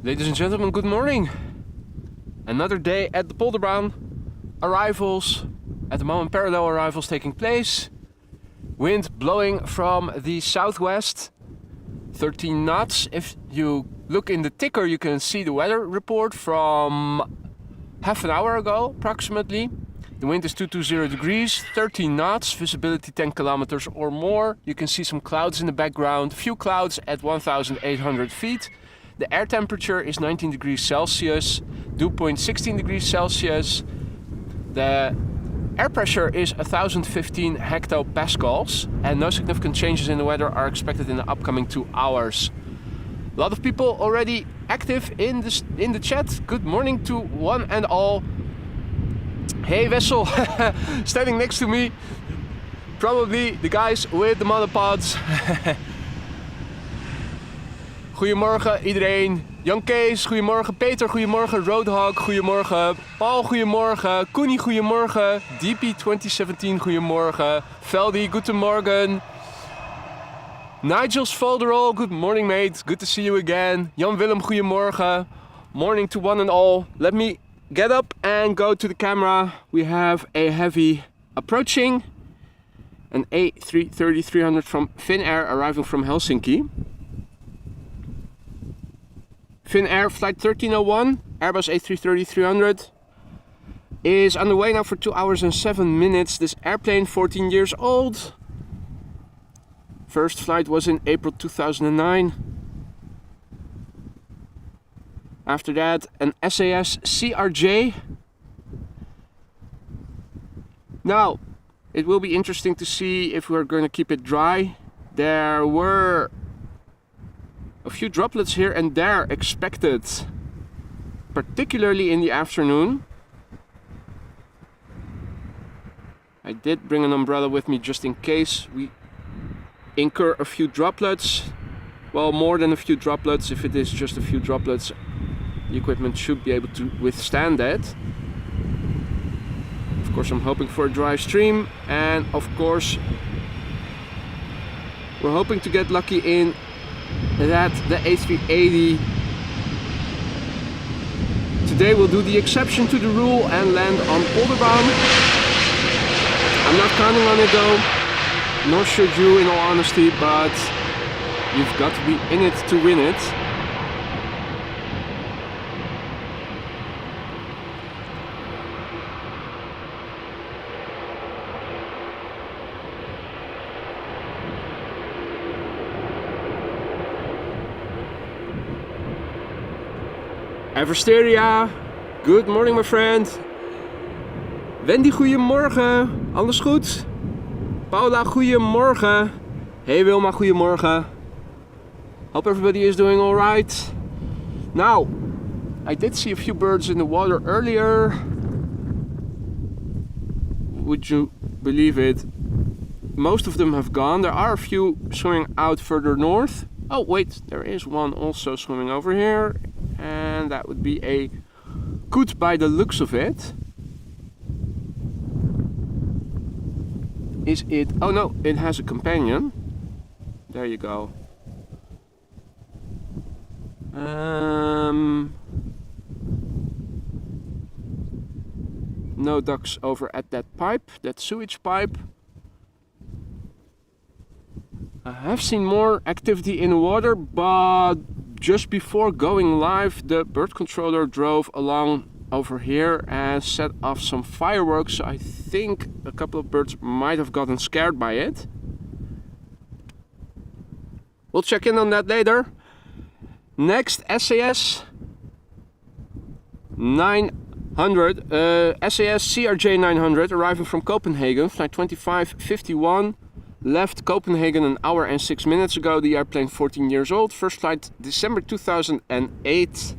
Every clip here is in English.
Ladies and gentlemen, good morning. Another day at the Polderbaan. Arrivals, at the moment parallel arrivals taking place. Wind blowing from the southwest, 13 knots. If you look in the ticker, you can see the weather report from half an hour ago, approximately. The wind is 220 degrees, 13 knots, visibility 10 kilometers or more. You can see some clouds in the background, few clouds at 1,800 feet. The air temperature is 19 degrees Celsius, dew point 16 degrees Celsius. The air pressure is 1015 hectopascals, and no significant changes in the weather are expected in the upcoming 2 hours. A lot of people already active in the chat. Good morning to one and all. Hey Wessel, standing next to me, probably the guys with the monopods. Goedemorgen iedereen. Jan Kees, goedemorgen. Peter, goedemorgen. Roadhog, goedemorgen. Paul, goedemorgen. Koenie, goedemorgen. DP2017, goedemorgen. Veldi, goedemorgen. Nigel's Folderol, good morning mate. Good to see you again. Jan Willem, goedemorgen. Morning to one and all. Let me get up and go to the camera. We have a heavy approaching. An A330-300 from Finnair arriving from Helsinki. Finnair flight 1301, Airbus A330-300 is underway now for 2 hours and 7 minutes. This airplane, 14 years old. First flight was in April 2009. After that, an SAS CRJ. Now, it will be interesting to see if we're going to keep it dry. There were a few droplets here and there expected, particularly in the afternoon. I did bring an umbrella with me just in case we incur a few droplets. Well, more than a few droplets. If it is just a few droplets, the equipment should be able to withstand that. Of course, I'm hoping for a dry stream, and of course we're hoping to get lucky in that the A380 today will do the exception to the rule and land on Polderbaan. I'm not counting on it though, nor should you in all honesty, but you've got to be in it to win it. Eversteria, good morning my friend. Wendy, goedemorgen. Alles goed? Paula, goedemorgen. Hey Wilma, goedemorgen. Hope everybody is doing alright. Now, I did see a few birds in the water earlier. Would you believe it? Most of them have gone. There are a few swimming out further north. Oh wait, there is one also swimming over here. And that would be a coot by the looks of it. Is it? Oh no, it has a companion. There you go. No ducks over at that pipe, that sewage pipe. I have seen more activity in the water, but just before going live, the bird controller drove along over here and set off some fireworks. So I think a couple of birds might have gotten scared by it. We'll check in on that later. Next, SAS 900, SAS CRJ 900 arriving from Copenhagen, flight 2551. Left Copenhagen an hour and 6 minutes ago. The airplane 14 years old. First flight December 2008.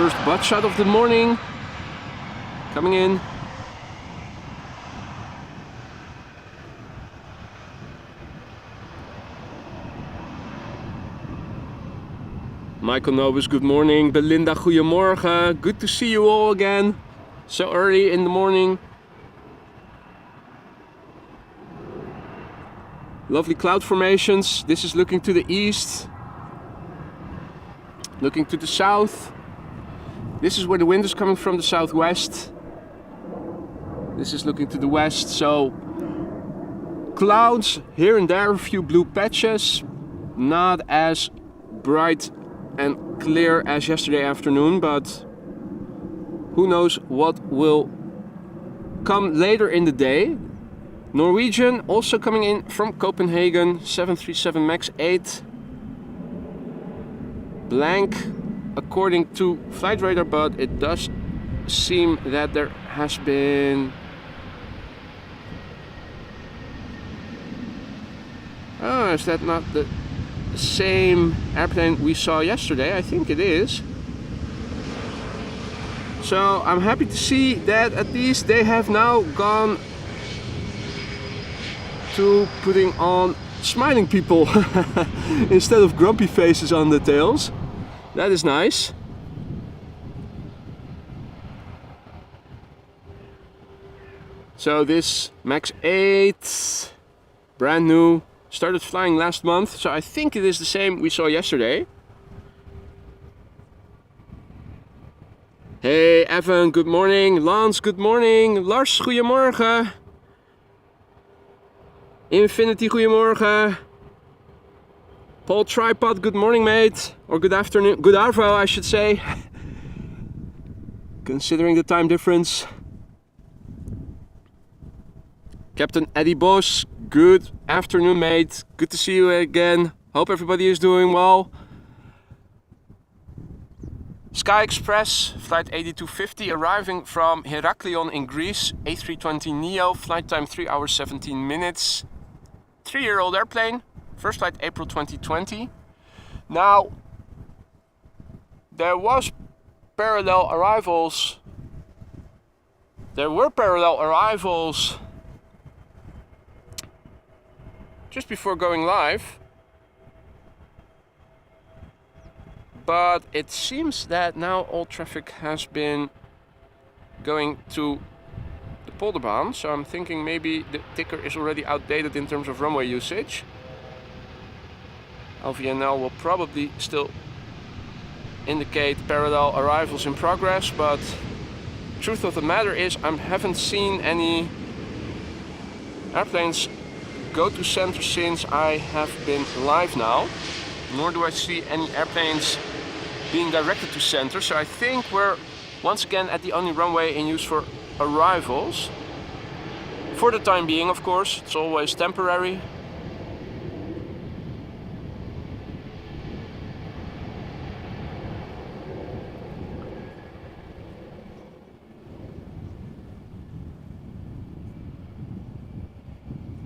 first butt shot of the morning coming in. Michael Nobus, good morning. Belinda, goedemorgen. Good to see you all again. So early in the morning. Lovely cloud formations. This is looking to the east. Looking to the south. This is where the wind is coming from, the southwest. This is looking to the west. So clouds here and there, a few blue patches. Not as bright and clear as yesterday afternoon, but who knows what will come later in the day. Norwegian also coming in from Copenhagen, 737 MAX 8. Blank according to flight radar, but it does seem that there has been is that not the same airplane we saw yesterday? I think it is. So I'm happy to see that at least they have now gone to putting on smiling people instead of grumpy faces on the tails. That is nice. So this MAX 8, brand new, started flying last month, so I think it is the same we saw yesterday. Hey Evan, good morning. Lance, good morning. Lars, goedemorgen. Infinity, goedemorgen. Paul Tripod, good morning mate. Or good afternoon, good arvo I should say. Considering the time difference. Captain Eddie Bos, good afternoon mate. Good to see you again. Hope everybody is doing well. Sky Express, flight 8250, arriving from Heraklion in Greece, A320neo, flight time 3 hours 17 minutes. 3-year-old airplane, first flight April 2020. Now, there were parallel arrivals just before going live. But it seems that now all traffic has been going to the Polderbaan, so I'm thinking maybe the ticker is already outdated in terms of runway usage. LVNL will probably still indicate parallel arrivals in progress, but truth of the matter is I haven't seen any airplanes go to center since I have been live now, nor do I see any airplanes being directed to center, so I think we're once again at the only runway in use for arrivals. For the time being, of course, it's always temporary.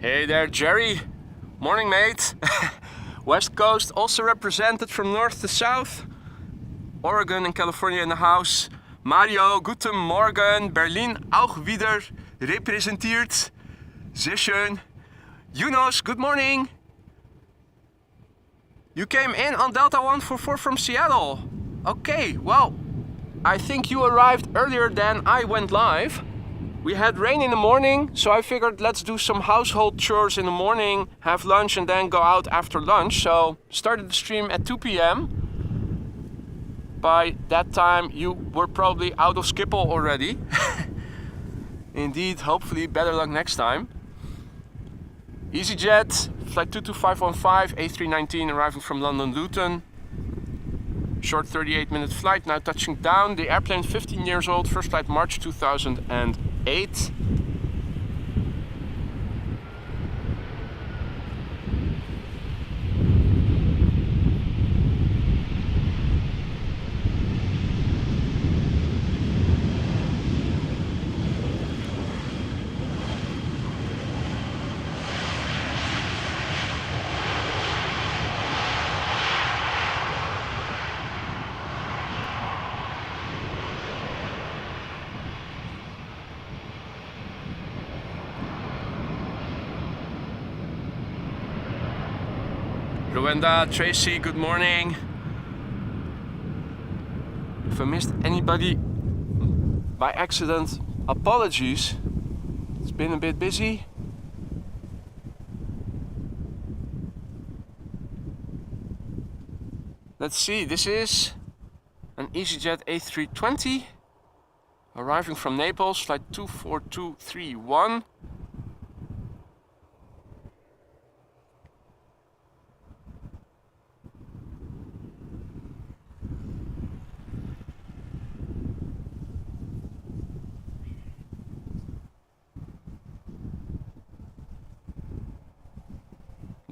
Hey there, Jerry. Morning, mate. West Coast also represented from north to south. Oregon and California in the house. Mario, guten Morgen. Berlin auch wieder repräsentiert. Sehr schön. Yunus, good morning. You came in on Delta 144 from Seattle. Okay, well, I think you arrived earlier than I went live. We had rain in the morning, so I figured let's do some household chores in the morning, have lunch and then go out after lunch. So started the stream at 2 p.m. By that time you were probably out of Schiphol already. Indeed, hopefully better luck next time. EasyJet, flight 22515, A319 arriving from London Luton. Short 38-minute flight, now touching down. The airplane 15 years old, first flight March 2008. Rwanda, Tracy, good morning. If I missed anybody by accident, apologies. It's been a bit busy. Let's see, this is an EasyJet A320 arriving from Naples, flight 24231.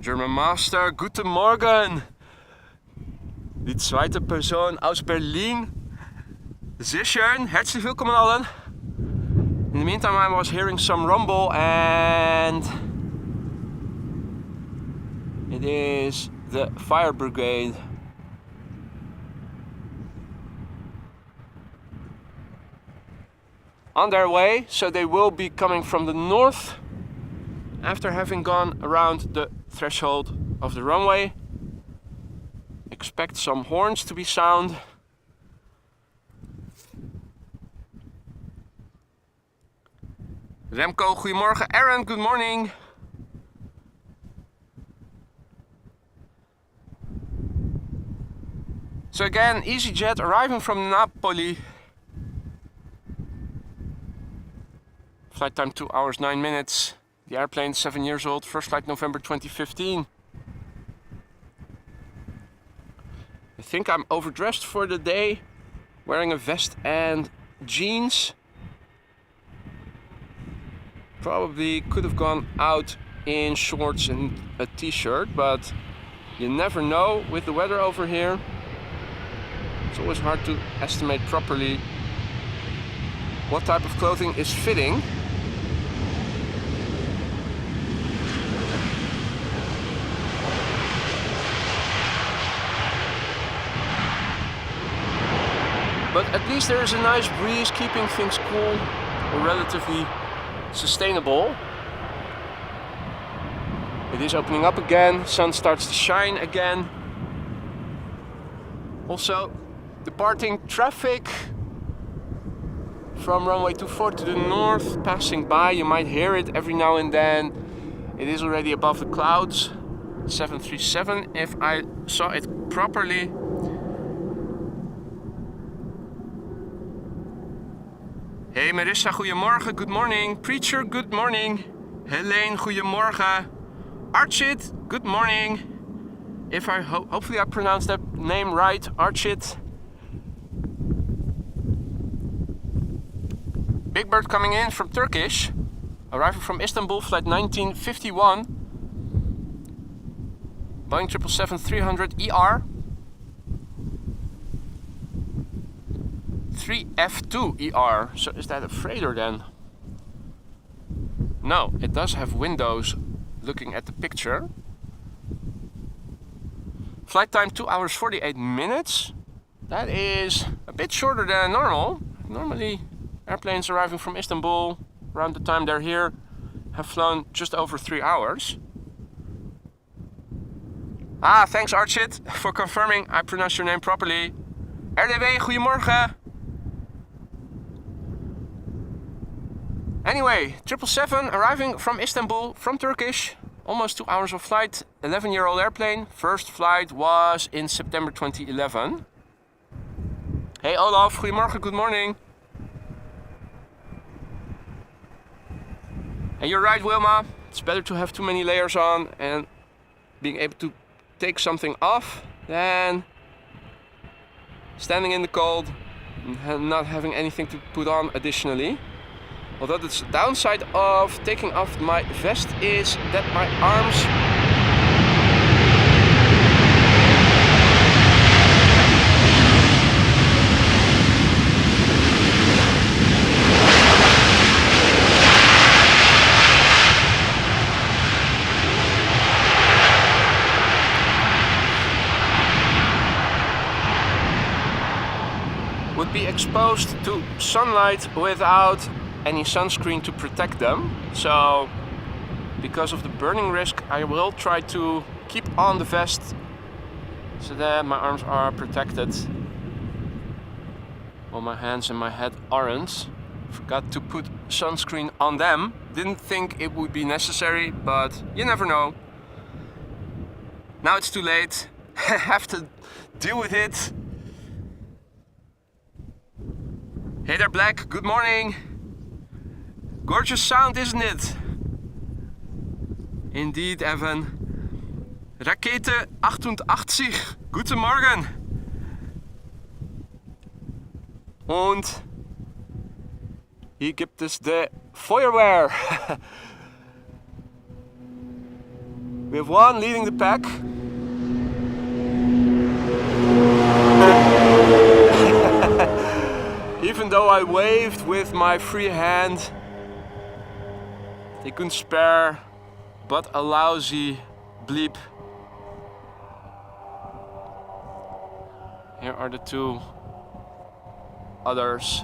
German Master, guten Morgen! Die zweite Person aus Berlin. Sehr schön, herzlich willkommen allen. In the meantime, I was hearing some rumble and it is the fire brigade. On their way, so they will be coming from the north after having gone around the threshold of the runway. Expect some horns to be sound. Remco, goedemorgen. Aaron, good morning. So again, EasyJet arriving from Napoli. Flight time 2 hours 9 minutes. The airplane 7 years old. First flight November 2015. I think I'm overdressed for the day, wearing a vest and jeans. Probably could have gone out in shorts and a t-shirt, but you never know with the weather over here. It's always hard to estimate properly what type of clothing is fitting. But at least there is a nice breeze keeping things cool or relatively sustainable. It is opening up again, sun starts to shine again. Also, departing traffic from runway 24 to the north, passing by. You might hear it every now and then. It is already above the clouds. 737, if I saw it properly. Hey Marissa, goedemorgen, good morning. Preacher, good morning. Helene, goedemorgen. Archit, good morning. If I hopefully I pronounced that name right, Archit. Big Bird coming in from Turkish, arriving from Istanbul, flight 1951. Boeing 777-300ER. 3F2ER, so is that a freighter then? No, it does have windows looking at the picture. Flight time 2 hours 48 minutes. That is a bit shorter than normal. Normally airplanes arriving from Istanbul around the time they're here have flown just over 3 hours. Ah, thanks Archit for confirming I pronounced your name properly. RDW, goedemorgen. Anyway, 777 arriving from Istanbul, from Turkish. Almost 2 hours of flight, 11-year-old airplane. First flight was in September 2011. Hey Olaf, goedemorgen, good morning. And you're right Wilma, it's better to have too many layers on and being able to take something off than standing in the cold and not having anything to put on additionally. Although the downside of taking off my vest is that my arms would be exposed to sunlight without any sunscreen to protect them. So because of the burning risk, I will try to keep on the vest so that my arms are protected while my hands and my head aren't. Forgot to put sunscreen on them. Didn't think it would be necessary, but you never know. Now it's too late. I have to deal with it. Hey there, Black. Good morning. Gorgeous sound, isn't it? Indeed, Evan. Rakete 88. Guten Morgen. Und hier gibt es de Feuerwehr. We have one leading the pack. Even though I waved with my free hand, they couldn't spare but a lousy bleep. Here are the two others.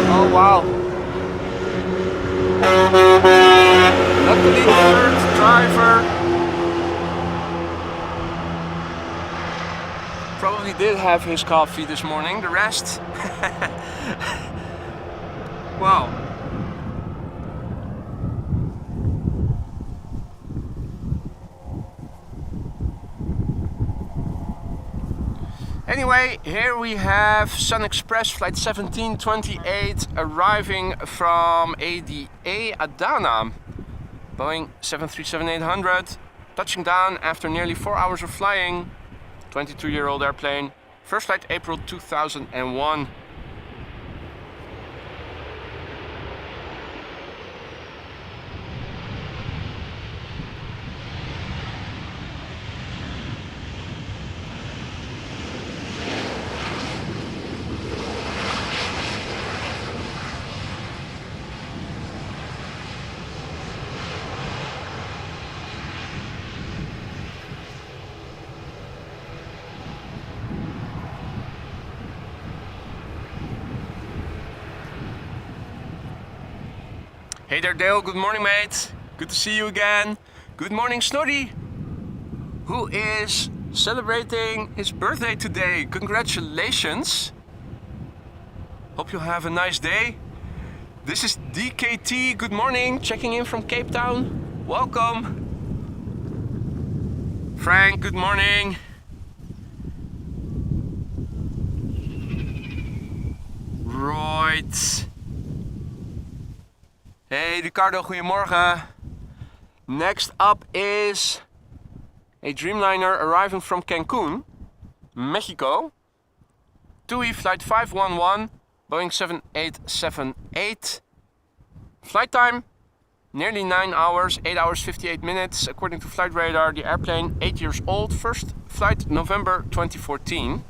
Oh wow. Luckily the third driver probably did have his coffee this morning. The rest wow. Anyway, here we have Sun Express flight 1728 arriving from ADA Adana, Boeing 737-800, touching down after nearly 4 hours of flying. 22-year-old airplane, first flight April 2001. Hey there, Dale. Good morning, mate. Good to see you again. Good morning, Snorri, who is celebrating his birthday today. Congratulations. Hope you have a nice day. This is DKT. Good morning. Checking in from Cape Town. Welcome. Frank, good morning. Right. Hey Ricardo, goedemorgen. Next up is a Dreamliner arriving from Cancun, Mexico. TUI flight 511, Boeing 7878. Flight time, nearly 9 hours, 8 hours 58 minutes. According to Flight Radar, the airplane 8 years old. First flight November 2014.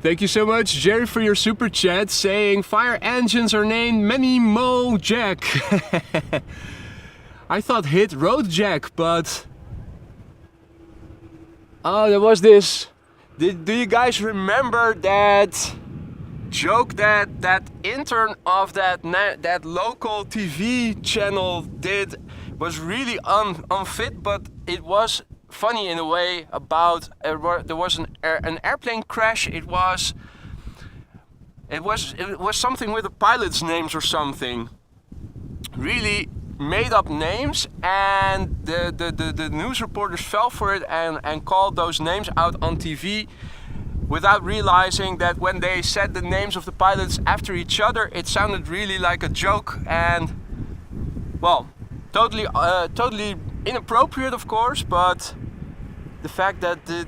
Thank you so much, Jerry, for your super chat saying fire engines are named Many Mo Jack. I thought hit road jack, but oh, there was this. Do you guys remember that joke that intern of that local TV channel did? Was really unfit, but it was funny in a way. About there was an airplane crash. It was It was something with the pilots' names or something. Really made up names, and the news reporters fell for it and called those names out on TV without realizing that when they said the names of the pilots after each other, it sounded really like a joke, and well, totally inappropriate, of course, but the fact that it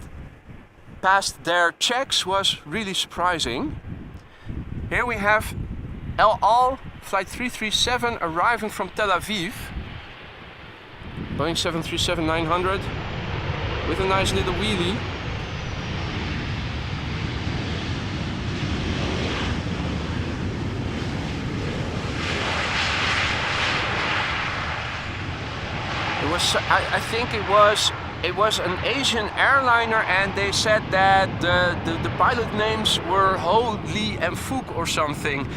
passed their checks was really surprising. Here we have El Al Flight 337 arriving from Tel Aviv. Boeing 737-900 with a nice little wheelie. It was, I think it was an Asian airliner, and they said that the pilot names were Ho, Lee and Fook or something.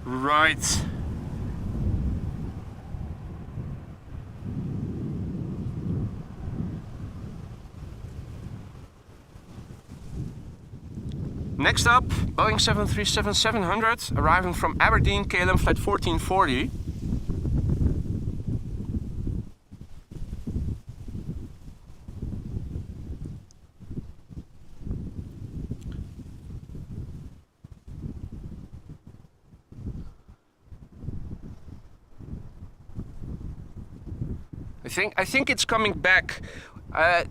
Right. Next up, Boeing 737-700 arriving from Aberdeen, KLM flight 1440. I think it's coming back. I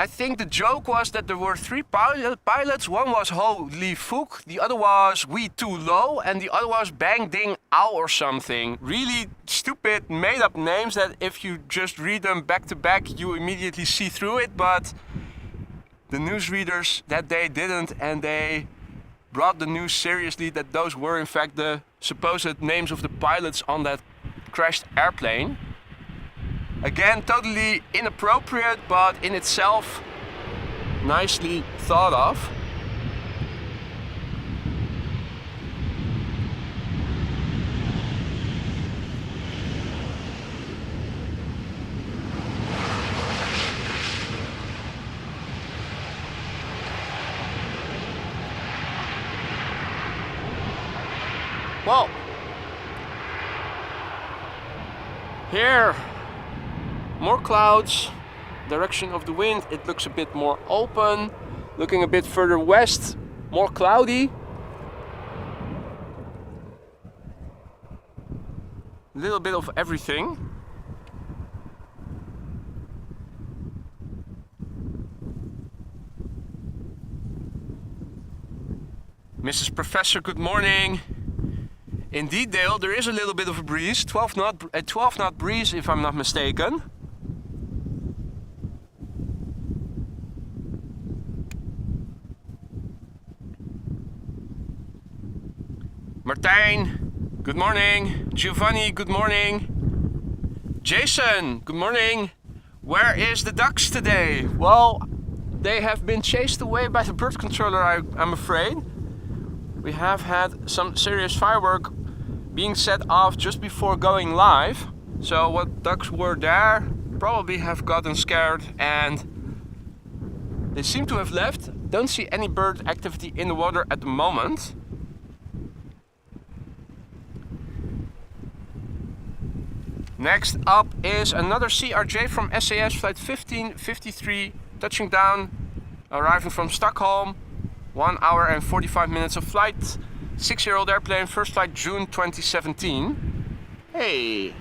think the joke was that there were three pilots. One was Ho Lee Fook, the other was Wee Too Low, and the other was Bang Ding Ow or something. Really stupid made up names that if you just read them back to back you immediately see through it, but the newsreaders that day didn't, and they brought the news seriously that those were in fact the supposed names of the pilots on that crashed airplane. Again, totally inappropriate, but in itself nicely thought of. Well, here more clouds, direction of the wind, it looks a bit more open. Looking a bit further west, more cloudy. A little bit of everything. Mrs. Professor, good morning. Indeed, Dale, there is a little bit of a breeze, 12 knot breeze if I'm not mistaken. Martijn, good morning. Giovanni, good morning. Jason, good morning. Where is the ducks today? Well, they have been chased away by the bird controller, I'm afraid. We have had some serious firework being set off just before going live. So what ducks were there probably have gotten scared and they seem to have left. Don't see any bird activity in the water at the moment. Next up is another CRJ from SAS flight 1553 touching down, arriving from Stockholm. 1 hour and 45 minutes of flight. 6-year-old airplane, first flight June 2017. Hey,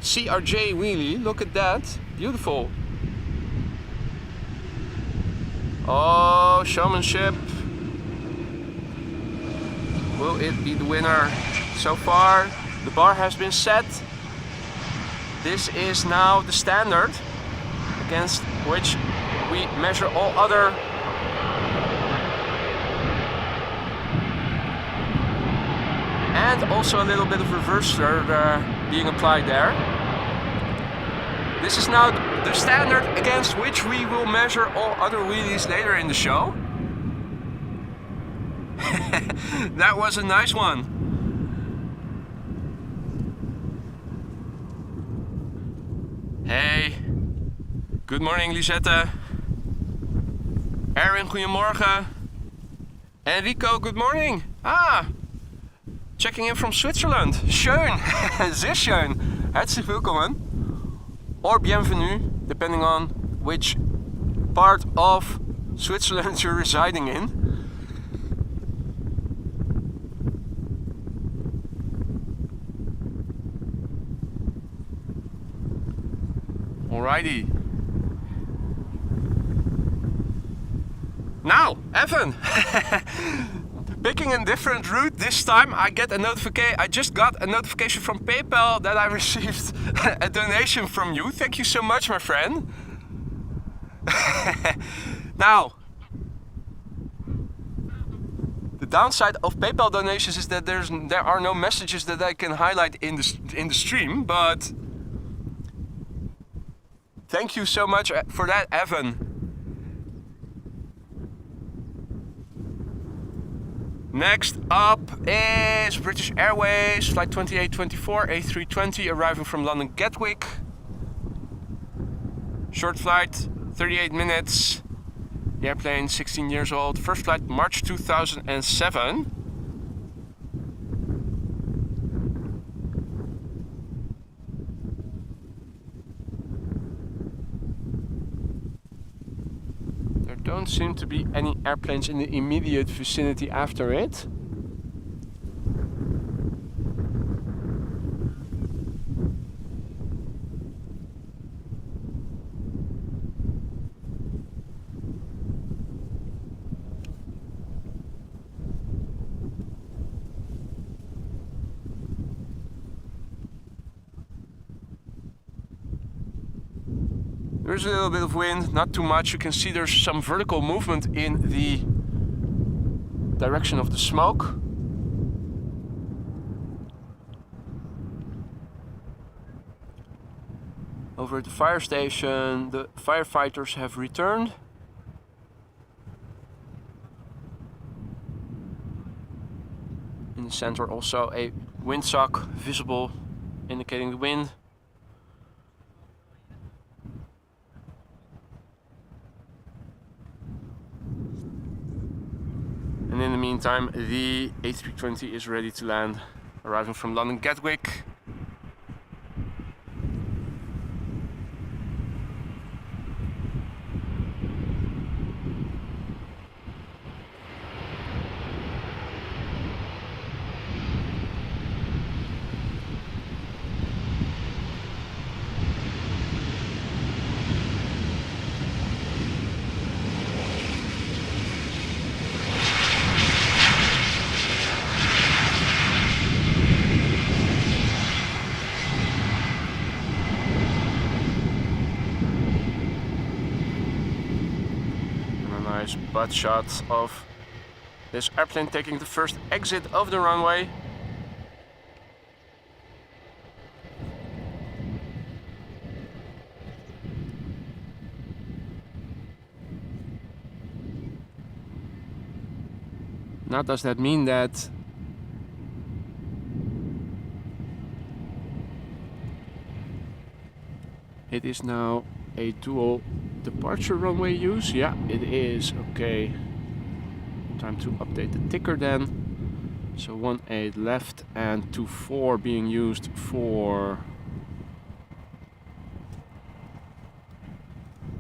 CRJ wheelie, look at that, beautiful. Oh, showmanship. Will it be the winner? So far, the bar has been set. This is now the standard against which we measure all other and also a little bit of reverser being applied there. This is now the standard against which we will measure all other wheelies later in the show. That was a nice one. Hey, good morning Lisette. Erwin, goedemorgen. Enrico, good morning. Ah, checking in from Switzerland. Schön, sehr schön. Herzlich willkommen. Or bienvenue, depending on which part of Switzerland you're residing in. Alrighty. Now, Evan, picking a different route this time. I just got a notification from PayPal that I received a donation from you. Thank you so much, my friend. Now, the downside of PayPal donations is that there are no messages that I can highlight in the stream, but thank you so much for that, Evan. Next up is British Airways, flight 2824, A320, arriving from London Gatwick. Short flight, 38 minutes. The airplane, 16 years old. First flight, March 2007. Don't seem to be any airplanes in the immediate vicinity after it. There's a little bit of wind, not too much. You can see there's some vertical movement in the direction of the smoke. Over at the fire station, the firefighters have returned. In the center also a windsock visible, indicating the wind. And in the meantime, the A320 is ready to land, arriving from London Gatwick. Butt shot of this airplane taking the first exit of the runway. Now, does that mean that it is now a dual departure runway use? Yeah, it is. Okay. Time to update the ticker then. So 18 left and 24 being used for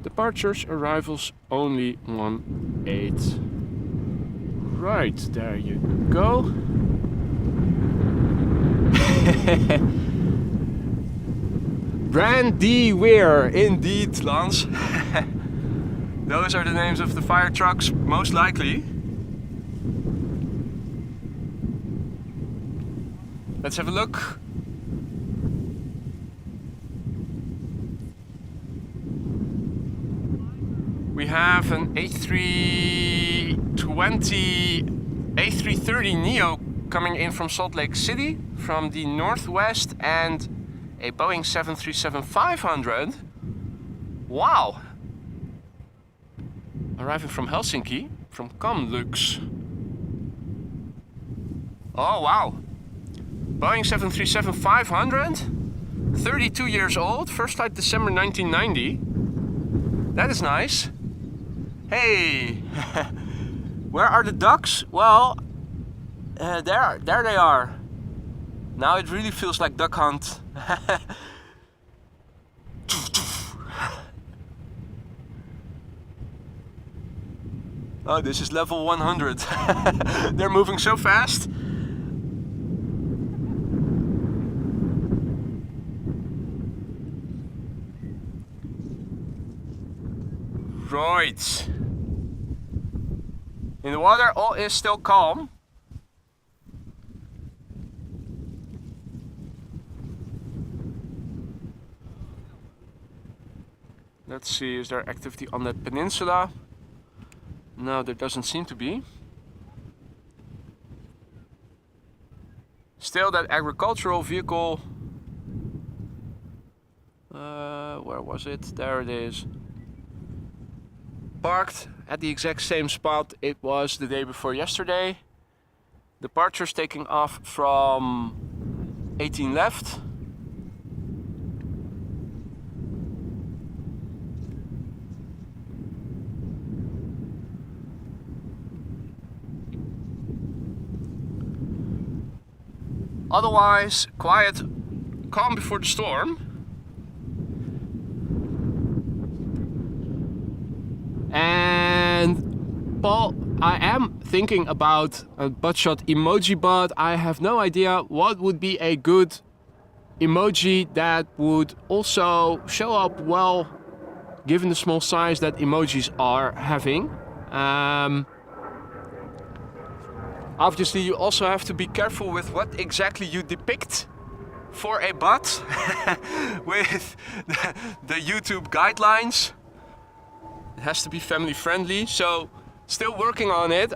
departures, arrivals only 18. Right, there you go. Brandy Weir, indeed, Lance. Those are the names of the fire trucks, most likely. Let's have a look. We have an A330 Neo coming in from Salt Lake City from the northwest, and a Boeing 737-500 Wow! Arriving from Helsinki, from Cargolux. Oh wow! Boeing 737-500, 32 years old, first flight December 1990. That is nice. Hey! Where are the ducks? Well, there they are. Now it really feels like duck hunt. Oh, this is level 100. They're moving so fast. Right. In the water, all is still calm. Let's see, is there activity on that peninsula? No, there doesn't seem to be. Still that agricultural vehicle. Where was it? There it is. Parked at the exact same spot it was the day before yesterday. Departures taking off from 18 left. Otherwise, quiet, calm before the storm. And Paul, I am thinking about a buttshot emoji, but I have no idea what would be a good emoji that would also show up well, given the small size that emojis are having. Obviously, you also have to be careful with what exactly you depict for a butt with the YouTube guidelines. It has to be family friendly, so still working on it.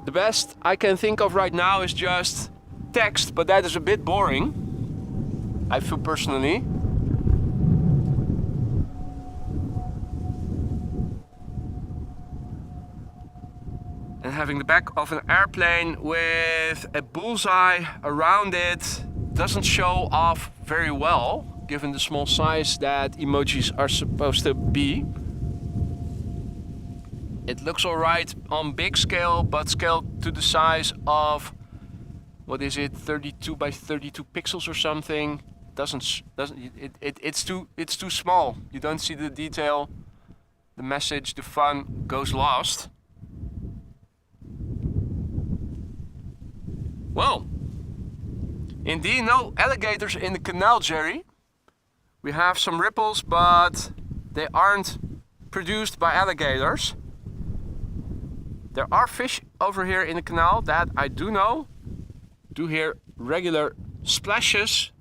The best I can think of right now is just text, but that is a bit boring, I feel personally. And having the back of an airplane with a bullseye around it doesn't show off very well, given the small size that emojis are supposed to be. It looks alright on big scale, but scaled to the size of, what is it, 32 by 32 pixels or something, it's too small. You don't see the detail, the message, the fun goes lost. Well, indeed no alligators in the canal, Jerry. We have some ripples, but they aren't produced by alligators. There are fish over here in the canal, that I do know. Do hear regular splashes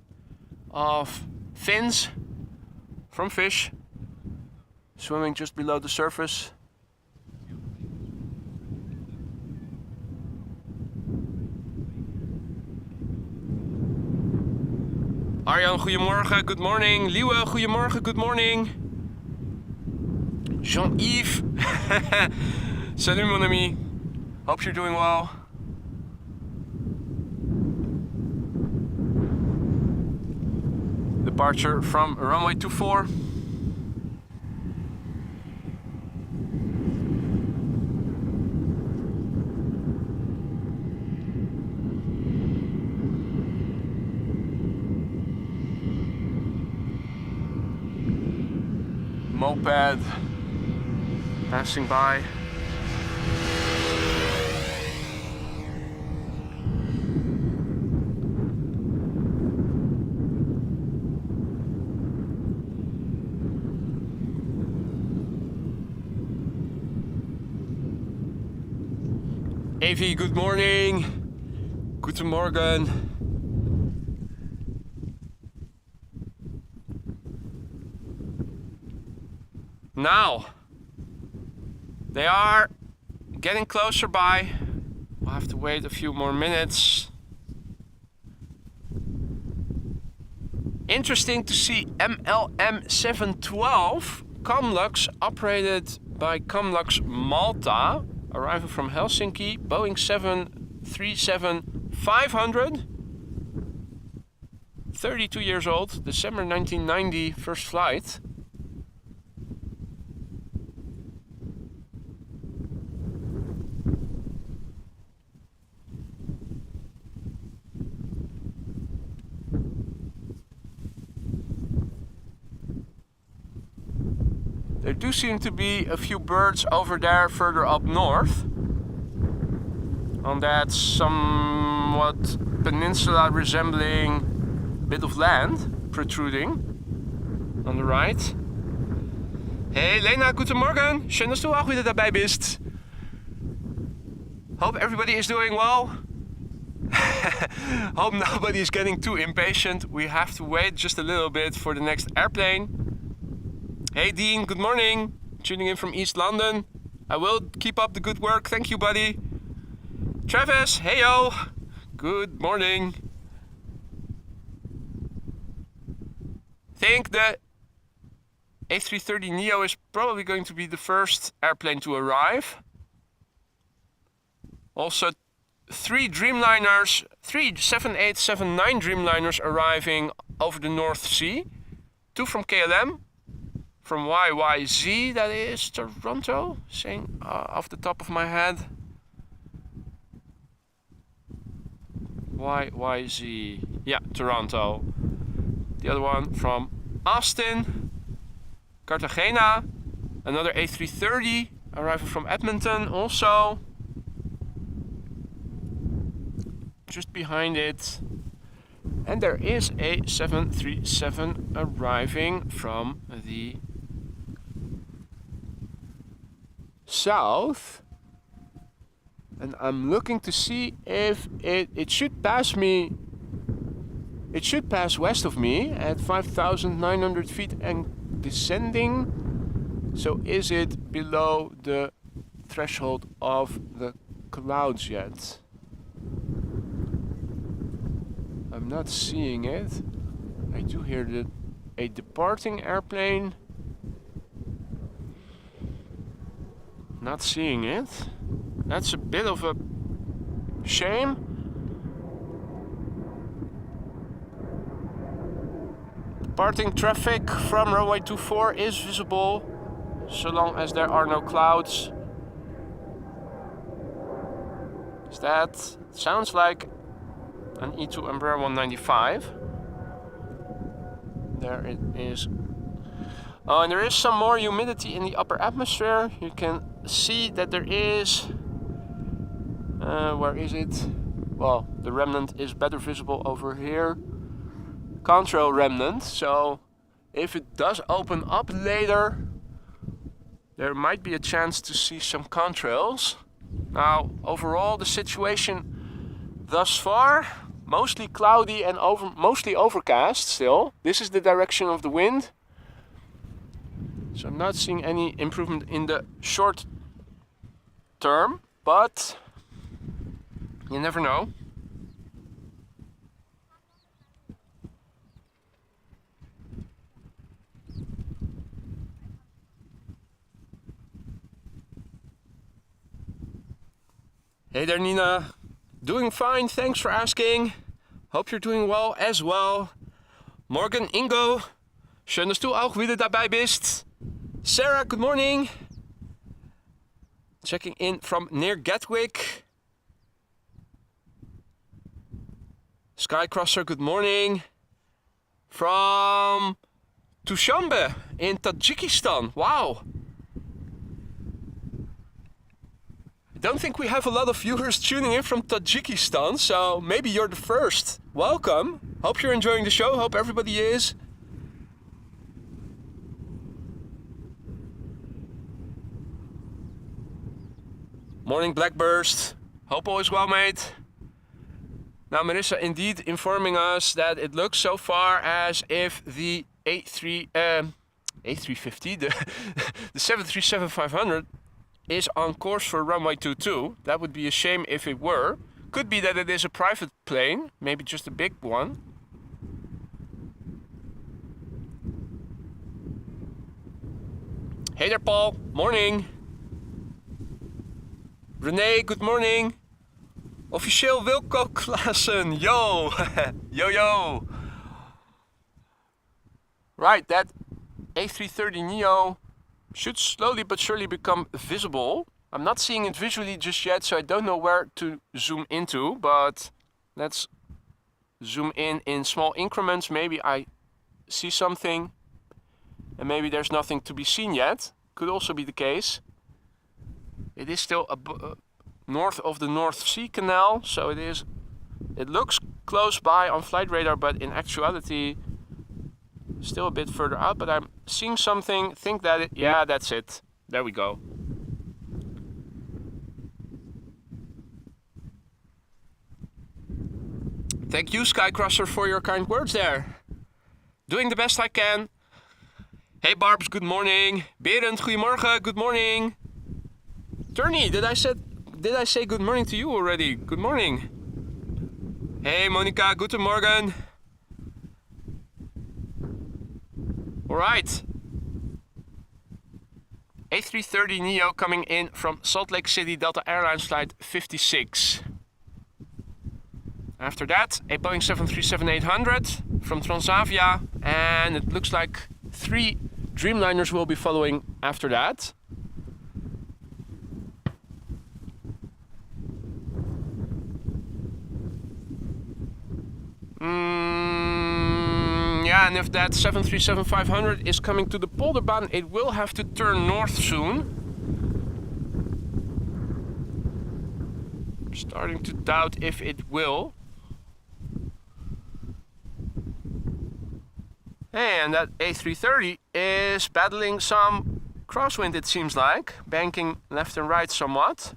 of fins from fish swimming just below the surface. Arjan, goedemorgen, good morning. Liewe, goedemorgen, good morning. Jean-Yves. Salut mon ami. Hope you're doing well. Departure from runway 24. Moped passing by. Evie, good morning. Guten Morgen. Now, they are getting closer by. We'll have to wait a few more minutes. Interesting to see MLM 712 Cargolux, operated by Cargolux Malta, arriving from Helsinki, Boeing 737-500. 32 years old, December 1990, first flight. There do seem to be a few birds over there further up north, on that somewhat peninsula resembling bit of land protruding on the right. Hey Lena, guten Morgen. Schön, dass du auch wieder dabei bist. Hope everybody is doing well. Hope nobody is getting too impatient. We have to wait just a little bit for the next airplane. Hey Dean, good morning. Tuning in from East London. I will keep up the good work. Thank you, buddy. Travis, hey yo. Good morning. I think the A330neo is probably going to be the first airplane to arrive. Also, three 787-9 Dreamliners arriving over the North Sea. Two from KLM. From YYZ, that is Toronto, saying off the top of my head. YYZ, yeah, Toronto. The other one from Austin, Cartagena. Another A330 arriving from Edmonton also. Just behind it. And there is a 737 arriving from the south, and I'm looking to see if it should pass me. It should pass west of me at 5,900 feet and descending. So is it below the threshold of the clouds yet? I'm not seeing it. I do hear a departing airplane. Not seeing it. That's a bit of a shame. Departing traffic from runway 24 is visible, so long as there are no clouds. That sounds like an E2 Embraer 195. There it is. Oh, and there is some more humidity in the upper atmosphere. You can see that there is... where is it? Well, the remnant is better visible over here. Contrail remnant. So if it does open up later, there might be a chance to see some contrails. Now, overall, the situation thus far, mostly cloudy and mostly overcast still. This is the direction of the wind. So I'm not seeing any improvement in the short term, but you never know. Hey there, Nina. Doing fine, thanks for asking. Hope you're doing well as well. Morgen, Ingo. Schön, dass du auch wieder dabei bist. Sarah, good morning. Checking in from near Gatwick. Skycrosser, good morning. From Dushanbe in Tajikistan. Wow. I don't think we have a lot of viewers tuning in from Tajikistan, so maybe you're the first. Welcome. Hope you're enjoying the show. Hope everybody is. Morning, Blackburst. Hope all is well, mate. Now, Marissa indeed informing us that it looks so far as if the A350, the 737-500, is on course for runway 22. That would be a shame if it were. Could be that it is a private plane, maybe just a big one. Hey there, Paul. Morning. Renee, good morning. Officieel Wilco Klaassen. Yo. Yo. Right, that A330neo should slowly but surely become visible. I'm not seeing it visually just yet, so I don't know where to zoom into, but let's zoom in small increments. Maybe I see something and maybe there's nothing to be seen yet. Could also be the case. It is still north of the North Sea Canal, so it looks close by on flight radar, but in actuality still a bit further out. But I'm seeing something, think that yeah, that's it. There we go. Thank you, Skycrosser, for your kind words there. Doing the best I can. Hey Barbs, good morning. Berend, goedemorgen, good morning. Turney, did I say good morning to you already? Good morning. Hey Monica, guten Morgen. Alright. A330neo coming in from Salt Lake City, Delta Airlines flight 56. After that, a Boeing 737-800 from Transavia, and it looks like 3 Dreamliners will be following after that. Yeah, and if that 737-500 is coming to the Polderbaan, it will have to turn north soon. I'm starting to doubt if it will. And that A330 is battling some crosswind, it seems like, banking left and right somewhat.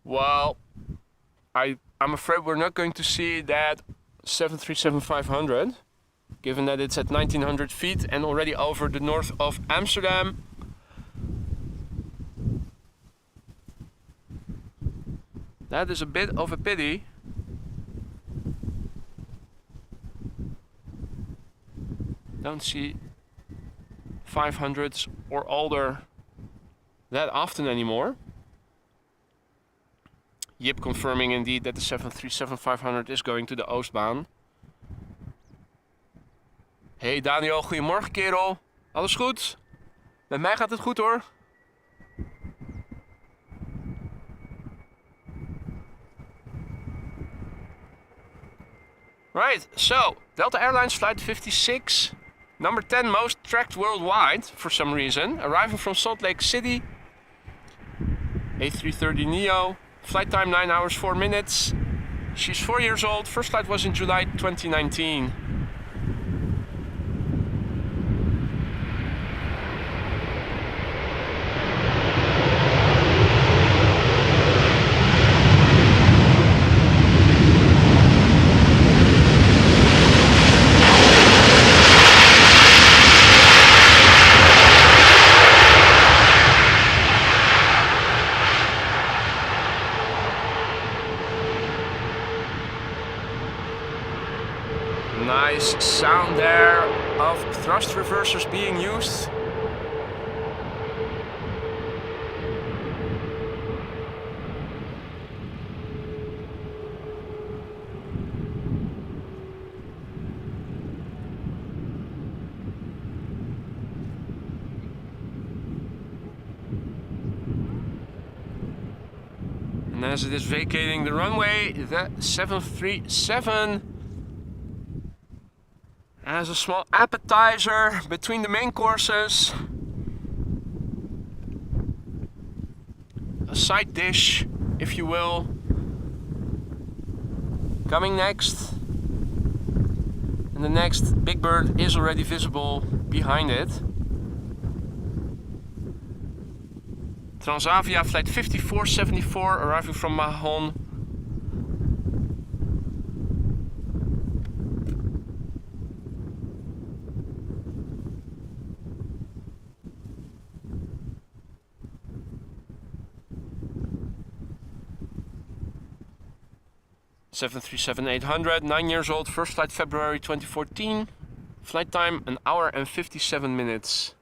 Well, I'm afraid we're not going to see that 737-500, given that it's at 1900 feet and already over the north of Amsterdam. That is a bit of a pity. Don't see 500s or older that often anymore. Yip confirming indeed that the 737-500 is going to the Oostbaan. Hey Daniel, goedemorgen kerel. Alles goed? Met mij gaat het goed hoor. Right, so Delta Airlines flight 56, number 10 most tracked worldwide for some reason, arriving from Salt Lake City. A330neo. Flight time 9 hours 4 minutes. She's 4 years old. First flight was in July 2019. Nice sound there of thrust reversers being used. And as it is vacating the runway, the 737 as a small appetizer between the main courses. A side dish, if you will. Coming next. And the next Big Bird is already visible behind it. Transavia flight 5474 arriving from Mahon. 737-800, 9 years old, first flight February 2014. Flight time 1 hour and 57 minutes.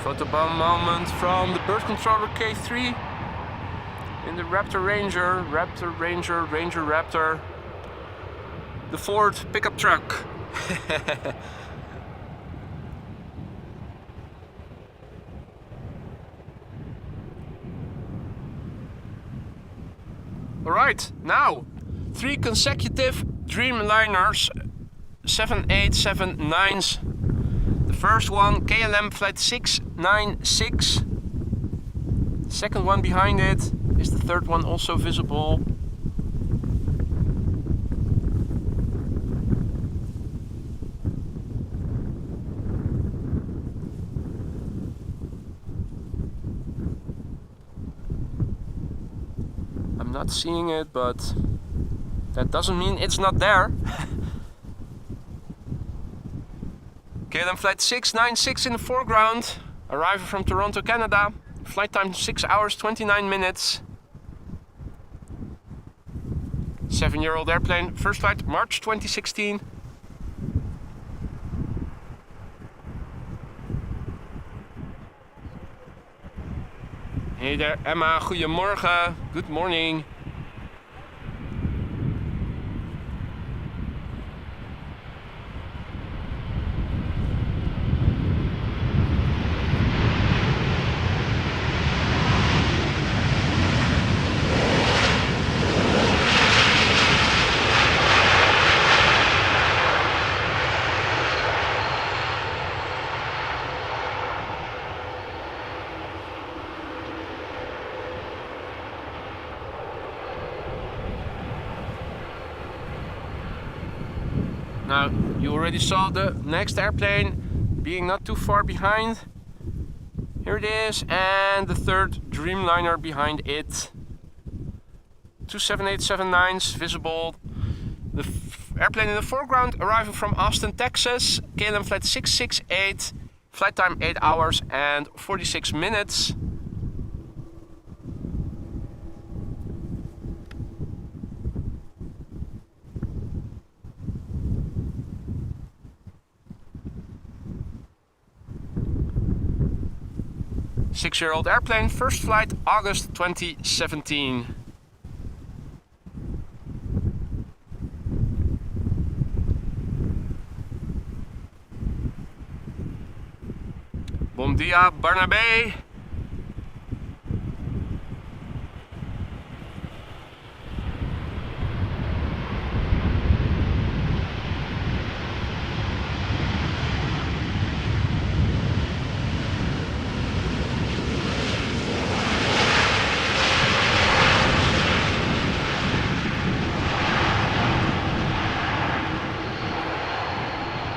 Photobomb moment from the bird controller K3 in the Raptor Ranger, Ranger Raptor, the Ford pickup truck. Alright, now 3 consecutive Dreamliners 787-9s. The first one, KLM flight 696. The second one behind it is the third one, also visible. I'm not seeing it, but that doesn't mean it's not there. KLM flight 696 in the foreground, arrival from Toronto, Canada. Flight time 6 hours 29 minutes. 7-year-old airplane, first flight March 2016. Hey there Emma, goedemorgen, good morning. Now, you already saw the next airplane being not too far behind. Here it is, and the third Dreamliner behind it. 2 787-9s visible. The airplane in the foreground arriving from Austin, Texas. KLM flight 668. Flight time 8 hours and 46 minutes. Six-year-old airplane, first flight August 2017. Bom dia, Barnabé.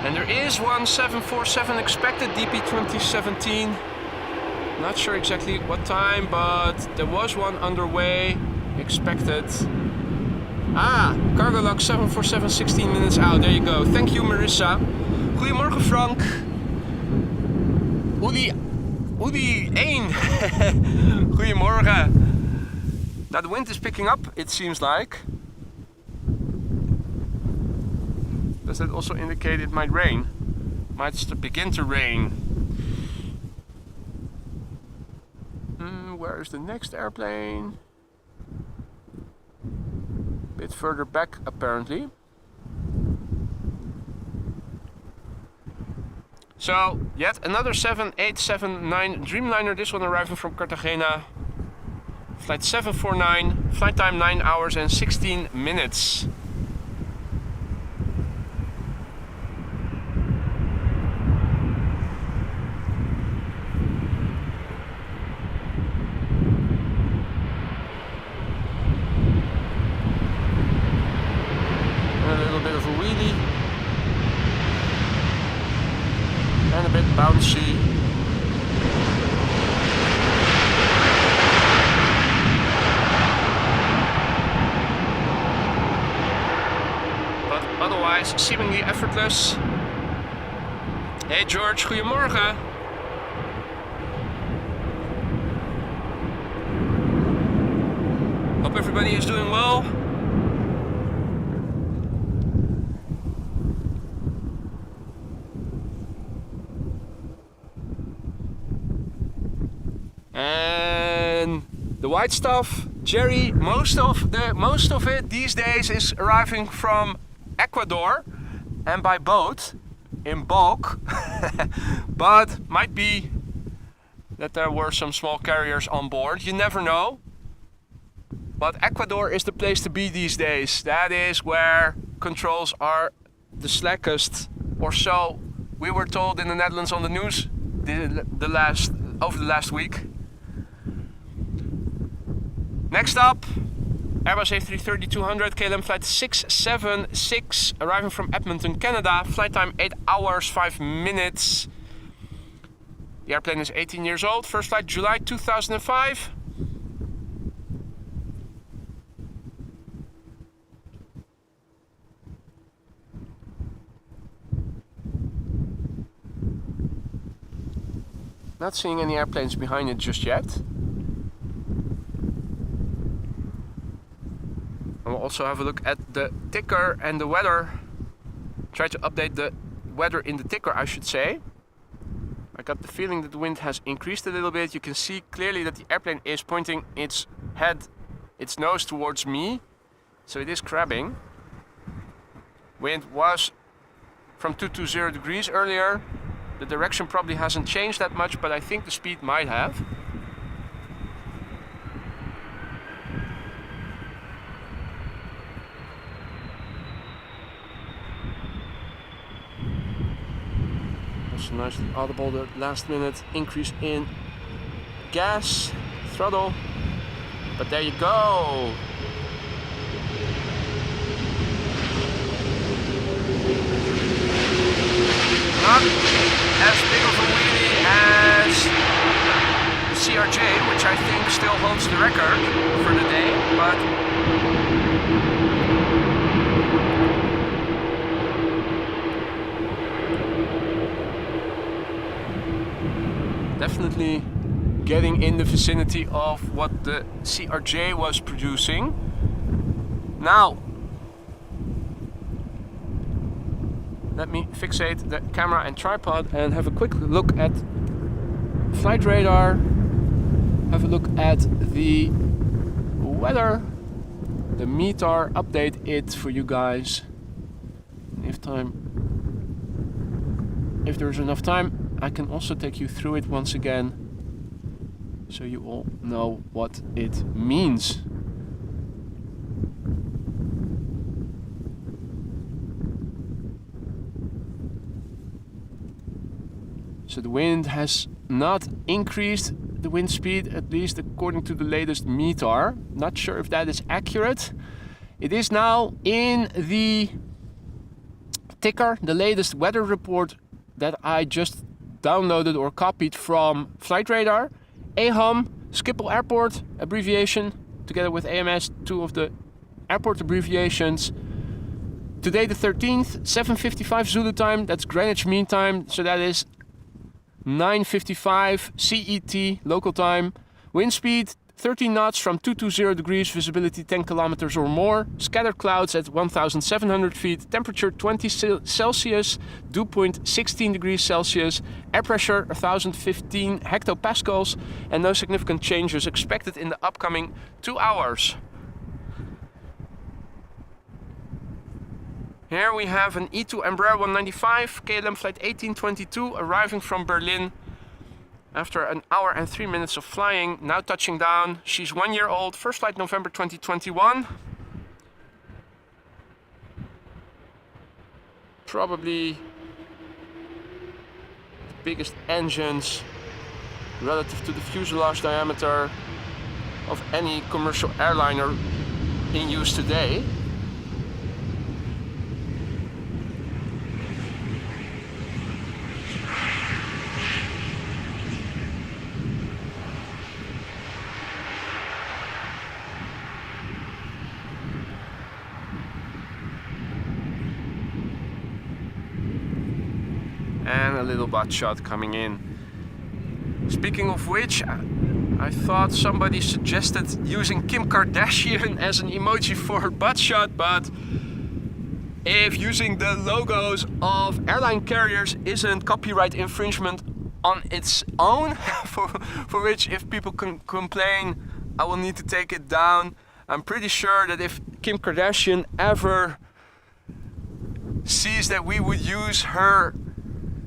And there is one 747 expected, DP 2017. Not sure exactly what time, but there was one underway, expected. Ah, Cargolux 747, 16 minutes out. There you go. Thank you, Marissa. Goedemorgen, Frank. Udi 1. Goedemorgen. Now the wind is picking up, it seems like. Does that also indicate it might rain? Might begin to rain. Where is the next airplane? A bit further back, apparently. So, yet another 787-9 Dreamliner, this one arriving from Cartagena. Flight 749, flight time 9 hours and 16 minutes. bouncy. But otherwise seemingly effortless. Hey George, goedemorgen. Hope everybody is doing well. And the white stuff, Jerry, most of it these days is arriving from Ecuador and by boat in bulk. But might be that there were some small carriers on board, you never know. But Ecuador is the place to be these days. That is where controls are the slackest, or so we were told in the Netherlands on the news over the last week. Next up, Airbus A330-200 KLM flight 676, arriving from Edmonton, Canada. Flight time 8 hours 5 minutes. The airplane is 18 years old. First flight July 2005. Not seeing any airplanes behind it just yet. And we'll also have a look at the ticker and the weather. Try to update the weather in the ticker, I should say. I got the feeling that the wind has increased a little bit. You can see clearly that the airplane is pointing its nose towards me. So it is crabbing. Wind was from 220 degrees earlier. The direction probably hasn't changed that much, but I think the speed might have. Also nicely audible, the last minute increase in gas throttle. But there you go. Not as big of a wheelie as the CRJ, which I think still holds the record for the day, but definitely getting in the vicinity of what the CRJ was producing. Now, let me fixate the camera and tripod and have a quick look at flight radar, have a look at the weather, the METAR, update it for you guys. If there's enough time, I can also take you through it once again so you all know what it means. So the wind has not increased the wind speed, at least according to the latest METAR. Not sure if that is accurate. It is now in the ticker, the latest weather report that I just downloaded or copied from Flight Radar. AHAM, Schiphol Airport abbreviation, together with AMS, two of the airport abbreviations. Today the 13th, 7:55 Zulu time, that's Greenwich Mean Time, so that is 9:55 CET local time. Wind speed 13 knots from 220 degrees, visibility 10 kilometers or more. Scattered clouds at 1,700 feet. Temperature 20 Celsius. Dew point 16 degrees Celsius. Air pressure 1,015 hectopascals. And no significant changes expected in the upcoming 2 hours. Here we have an E2 Embraer 195 KLM flight 1822 arriving from Berlin after an hour and 3 minutes of flying, now touching down. She's 1 year old, first flight November 2021. Probably the biggest engines relative to the fuselage diameter of any commercial airliner in use today. and a little butt shot coming in. Speaking of which, I thought somebody suggested using Kim Kardashian as an emoji for her butt shot, but if using the logos of airline carriers isn't copyright infringement on its own, for which if people can complain, I will need to take it down. I'm pretty sure that if Kim Kardashian ever sees that we would use her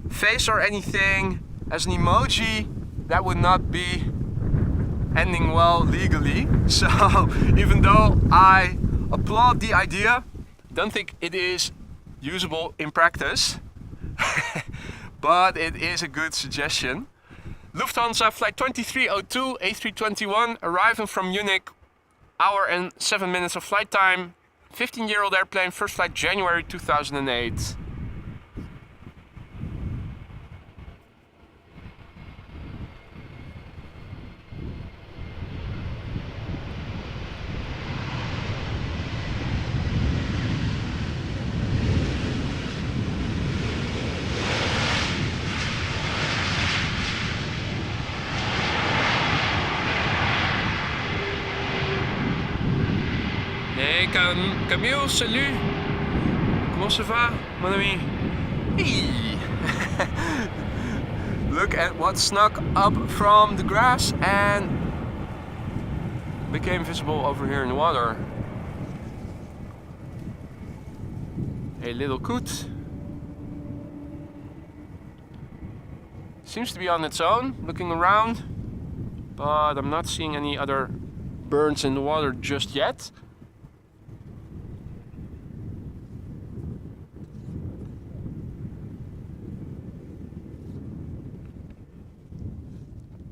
face or anything as an emoji, that would not be ending well legally. So even though I applaud the idea, don't think it is usable in practice, but it is a good suggestion. Lufthansa flight 2302 A321 arriving from Munich, hour and 7 minutes of flight time, 15-year-old airplane, first flight January 2008. Hey Camille, salut. Comment ça va, mon ami? Hey. Look at what snuck up from the grass and became visible over here in the water. A little coot. Seems to be on its own, looking around, but I'm not seeing any other birds in the water just yet.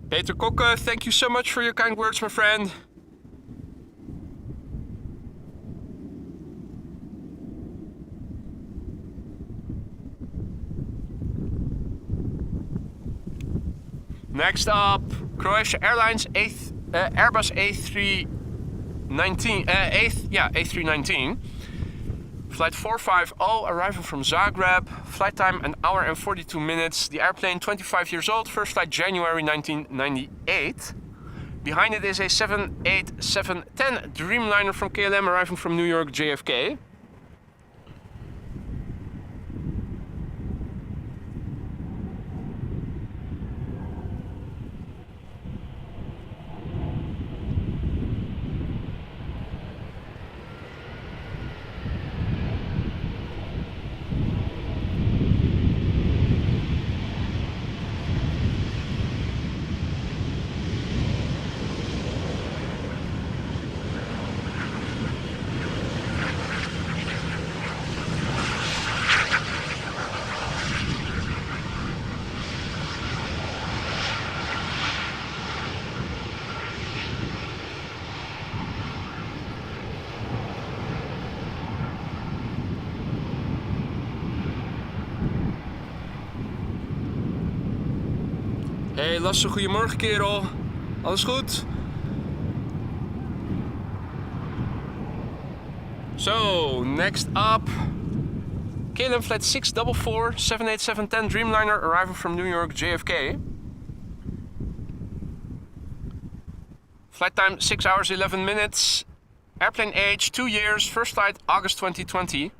Peter Kokke, thank you so much for your kind words, my friend. Next up, Croatia Airlines Airbus A319, A319. Flight 450 arriving from Zagreb, flight time 1 hour and 42 minutes. The airplane 25 years old, first flight January 1998. Behind it is a 787-10 Dreamliner from KLM arriving from New York JFK. Hey Lasse, goedemorgen kerel. Alles goed? So, next up, KLM flight 644, 787-10 Dreamliner arriving from New York JFK. Flight time 6 hours 11 minutes. Airplane age 2 years, first flight August 2020.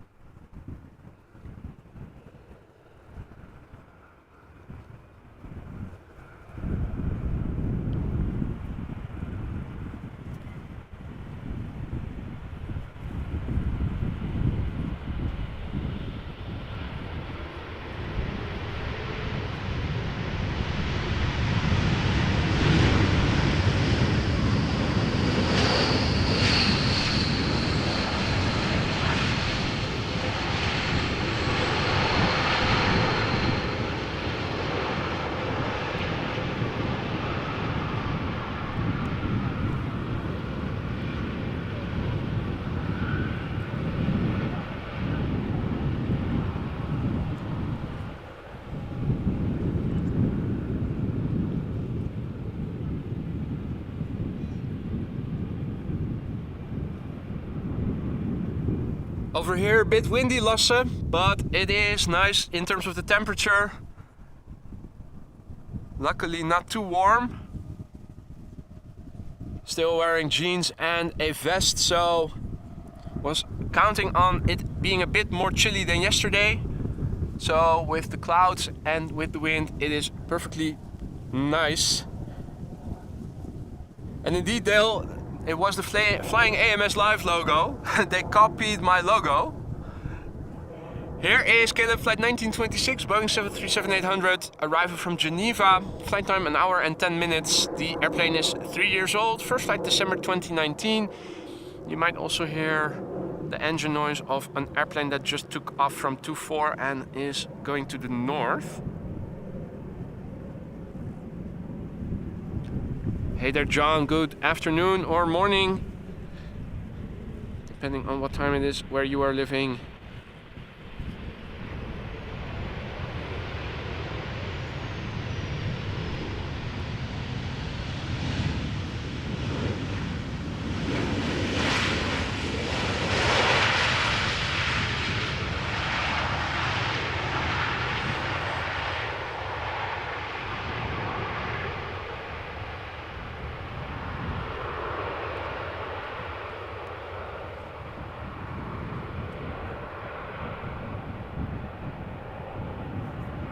Over here a bit windy, Lasse, but it is nice in terms of the temperature. Luckily not too warm. Still wearing jeans and a vest, so was counting on it being a bit more chilly than yesterday. So with the clouds and with the wind, it is perfectly nice. And indeed, Dale, it was the flying AMS Live logo. They copied my logo. Here is KLM flight 1926, Boeing 737-800, arrival from Geneva. Flight time 1 hour and 10 minutes. The airplane is 3 years old. First flight December 2019. You might also hear the engine noise of an airplane that just took off from 24 and is going to the north. Hey there, John. Good afternoon or morning, depending on what time it is where you are living.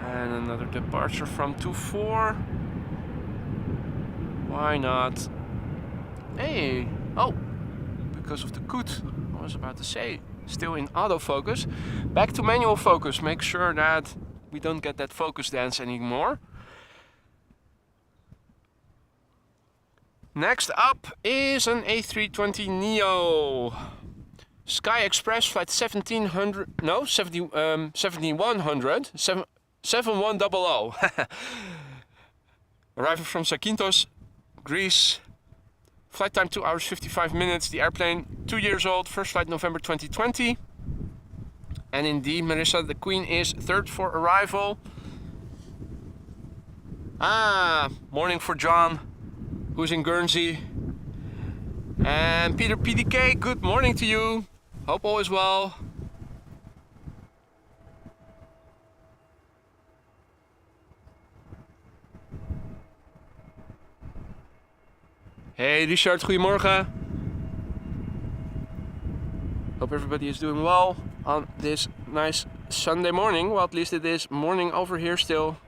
And another departure from 24. Why not? Hey! Oh! Because of the coot. I was about to say. Still in autofocus. Back to manual focus. Make sure that we don't get that focus dance anymore. Next up is an A320neo. Sky Express flight 1700. No, 7100. 7100. Arriving from Zakynthos, Greece. Flight time 2 hours 55 minutes. The airplane 2 years old. First flight November 2020. And indeed, Marissa, the Queen is third for arrival. Morning for John, who's in Guernsey. And Peter PDK, good morning to you. Hope all is well. Hey Richard, goedemorgen. Hope everybody is doing well on this nice Sunday morning. Well, at least it is morning over here still.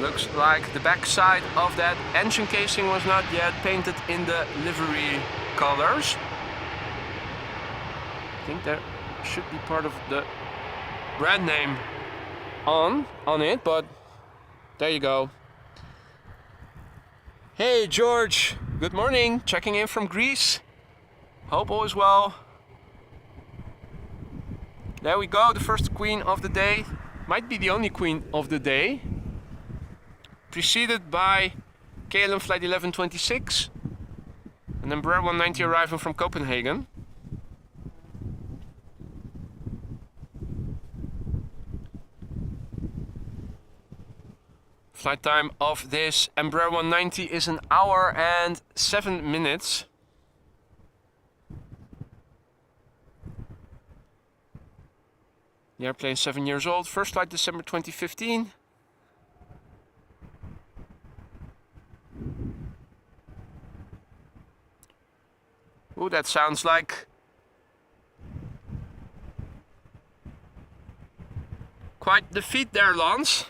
Looks like the back side of that engine casing was not yet painted in the livery colors. I think there should be part of the brand name on it, but there you go. Hey George, good morning, checking in from Greece. Hope all is well. There we go, the first queen of the day. Might be the only queen of the day. Preceded by KLM flight 1126, an Embraer 190 arriving from Copenhagen. Flight time of this Embraer 190 is 1 hour and 7 minutes. The airplane is 7 years old, first flight December 2015. Ooh, that sounds like quite the feat there, Lance.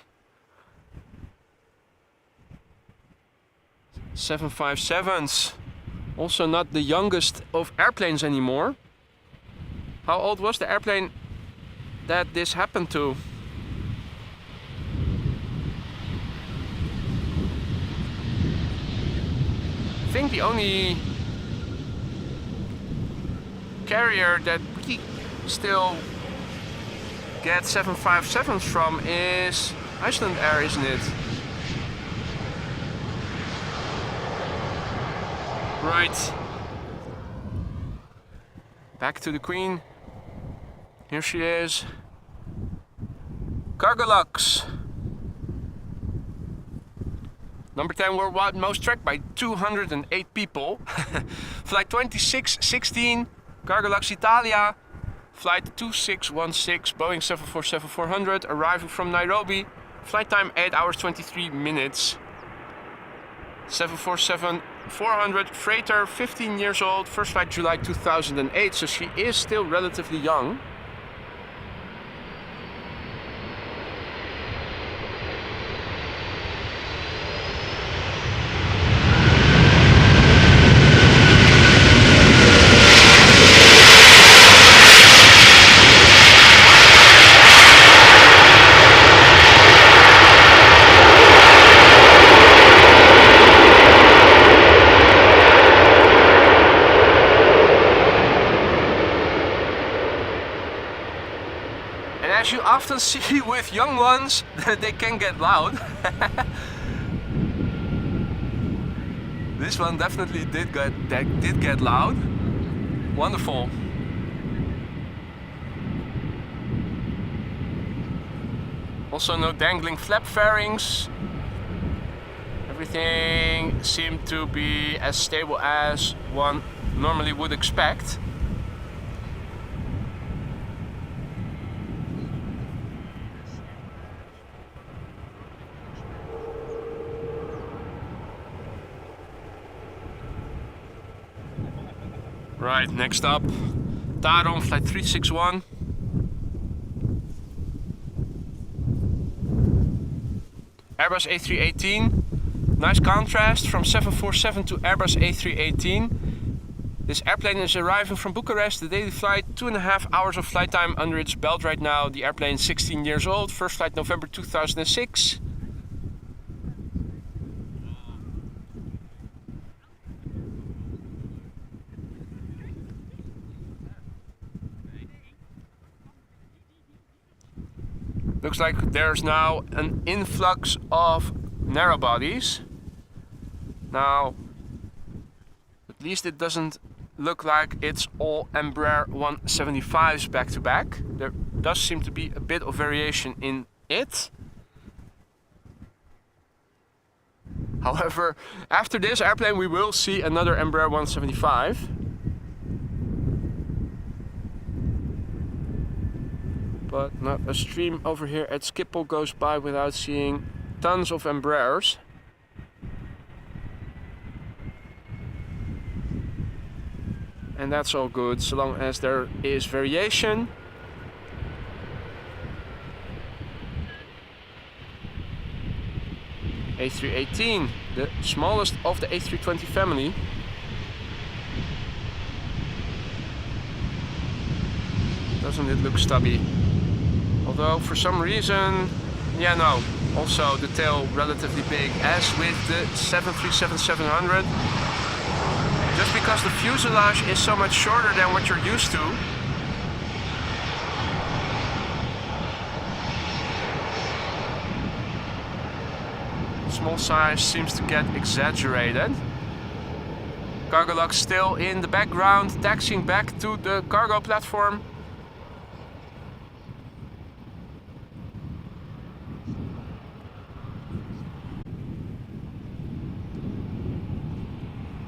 757s. Also not the youngest of airplanes anymore. How old was the airplane that this happened to? I think the only carrier that we still get 757s from is Icelandair, isn't it? Right. Back to the Queen. Here she is. Cargolux. Number 10 worldwide, most tracked by 208 people. Flight 2616, Cargolux Italia. Flight 2616, Boeing 747-400, arriving from Nairobi. Flight time 8 hours 23 minutes. 747-400 freighter, 15 years old, first flight July 2008, so she is still relatively young. As you often see with young ones, they can get loud. This one definitely did get loud. Wonderful. Also no dangling flap fairings. Everything seemed to be as stable as one normally would expect. Right, next up, Tarom flight 361. Airbus A318. Nice contrast from 747 to Airbus A318. This airplane is arriving from Bucharest. The daily flight, 2.5 hours of flight time under its belt right now. The airplane is 16 years old. First flight November 2006. Looks like there's now an influx of narrow bodies. Now, at least it doesn't look like it's all Embraer 175s back to back. There does seem to be a bit of variation in it. However, after this airplane we will see another Embraer 175. But not a stream over here at Schiphol goes by without seeing tons of Embraers. And that's all good, so long as there is variation. A318, the smallest of the A320 family. Doesn't it look stubby? Although for some reason, yeah, no, also the tail relatively big, as with the 737-700. Just because the fuselage is so much shorter than what you're used to. Small size seems to get exaggerated. Cargolux still in the background, taxiing back to the cargo platform.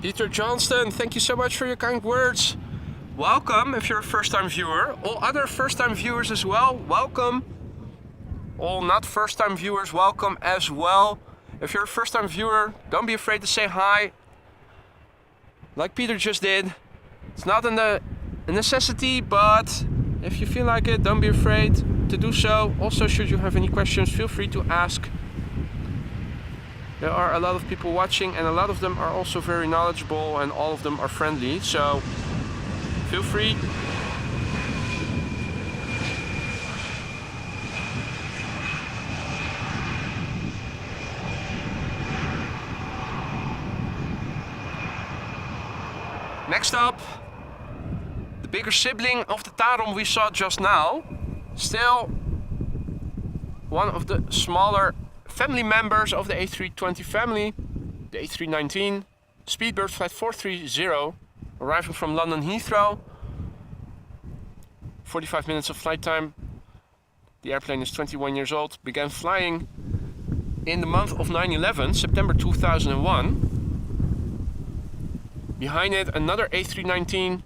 Peter Johnston, thank you so much for your kind words. Welcome if you're a first-time viewer. All other first-time viewers as well, welcome. All not first-time viewers, welcome as well. If you're a first-time viewer, don't be afraid to say hi. Like Peter just did. It's not a necessity, but if you feel like it, don't be afraid to do so. Also, should you have any questions, feel free to ask. There are a lot of people watching and a lot of them are also very knowledgeable and all of them are friendly, so feel free. Next up, the bigger sibling of the Tarom we saw just now. Still one of the smaller family members of the A320 family, the A319, Speedbird flight 430, arriving from London Heathrow. 45 minutes of flight time. The airplane is 21 years old. Began flying in the month of 9/11, September 2001. Behind it, another A319.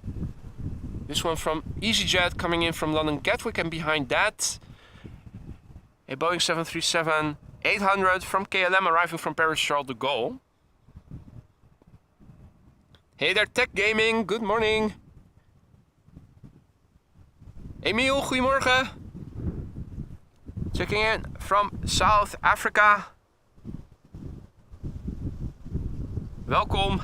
This one from EasyJet coming in from London Gatwick, and behind that, a Boeing 737-800 from KLM arriving from Paris Charles de Gaulle. Hey there, Tech Gaming, good morning. Emiel, goedemorgen. Checking in from South Africa. Welkom.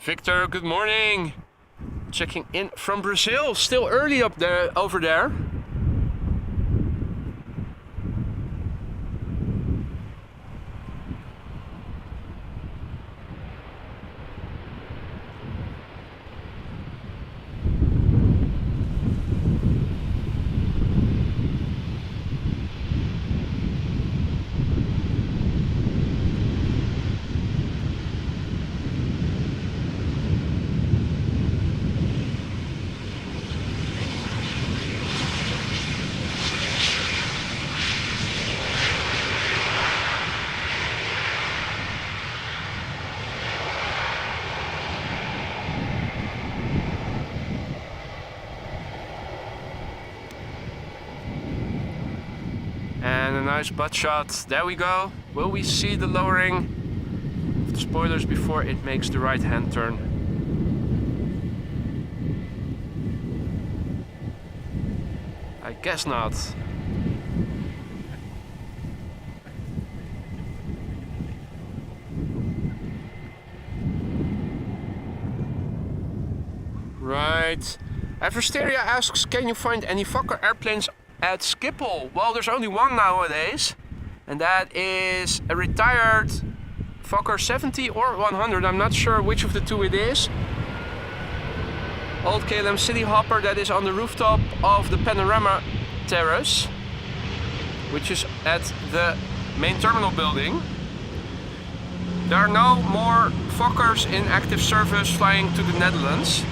Victor, good morning. Checking in from Brazil. Still early up there, over there. And a nice butt shot. There we go. Will we see the lowering of the spoilers before it makes the right hand turn? I guess not. Right. Adversteria asks, can you find any Fokker airplanes at Schiphol? Well, there's only one nowadays, and that is a retired Fokker 70 or 100. I'm not sure which of the two it is. Old KLM City Hopper that is on the rooftop of the Panorama Terrace, which is at the main terminal building. There are no more Fokkers in active service flying to the Netherlands.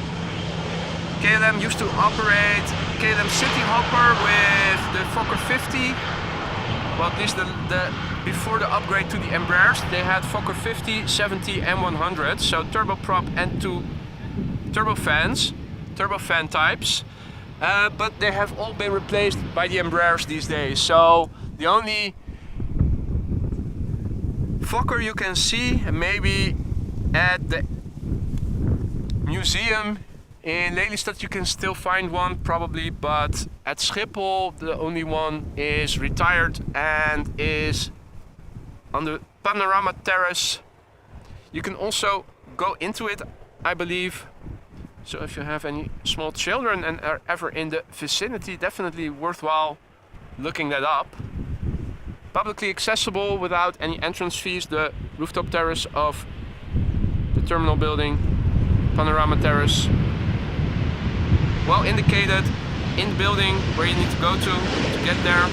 KLM used to operate KLM City Hopper with the Fokker 50. Well, at least before the upgrade to the Embraers, they had Fokker 50, 70 and 100. So turboprop and two turbofan types. But they have all been replaced by the Embraers these days. So the only Fokker you can see, maybe at the museum in Lelystad you can still find one probably, but at Schiphol the only one is retired and is on the Panorama Terrace. You can also go into it, I believe. So if you have any small children and are ever in the vicinity, definitely worthwhile looking that up. Publicly accessible without any entrance fees, the rooftop terrace of the terminal building, Panorama Terrace. Well indicated in the building where you need to go to get there.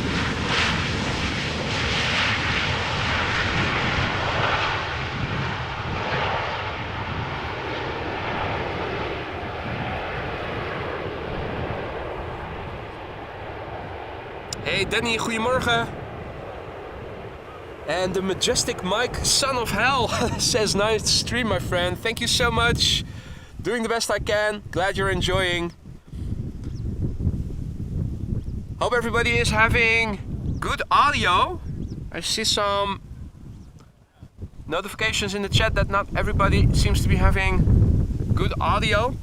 Hey Danny, goedemorgen. And the majestic Mike, son of hell, says nice stream my friend. Thank you so much. Doing the best I can. Glad you're enjoying. Hope everybody is having good audio. I see some notifications in the chat that not everybody seems to be having good audio.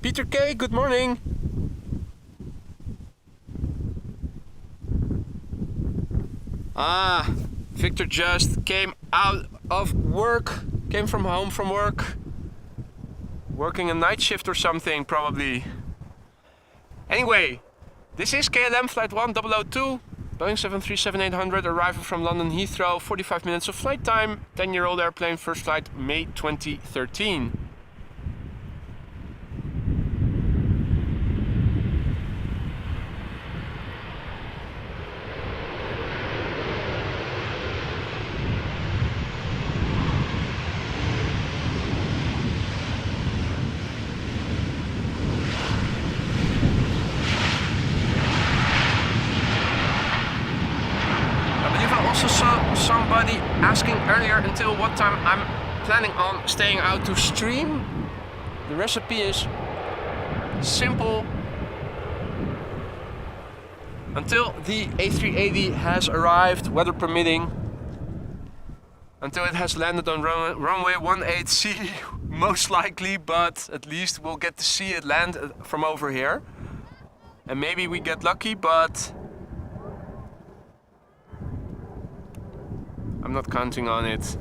Peter K, good morning. Ah, Victor just came out of work, came from home from work. Working a night shift or something, probably. Anyway. This is KLM Flight 1002, Boeing 737-800 arrival from London Heathrow, 45 minutes of flight time, 10-year-old airplane, first flight May 2013. Somebody asking earlier until what time I'm planning on staying out to stream. The recipe is simple. Until the A380 has arrived, weather permitting. Until it has landed on runway 18C, most likely, but at least we'll get to see it land from over here. And maybe we get lucky, but I'm not counting on it.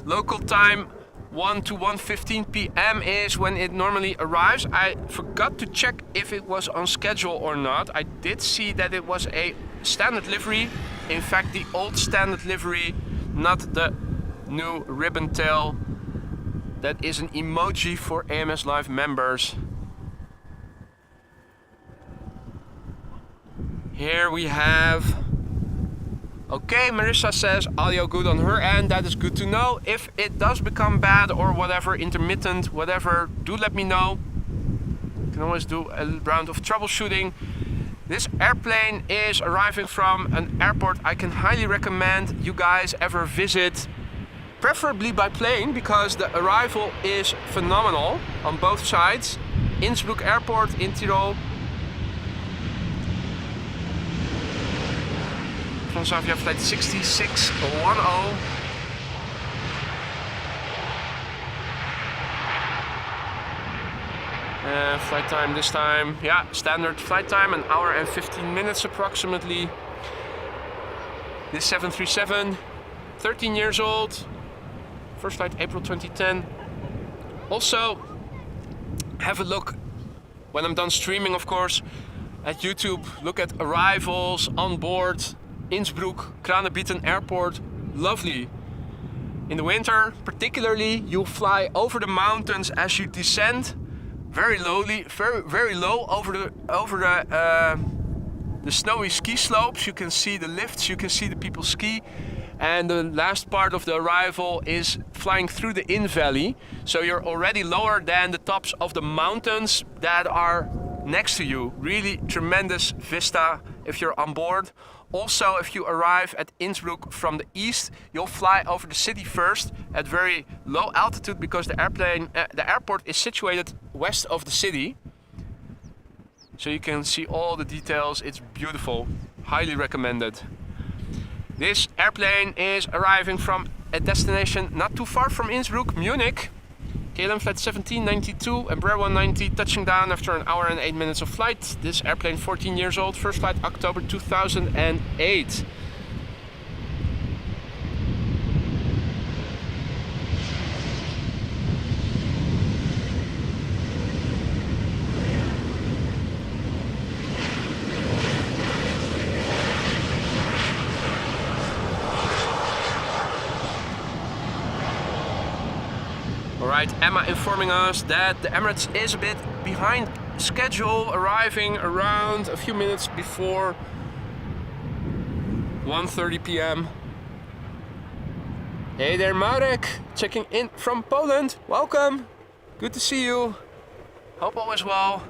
Local time 1 to 1:15 p.m. is when it normally arrives. I forgot to check if it was on schedule or not. I did see that it was a standard livery. In fact, the old standard livery, not the new ribbon tail. That is an emoji for AMS Live members. Here we have... Okay, Marissa says audio good on her end, that is good to know. If it does become bad or whatever, intermittent, whatever, do let me know. You can always do a round of troubleshooting. This airplane is arriving from an airport I can highly recommend you guys ever visit. Preferably by plane, because the arrival is phenomenal on both sides. Innsbruck Airport in Tirol. Transavia flight 6610. Flight time this time, yeah, standard flight time, an hour and 15 minutes approximately. This 737, 13 years old, first flight April 2010. Also, have a look, when I'm done streaming of course, at YouTube, look at arrivals on board Innsbruck, Kranebieten Airport, lovely. In the winter, particularly, you'll fly over the mountains as you descend, very lowly, very low over the snowy ski slopes. You can see the lifts, you can see the people ski, and the last part of the arrival is flying through the Inn Valley. So you're already lower than the tops of the mountains that are next to you. Really tremendous vista if you're on board. Also, if you arrive at Innsbruck from the east, you'll fly over the city first at very low altitude because the airport is situated west of the city. So you can see all the details. It's beautiful. Highly recommended. This airplane is arriving from a destination not too far from Innsbruck, Munich. KLM flight 1792, Embraer 190, touching down after an hour and 8 minutes of flight. This airplane 14 years old, first flight October 2008. Alright, Emma informing us that the Emirates is a bit behind schedule, arriving around a few minutes before 1:30 p.m. Hey there, Marek, checking in from Poland. Welcome, good to see you. Hope all is well.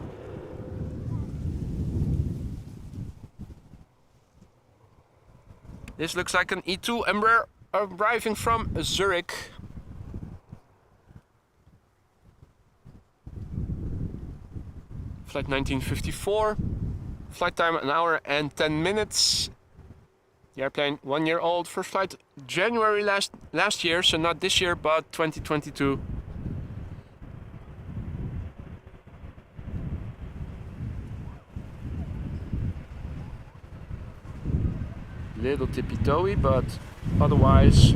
This looks like an E2 Embraer arriving from Zurich. Flight 1954, flight time an hour and 10 minutes. The airplane 1 year old, first flight January last year, so not this year but 2022. Little tippy-toey, but otherwise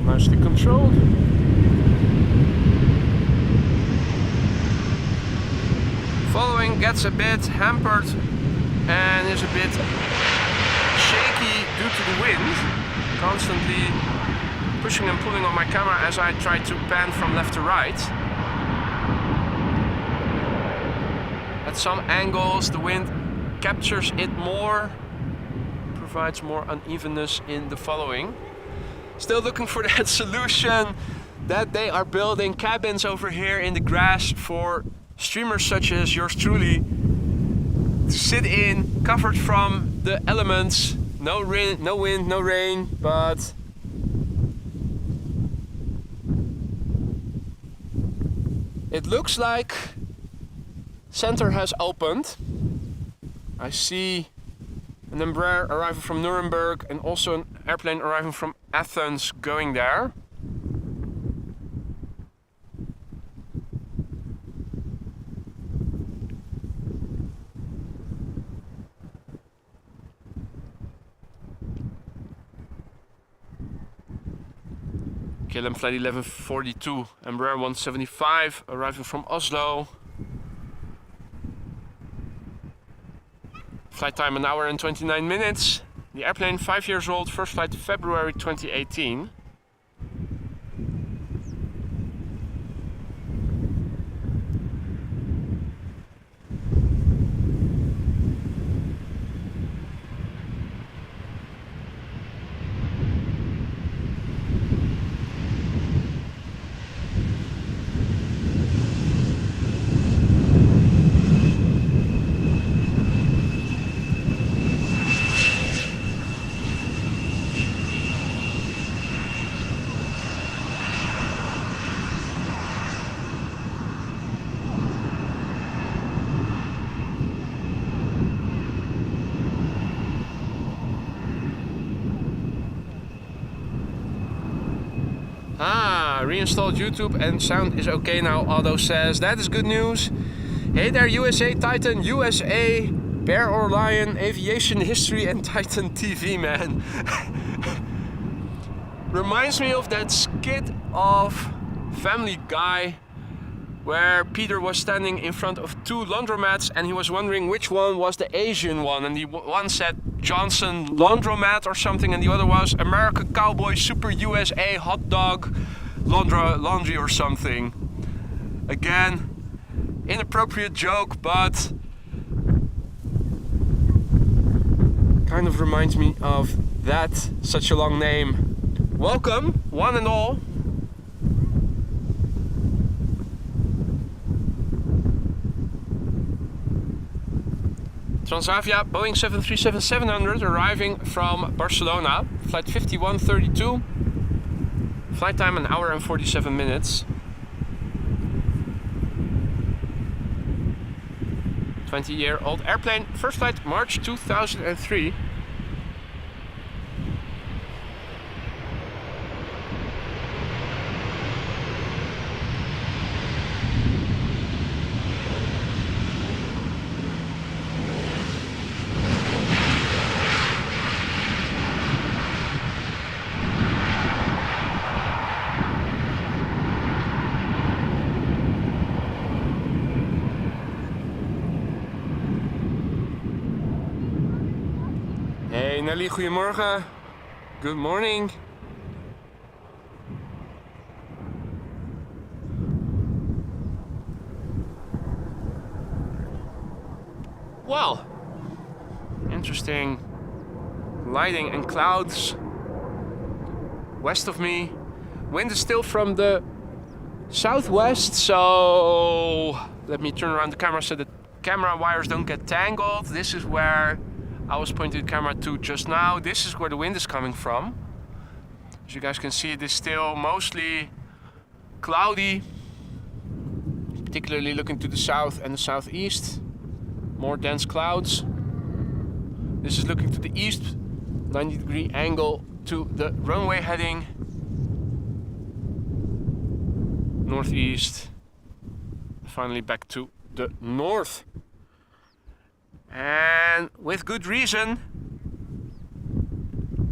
nicely controlled. Following gets a bit hampered and is a bit wind, constantly pushing and pulling on my camera as I try to pan from left to right. At some angles the wind captures it more, provides more unevenness in the following. Still looking for that solution that they are building cabins over here in the grass for streamers such as yours truly to sit in, covered from the elements. No wind, no rain, but it looks like center has opened. I see an Embraer arriving from Nuremberg and also an airplane arriving from Athens going there. KLM flight 1142, Embraer 175 arriving from Oslo. Flight time 1 hour and 29 minutes. The airplane 5 years old, first flight February 2018. Reinstalled YouTube and sound is okay now, Aldo says. That is good news. Hey there, USA Titan, USA, Bear or Lion, Aviation History and Titan TV, man. Reminds me of that skit of Family Guy where Peter was standing in front of two laundromats and he was wondering which one was the Asian one, and the one said Johnson Laundromat or something, and the other was America Cowboy Super USA Hot Dog Laundry or something. Again, inappropriate joke, but kind of reminds me of that, such a long name. Welcome, one and all. Transavia Boeing 737-700 arriving from Barcelona, flight 5132. Flight time 1 hour and 47 minutes. 20-year-old airplane, first flight March 2003. Hey Nelly, goedemorgen. Good morning. Well, interesting lighting and clouds west of me. Wind is still from the southwest, so let me turn around the camera so that camera wires don't get tangled. This is where I was pointing the camera to just now. This is where the wind is coming from. As you guys can see, it is still mostly cloudy, particularly looking to the south and the southeast. More dense clouds. This is looking to the east, 90-degree angle to the runway heading. Northeast. Finally back to the north. And with good reason.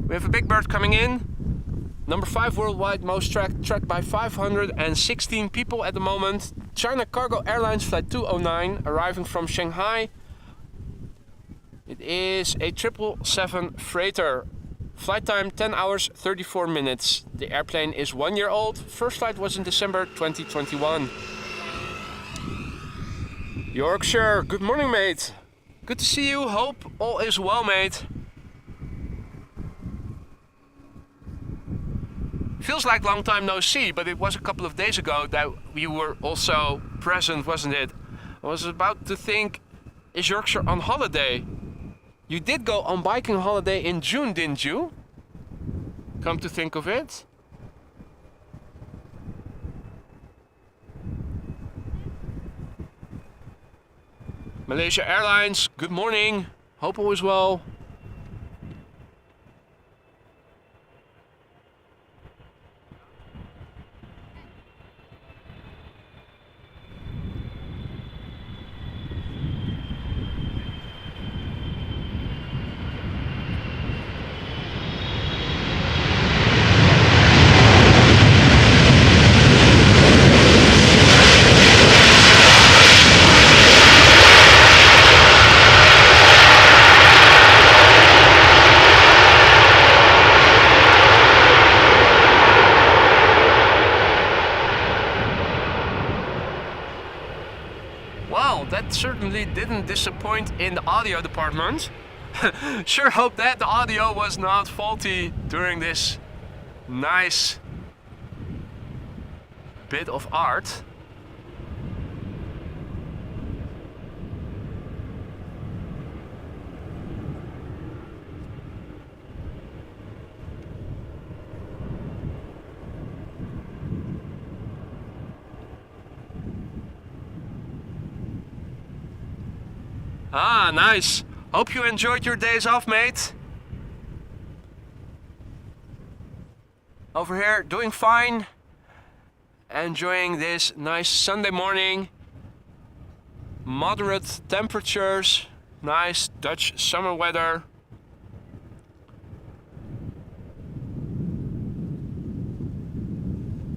We have a big bird coming in. Number 5 worldwide, most tracked by 516 people at the moment. China Cargo Airlines flight 209 arriving from Shanghai. It is a 777 freighter Flight time 10 hours 34 minutes. The airplane is 1 year old. First flight was in December 2021. Yorkshire, good morning mate. Good to see you, hope all is well mate. Feels like long time no see, but it was a couple of days ago that you were also present, wasn't it? I was about to think, is Yorkshire on holiday? You did go on biking holiday in June, didn't you? Come to think of it. Malaysia Airlines, good morning. Hope all is well. That certainly didn't disappoint in the audio department. Sure hope that the audio was not faulty during this nice bit of art. Ah, nice. Hope you enjoyed your days off, mate. Over here, doing fine. Enjoying this nice Sunday morning. Moderate temperatures. Nice Dutch summer weather.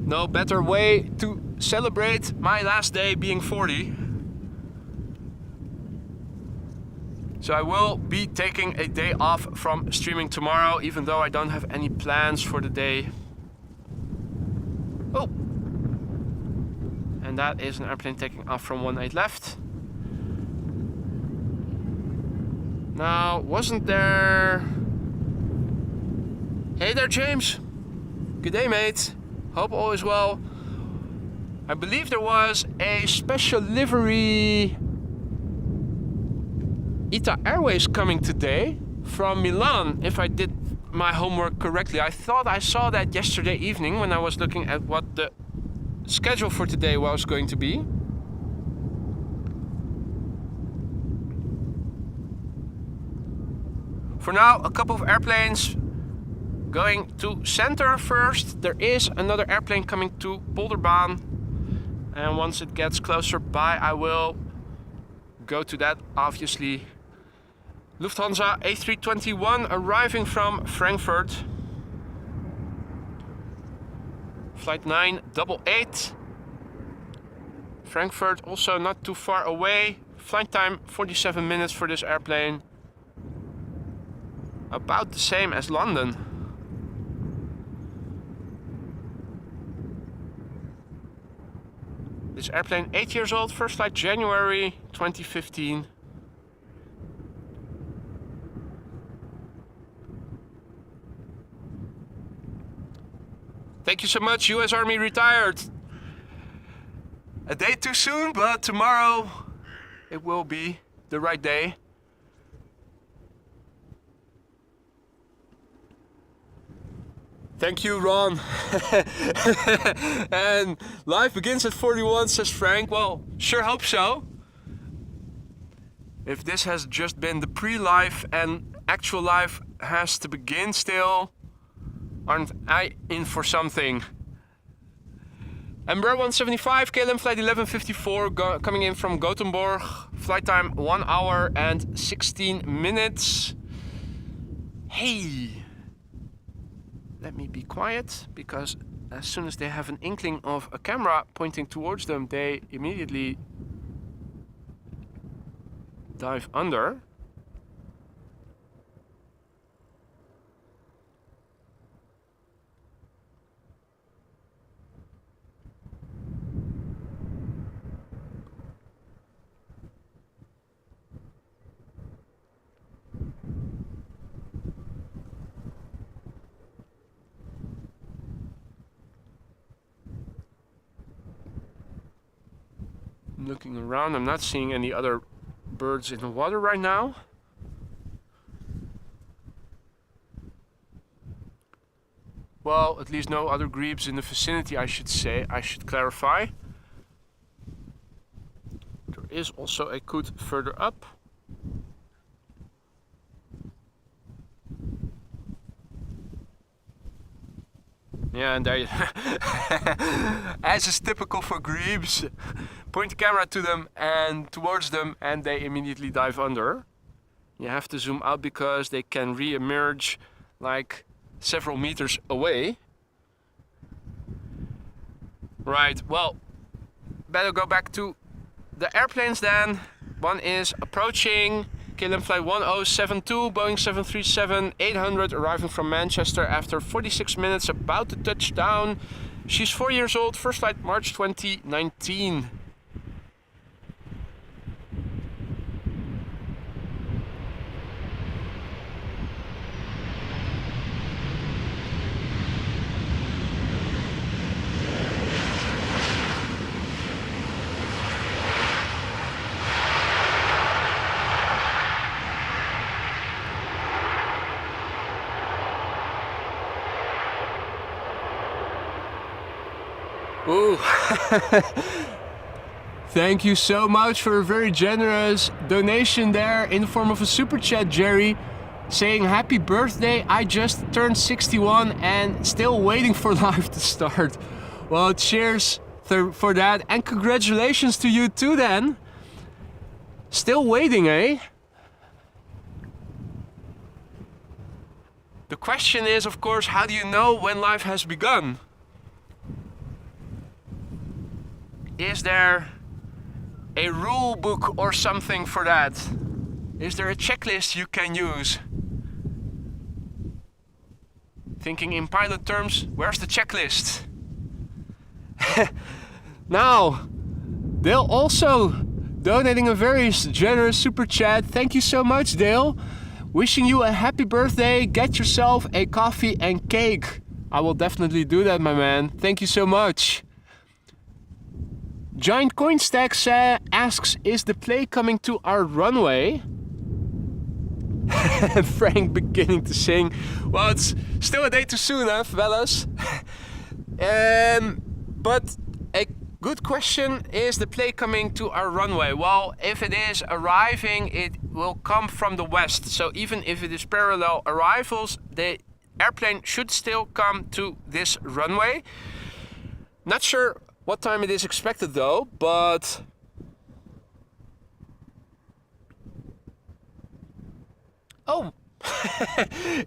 No better way to celebrate my last day being 40. So I will be taking a day off from streaming tomorrow, even though I don't have any plans for the day. Oh! And that is an airplane taking off from 18 left. Now, wasn't there... Hey there, James. Good day, mate. Hope all is well. I believe there was a special livery ITA Airways coming today from Milan, if I did my homework correctly. I thought I saw that yesterday evening when I was looking at what the schedule for today was going to be. For now, a couple of airplanes going to center first. There is another airplane coming to Polderbaan, and once it gets closer by, I will go to that, obviously. Lufthansa A321 arriving from Frankfurt. Flight 988. Frankfurt also not too far away. Flight time 47 minutes for this airplane. About the same as London. This airplane 8 years old, first flight January 2015. Thank you so much, US Army retired. A day too soon, but tomorrow it will be the right day. Thank you, Ron. And life begins at 41, says Frank. Well, sure hope so. If this has just been the pre-life and actual life has to begin still, aren't I in for something? Embraer 175, KLM flight 1154, coming in from Gothenburg. Flight time 1 hour and 16 minutes. Hey! Let me be quiet, because as soon as they have an inkling of a camera pointing towards them, they immediately dive under. Looking around, I'm not seeing any other birds in the water right now. Well, at least no other grebes in the vicinity, I should say. I should clarify. There is also a coot further up. Yeah, and there, as is typical for grebes, point the camera to them and towards them, and they immediately dive under. You have to zoom out because they can re-emerge like several meters away. Right, well, better go back to the airplanes then. One is approaching, KLM flight 1072, Boeing 737-800, arriving from Manchester after 46 minutes, about to touch down. She's 4 years old, first flight March 2019. Ooh. Thank you so much for a very generous donation there in the form of a super chat, Jerry, saying happy birthday. I just turned 61 and still waiting for life to start. Well, cheers for that, and congratulations to you too then. Still waiting, eh? The question is, of course, how do you know when life has begun? Is there a rule book or something for that? Is there a checklist you can use? Thinking in pilot terms, where's the checklist? Now, Dale also donating a very generous super chat. Thank you so much, Dale. Wishing you a happy birthday. Get yourself a coffee and cake. I will definitely do that, my man. Thank you so much. Giant Coin Stacks asks, is the play coming to our runway? Frank beginning to sing. Well, it's still a day too soon, huh, fellas? But a good question, is the play coming to our runway? Well, if it is arriving, it will come from the west. So even if it is parallel arrivals, the airplane should still come to this runway. Not sure what time it is expected though, but oh,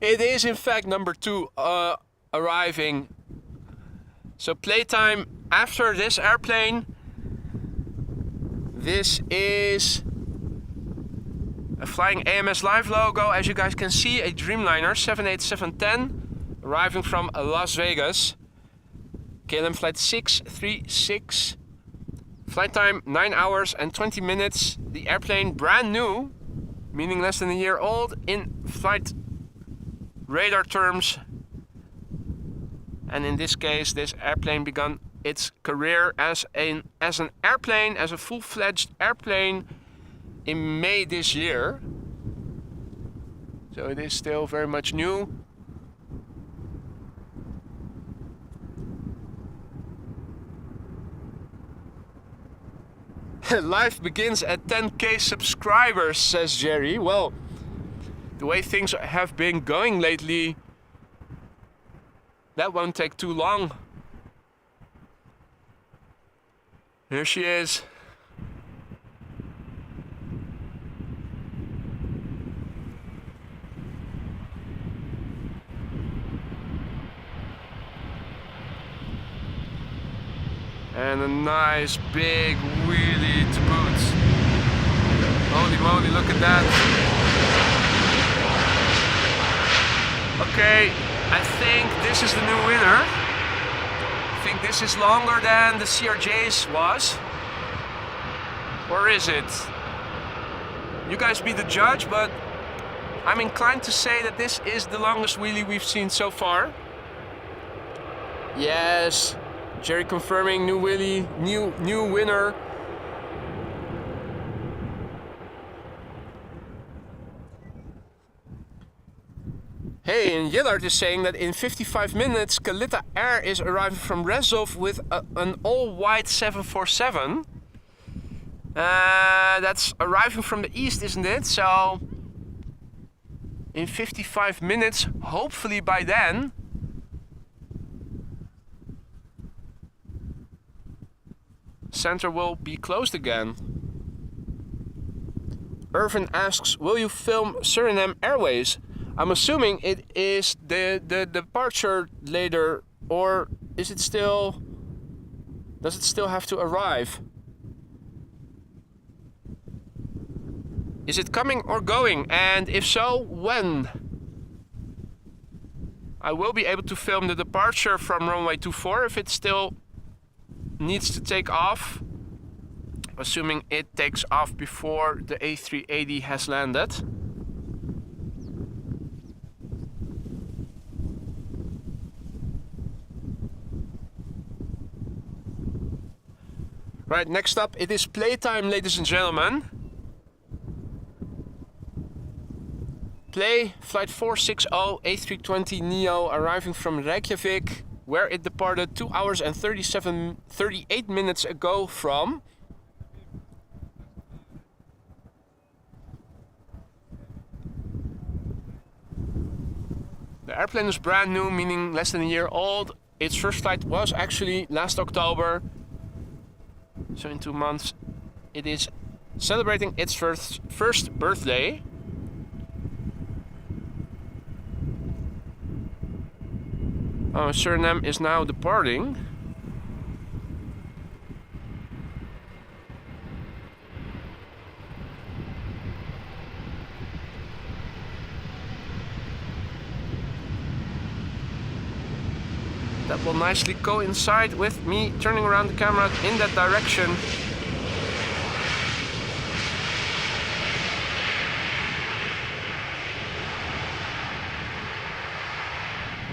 it is in fact number 2 arriving. So playtime after this airplane. This is a flying AMS live logo, as you guys can see, a Dreamliner 78710 arriving from Las Vegas. KLM flight 636, flight time 9 hours and 20 minutes. The airplane brand new, meaning less than a year old in flight radar terms. And in this case, this airplane began its career as an airplane, as a full-fledged airplane in May this year. So it is still very much new. Life begins at 10k subscribers, says Jerry. Well, the way things have been going lately, that won't take too long. Here she is. And a nice big wheelie to boot. Holy moly, look at that. Okay, I think this is the new winner. I think this is longer than the CRJ's was. Or is it? You guys be the judge, but I'm inclined to say that this is the longest wheelie we've seen so far. Yes. Jerry confirming new wheelie, new winner. Hey, and Yillard is saying that in 55 minutes Kalitta Air is arriving from Rezov with an all-white 747. That's arriving from the east, isn't it? So in 55 minutes, hopefully by then, center will be closed again. Irvin asks, will you film Surinam Airways? I'm assuming it is the departure later, or is it still, does it still have to arrive? Is it coming or going? And if so, when? I will be able to film the departure from runway 24 if it still needs to take off. Assuming it takes off before the A380 has landed. Right, next up it is playtime, ladies and gentlemen. Play flight 460 A320 Neo arriving from Reykjavik, where it departed 2 hours and 38 minutes ago from. The airplane is brand new, meaning less than a year old. Its first flight was actually last October. So in 2 months it is celebrating its first birthday. Suriname is now departing. That will nicely coincide with me turning around the camera in that direction.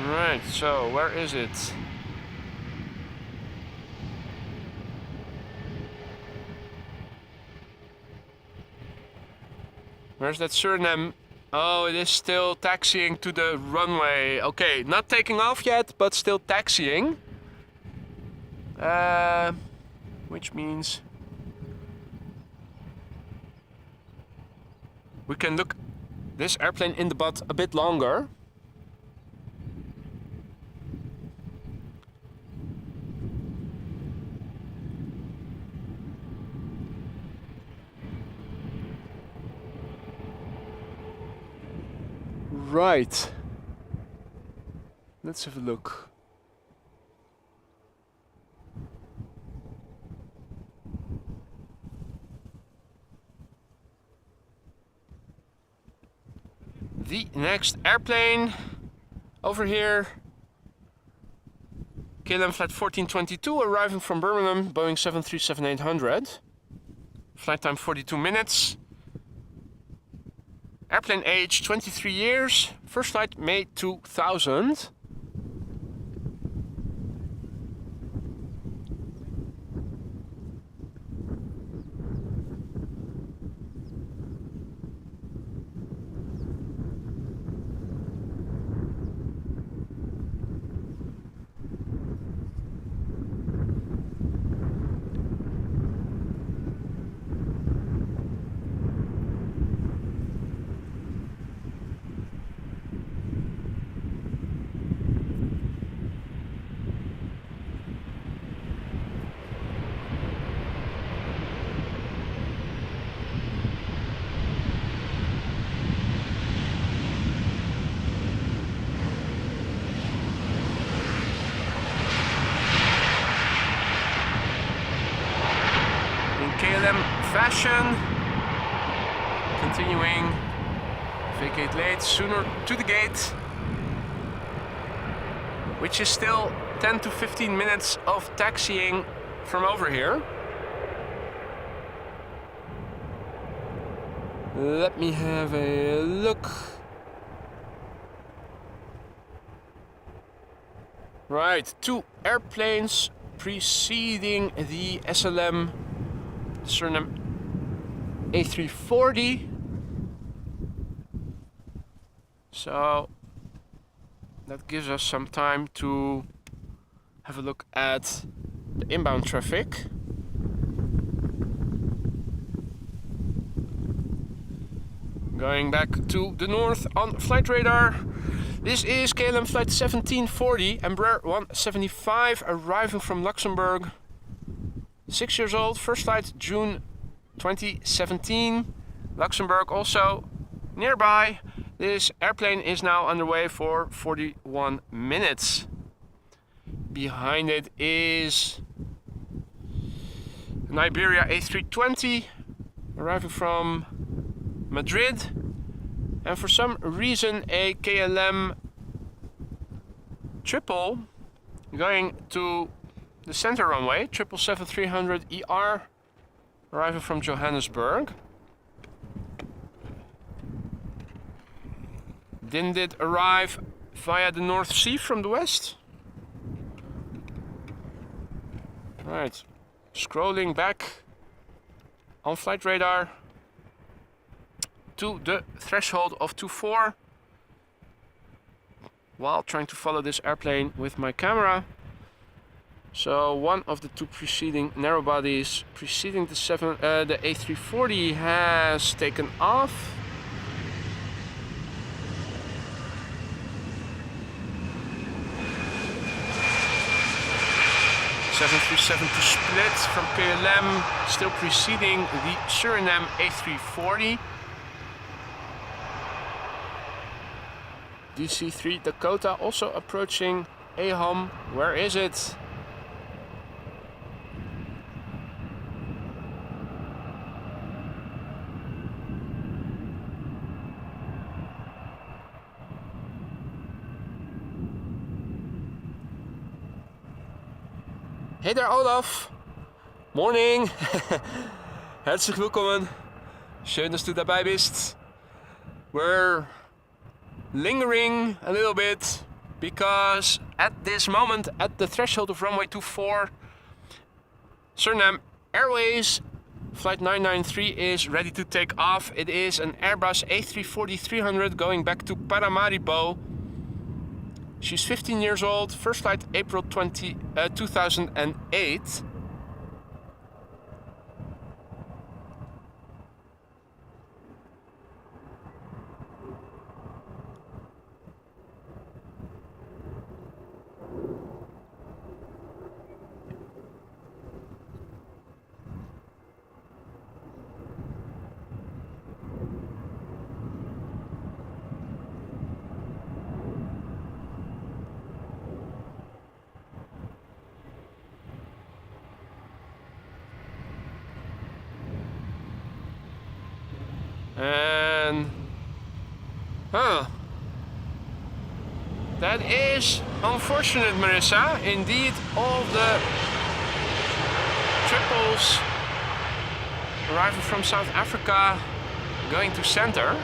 Right, so where is it? Where's that Suriname? Oh, it is still taxiing to the runway. Okay, not taking off yet, but still taxiing. Which means we can look this airplane in the butt a bit longer. Right. Let's have a look. The next airplane over here. KLM flight 1422 arriving from Birmingham, Boeing 737-800. Flight time 42 minutes. Airplane age 23 years, first flight May 2000. KLM fashion, continuing, vacate late, sooner to the gate, which is still 10 to 15 minutes of taxiing from over here. Let me have a look. Right, 2 airplanes preceding the SLM Surinam A340. So that gives us some time to have a look at the inbound traffic. Going back to the north on flight radar. This is KLM flight 1740, Embraer 175, arriving from Luxembourg. 6 years old, first flight June 2017. Luxembourg also nearby. This airplane is now underway for 41 minutes. Behind it is an Iberia A320, arriving from Madrid. And for some reason a KLM triple going to the center runway, 777-300ER, arriving from Johannesburg. Didn't it arrive via the North Sea from the west? Right, scrolling back on flight radar to the threshold of 24 while trying to follow this airplane with my camera. So one of the two preceding narrow bodies preceding the A340 has taken off. .737 to split from KLM, still preceding the Surinam A340. DC-3 Dakota also approaching AHOM. Where is it? Hey there Olaf! Morning! Herzlich willkommen! Schön, dass du dabei bist. We're lingering a little bit because at this moment, at the threshold of runway 24, Surinam Airways flight 993 is ready to take off. It is an Airbus A340-300 going back to Paramaribo. She's 15 years old, first flight April 2008. And that is unfortunate, Marissa. Indeed, all the triples arriving from South Africa going to center.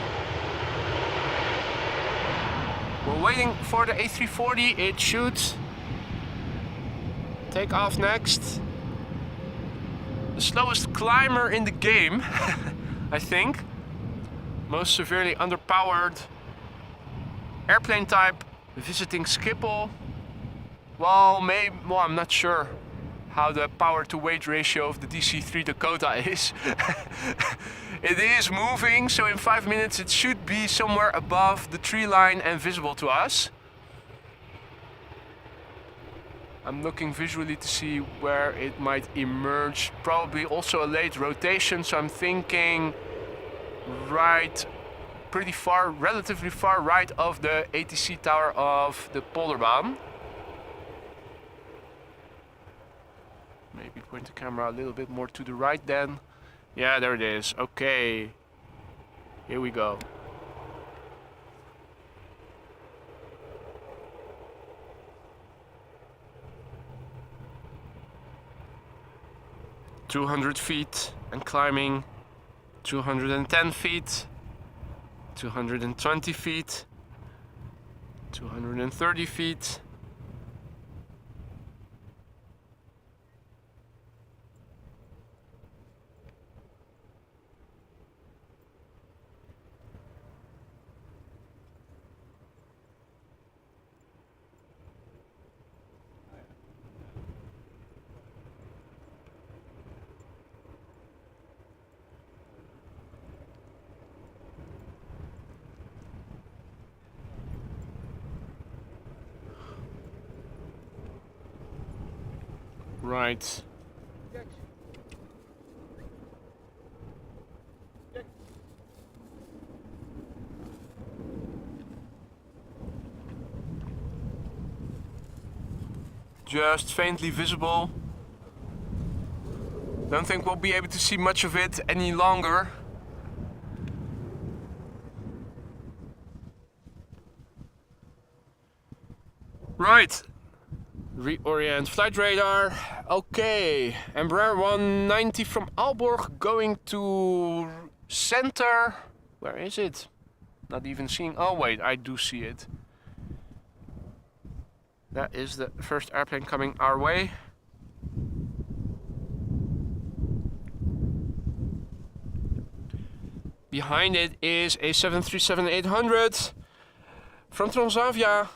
We're waiting for the A340. It should take off next. The slowest climber in the game, I think. Most severely underpowered airplane type visiting Schiphol. Well, I'm not sure how the power to weight ratio of the DC-3 Dakota is. It is moving, so in 5 minutes it should be somewhere above the tree line and visible to us. I'm looking visually to see where it might emerge. Probably also a late rotation, so I'm thinking right, pretty far, relatively far right of the ATC tower of the Polderbaan. Maybe point the camera a little bit more to the right then. Yeah, there it is. Okay, here we go. ...200 feet and climbing, 210 feet, 220 feet, 230 feet. Right. Just faintly visible. Don't think we'll be able to see much of it any longer. Right. Reorient flight radar. Okay. Embraer 190 from Aalborg going to center. Where is it? Not even seeing. Oh wait, I do see it. That is the first airplane coming our way. Behind it is a 737-800 from Transavia,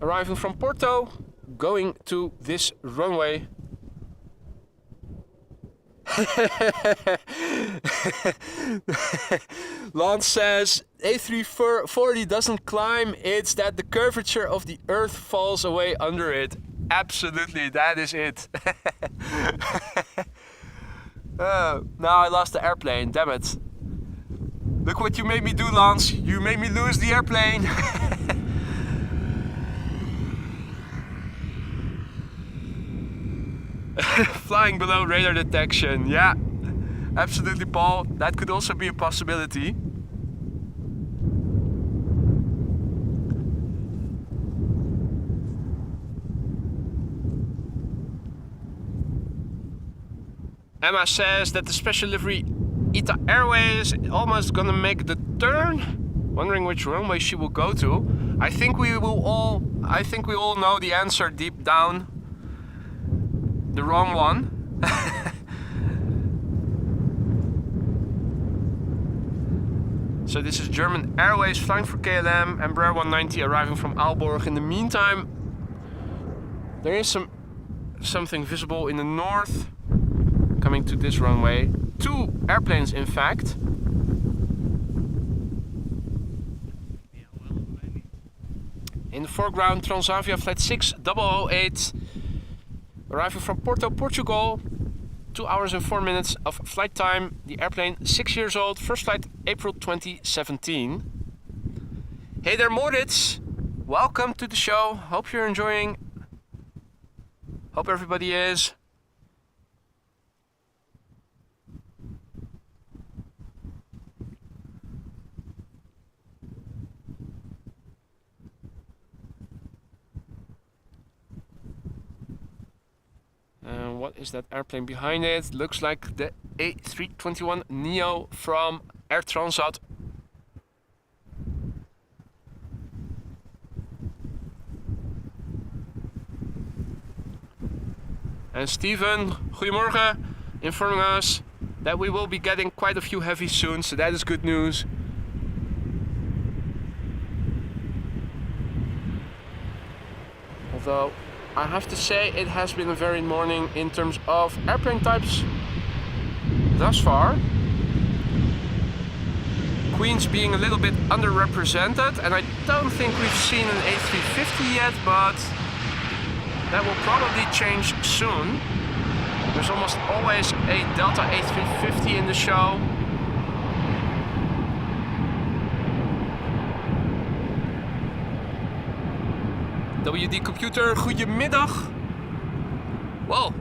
arriving from Porto, going to this runway. Lance says A340 doesn't climb, it's that the curvature of the earth falls away under it. Absolutely, that is it. Now I lost the airplane, damn it. Look what you made me do, Lance. You made me lose the airplane. Flying below radar detection, yeah. Absolutely, Paul. That could also be a possibility. Emma says that the special livery Ita Airways is almost gonna make the turn. Wondering which runway she will go to. I think we all know the answer deep down. The wrong one. So this is German Airways flying for KLM, Embraer 190 arriving from Aalborg. In the meantime, there is something visible in the north coming to this runway. Two airplanes, in fact. In the foreground, Transavia flight 6008 arriving from Porto, Portugal. 2 hours and 4 minutes of flight time. The airplane 6 years old. First flight April 2017. Hey there, Moritz. Welcome to the show. Hope you're enjoying. Hope everybody is. What is that airplane behind it? Looks like the A321neo from Air Transat. And Steven, goedemorgen, informing us that we will be getting quite a few heavies soon, so that is good news. Although I have to say it has been a varied morning in terms of airplane types thus far. Queens being a little bit underrepresented, and I don't think we've seen an A350 yet, but that will probably change soon. There's almost always a Delta A350 in the show. WD Computer, goedemiddag. Well,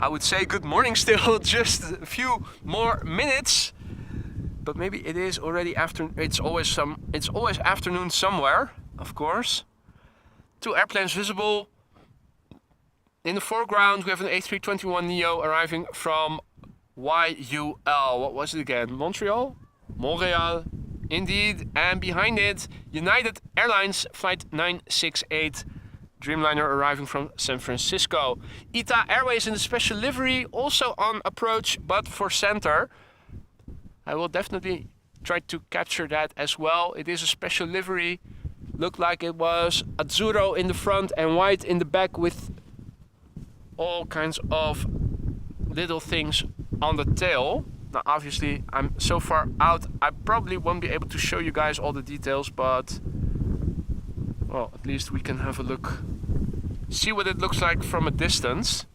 I would say good morning still, just a few more minutes. But maybe it is already afternoon. It's always afternoon somewhere, of course. Two airplanes visible. In the foreground we have an A321neo arriving from YUL. What was it again? Montreal? Montreal. Indeed, and behind it, United Airlines Flight 968, Dreamliner arriving from San Francisco. Ita Airways in the special livery, also on approach, but for center. I will definitely try to capture that as well. It is a special livery. Looked like it was azzurro in the front and white in the back with all kinds of little things on the tail. Now obviously I'm so far out, I probably won't be able to show you guys all the details, but well, at least we can have a look see what it looks like from a distance.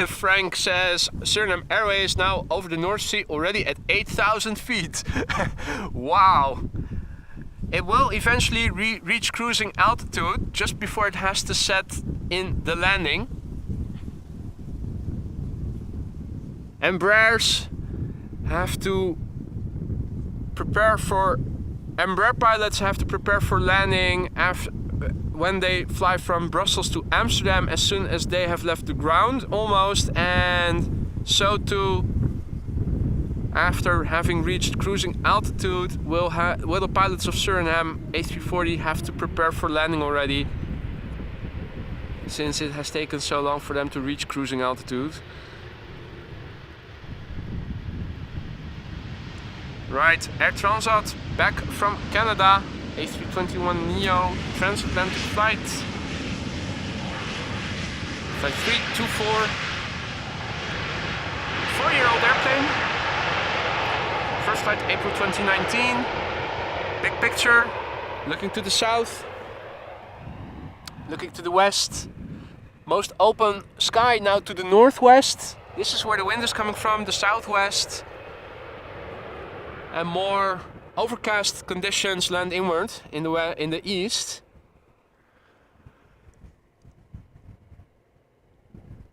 Frank says Surinam Airways now over the North Sea already at 8,000 feet. Wow! It will eventually reach cruising altitude just before it has to set in the landing. Embraers have to prepare for... Embraer pilots have to prepare for landing when they fly from Brussels to Amsterdam as soon as they have left the ground, almost, and so too after having reached cruising altitude will the pilots of Surinam A340 have to prepare for landing already, since it has taken so long for them to reach cruising altitude. Right, Air Transat back from Canada, A321neo transatlantic flight. Flight 324. 4-year-old airplane. First flight April 2019. Big picture, looking to the south, looking to the west. Most open sky now to the northwest. This is where the wind is coming from, the southwest. And more overcast conditions land inward in the east.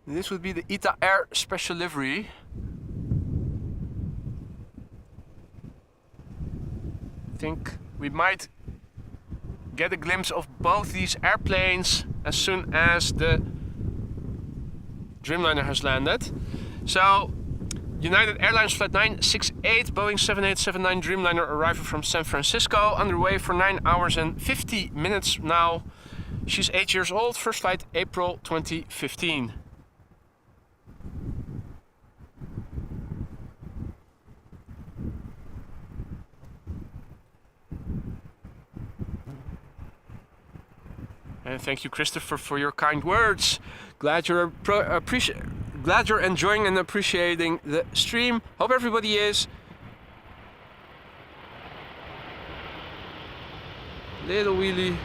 This would be the ITA Air special livery. I think we might get a glimpse of both these airplanes as soon as the Dreamliner has landed. So, United Airlines Flight 968, Boeing 7879 Dreamliner arrival from San Francisco, underway for 9 hours and 50 minutes now. She's 8 years old, first flight April 2015. And thank you, Christopher, for your kind words. Glad you're glad you're enjoying and appreciating the stream. Hope everybody is. Little wheelie.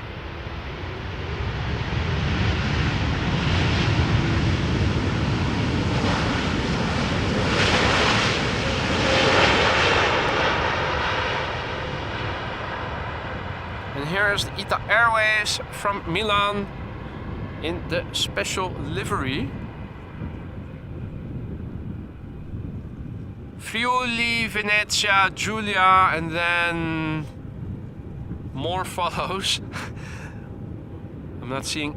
And here is the ITA Airways from Milan in the special livery. Friuli-Venezia, Giulia, and then more follows. I'm not seeing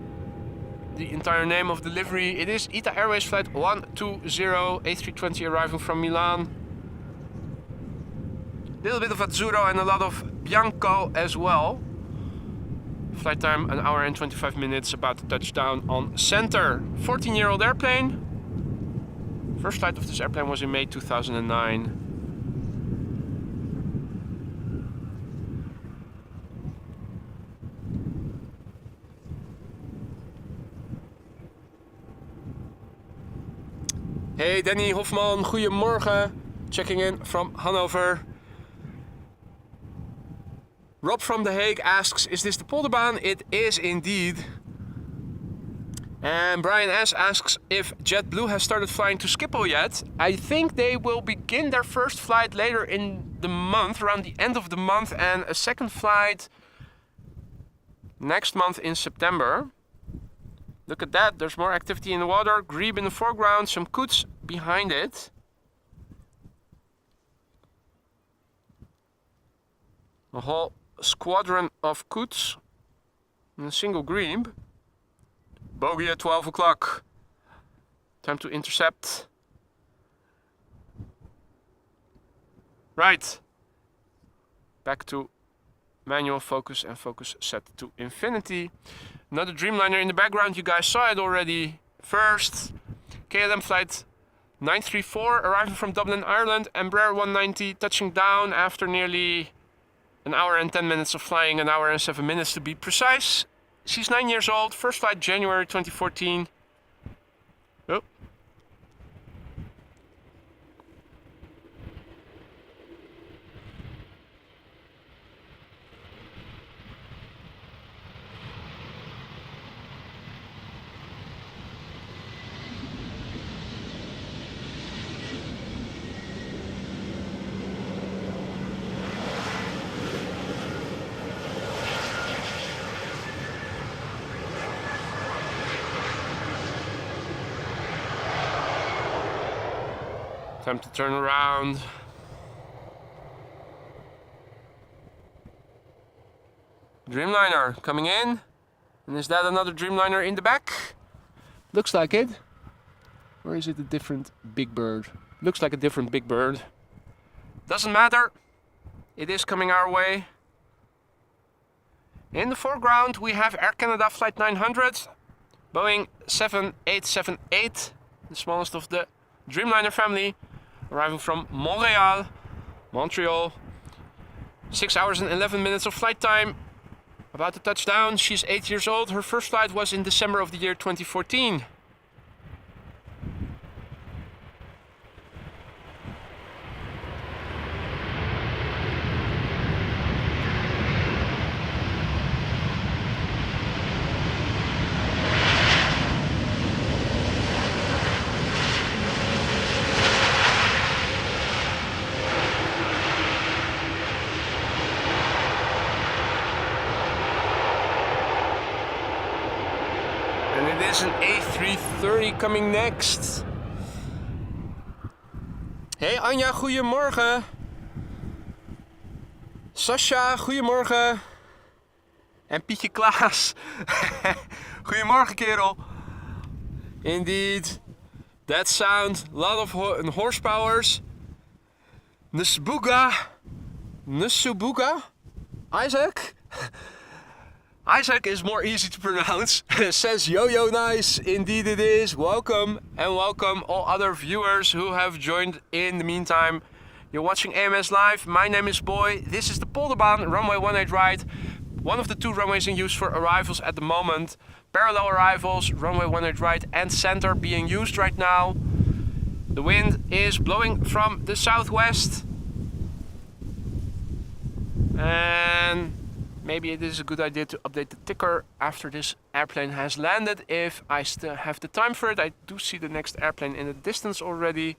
the entire name of the livery. It is ITA Airways Flight 120, A320 arriving from Milan. A little bit of Azzurro and a lot of Bianco as well. Flight time 1 hour and 25 minutes, about to touch down on center. 14-year-old airplane. First flight of this airplane was in May 2009. Hey Danny Hofman, goedemorgen. Checking in from Hanover. Rob from The Hague asks, is this the Polderbaan? It is indeed. And Brian S. asks if JetBlue has started flying to Schiphol yet. I think they will begin their first flight later in the month, around the end of the month, and a second flight next month in September. Look at that, there's more activity in the water. Grebe in the foreground, some coots behind it. A whole squadron of coots and a single grebe. Bogey at 12 o'clock. Time to intercept. Right. Back to manual focus and focus set to infinity. Another Dreamliner in the background, you guys saw it already. First, KLM flight 934 arriving from Dublin, Ireland. Embraer 190 touching down after nearly 1 hour and 10 minutes of flying, 1 hour and 7 minutes to be precise. She's 9 years old, first flight January 2014. Oh. Time to turn around. Dreamliner coming in. And is that another Dreamliner in the back? Looks like it. Or is it a different big bird? Looks like a different big bird. Doesn't matter. It is coming our way. In the foreground we have Air Canada Flight 900. Boeing 7878. The smallest of the Dreamliner family. Arriving from Montreal. 6 hours and 11 minutes of flight time. About to touch down. She's 8 years old. Her first flight was in December of the year 2014. There's an A330 coming next. Hey Anja, goedemorgen. Sascha, goedemorgen. En Pietje Klaas. Goedemorgen kerel. Indeed. That sound, a lot of horsepowers. Nsubuga? Isaac? Isaac is more easy to pronounce. Says yo nice. Indeed it is. Welcome and welcome all other viewers who have joined in the meantime. You're watching AMS Live. My name is Boy. This is the Polderbaan runway 18 right. One of the two runways in use for arrivals at the moment. Parallel arrivals, runway 18 right and center being used right now. The wind is blowing from the southwest. And maybe it is a good idea to update the ticker after this airplane has landed, if I still have the time for it. I do see the next airplane in the distance already.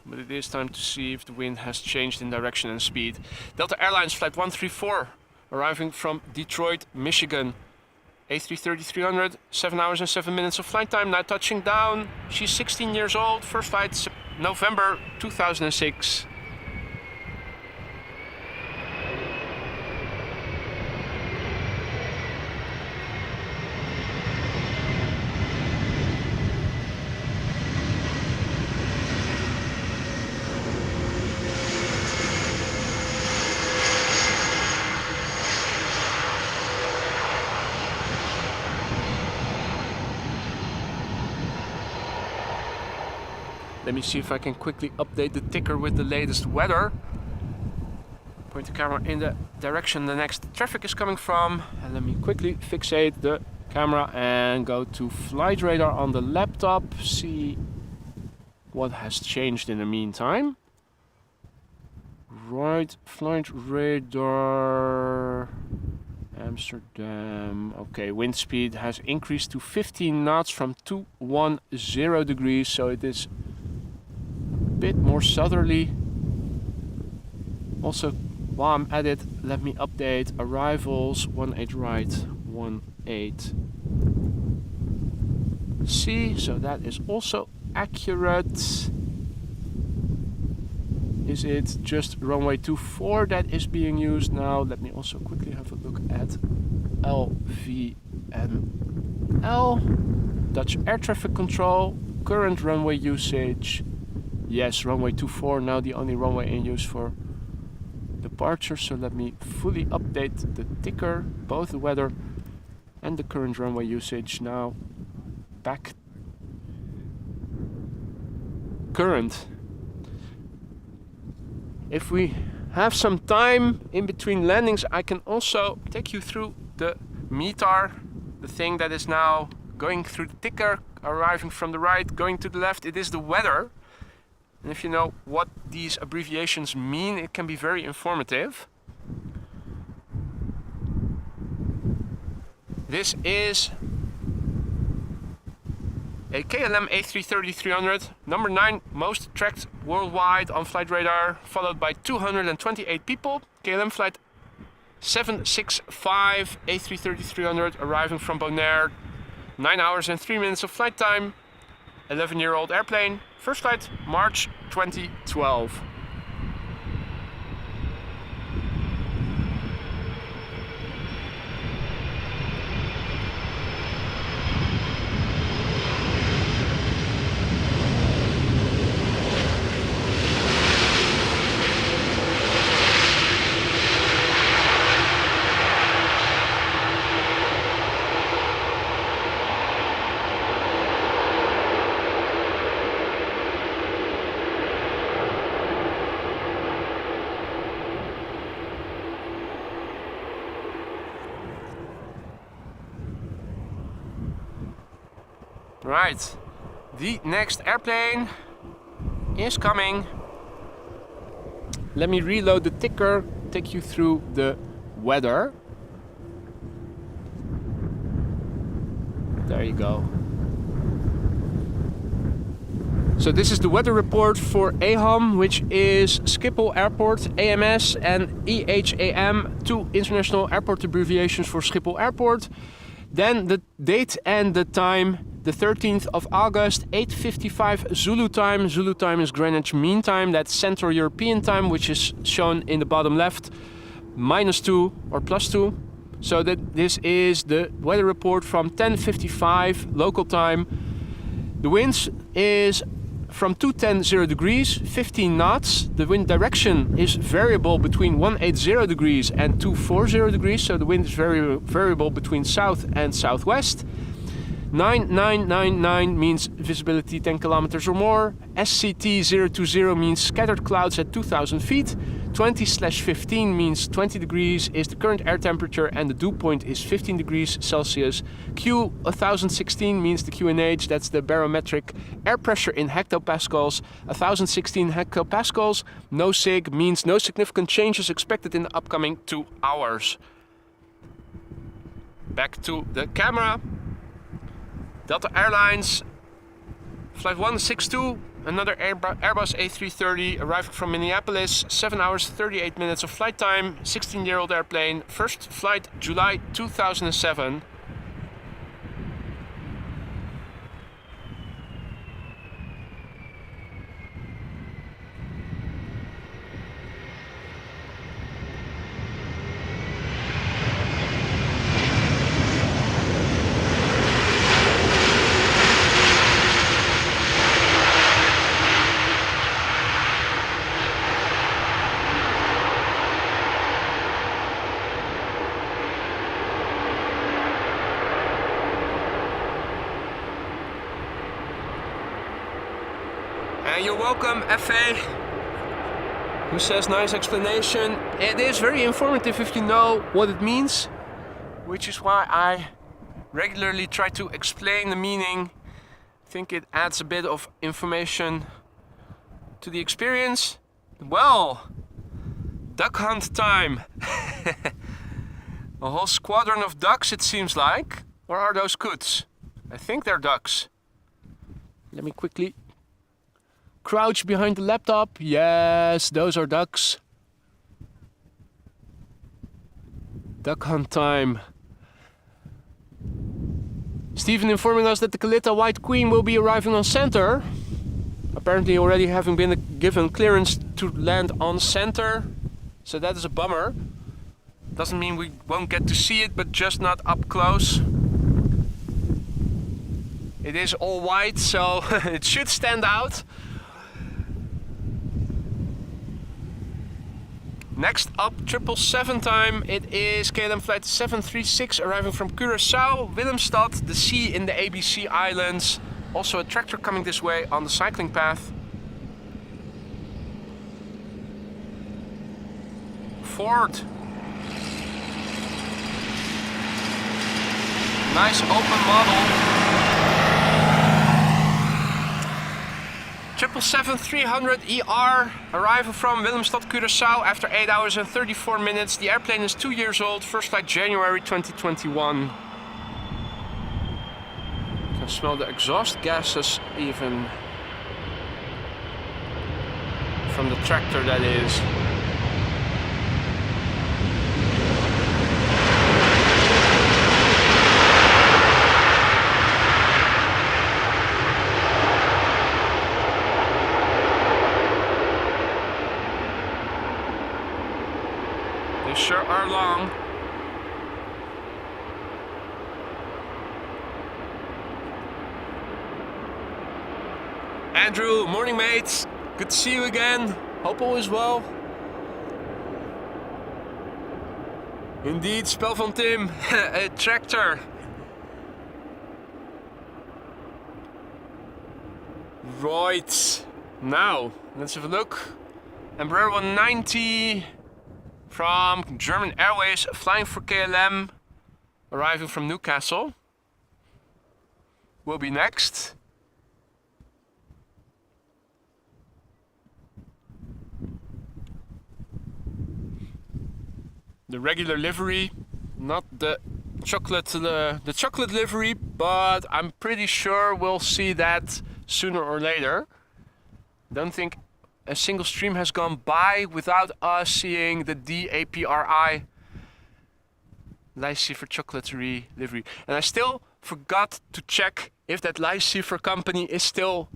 But it is time to see if the wind has changed in direction and speed. Delta Airlines Flight 134, arriving from Detroit, Michigan. A330-300, 7 hours and 7 minutes of flight time, now touching down. She's 16 years old, first flight November 2006. Let me see if I can quickly update the ticker with the latest weather. Point the camera in the direction the next traffic is coming from. And let me quickly fixate the camera and go to flight radar on the laptop. See what has changed in the meantime. Right, flight radar. Amsterdam. Okay, wind speed has increased to 15 knots from 210 degrees. So it is bit more southerly. Also, while I'm at it, let me update arrivals 18 right, 18 C, so that is also accurate. Is it just runway 24 that is being used now? Let me also quickly have a look at LVNL, Dutch air traffic control, current runway usage. Yes, runway 24, now the only runway in use for departure. So let me fully update the ticker, both the weather and the current runway usage now. Back. Current. If we have some time in between landings, I can also take you through the METAR, the thing that is now going through the ticker, arriving from the right, going to the left. It is the weather. And if you know what these abbreviations mean, it can be very informative. This is a KLM A333, number 9 most tracked worldwide on flight radar, followed by 228 people. KLM flight 765 A333 arriving from Bonaire, 9 hours and 3 minutes of flight time. 11-year-old airplane. First flight, March 2012. Right, the next airplane is coming. Let me reload the ticker, take you through the weather. There you go. So this is the weather report for AHAM, which is Schiphol Airport, AMS and EHAM, two international airport abbreviations for Schiphol Airport. Then the date and the time, the 13th of August, 8:55 Zulu time. Zulu time is Greenwich Mean Time, that's Central European Time, which is shown in the bottom left, -2 or +2. So that this is the weather report from 10:55 local time. The winds is from 210 degrees, 15 knots. The wind direction is variable between 180 degrees and 240 degrees, so the wind is very variable between south and southwest. 9999 means visibility 10 kilometers or more. SCT 020 means scattered clouds at 2000 feet. 20/15 means 20 degrees is the current air temperature and the dew point is 15 degrees Celsius. Q 1016 means the QNH, that's the barometric air pressure in hectopascals. 1016 hectopascals. No sig means no significant changes expected in the upcoming 2 hours. Back to the camera. Delta Airlines, flight 162, another Airbus A330 arriving from Minneapolis, 7 hours 38 minutes of flight time, 16-year-old airplane, first flight July 2007. And you're welcome, FA, who says nice explanation. It is very informative if you know what it means, which is why I regularly try to explain the meaning. I think it adds a bit of information to the experience. Well, duck hunt time. A whole squadron of ducks, it seems like. Or are those coots? I think they're ducks. Let me quickly crouch behind the laptop. Yes, those are ducks. Duck hunt time. Stephen informing us that the Kalitta White Queen will be arriving on center. Apparently already having been given clearance to land on center. So that is a bummer. Doesn't mean we won't get to see it, but just not up close. It is all white, so it should stand out. Next up, 777 time. It is KLM flight 736 arriving from Curaçao, Willemstad, the sea in the ABC Islands. Also a tractor coming this way on the cycling path. Ford. Nice open model. 777-300ER arrival from Willemstad, Curaçao after 8 hours and 34 minutes. The airplane is 2 years old, first flight January 2021. You can smell the exhaust gases even from the tractor, that is. They sure are long. Andrew, morning mates. Good to see you again. Hope all is well. Indeed, spel van Tim. A tractor. Right. Now, let's have a look. Embraer 190 from German Airways, flying for KLM, arriving from Newcastle. Will be next. The regular livery, not the chocolate livery, but I'm pretty sure we'll see that sooner or later. Don't think a single stream has gone by without us seeing the DAPRI Lycée for Chocolaterie livery. And I still forgot to check if that Lycée for company is still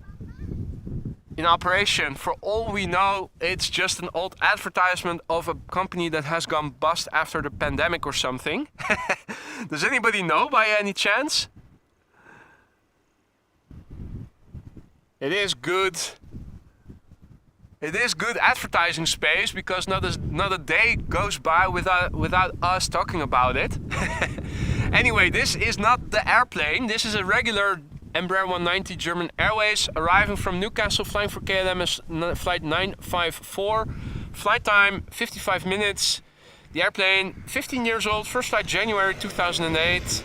in operation. For all we know, it's just an old advertisement of a company that has gone bust after the pandemic or something. Does anybody know by any chance? It is good. It is good advertising space, because not a day goes by without us talking about it. Anyway, this is not the airplane. This is a regular Embraer 190 German Airways, arriving from Newcastle, flying for KLM as flight 954. Flight time 55 minutes. The airplane 15 years old, first flight January 2008.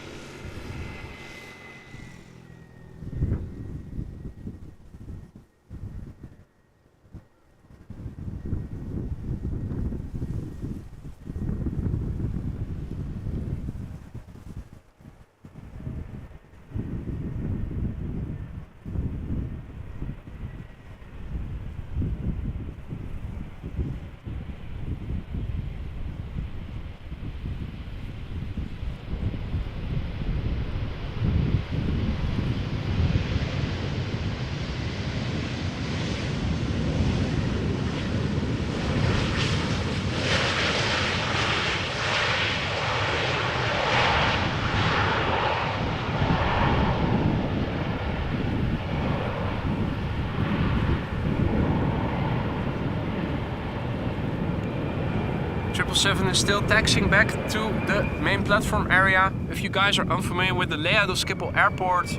Seven is still taxiing back to the main platform area. If you guys are unfamiliar with the layout of Schiphol Airport,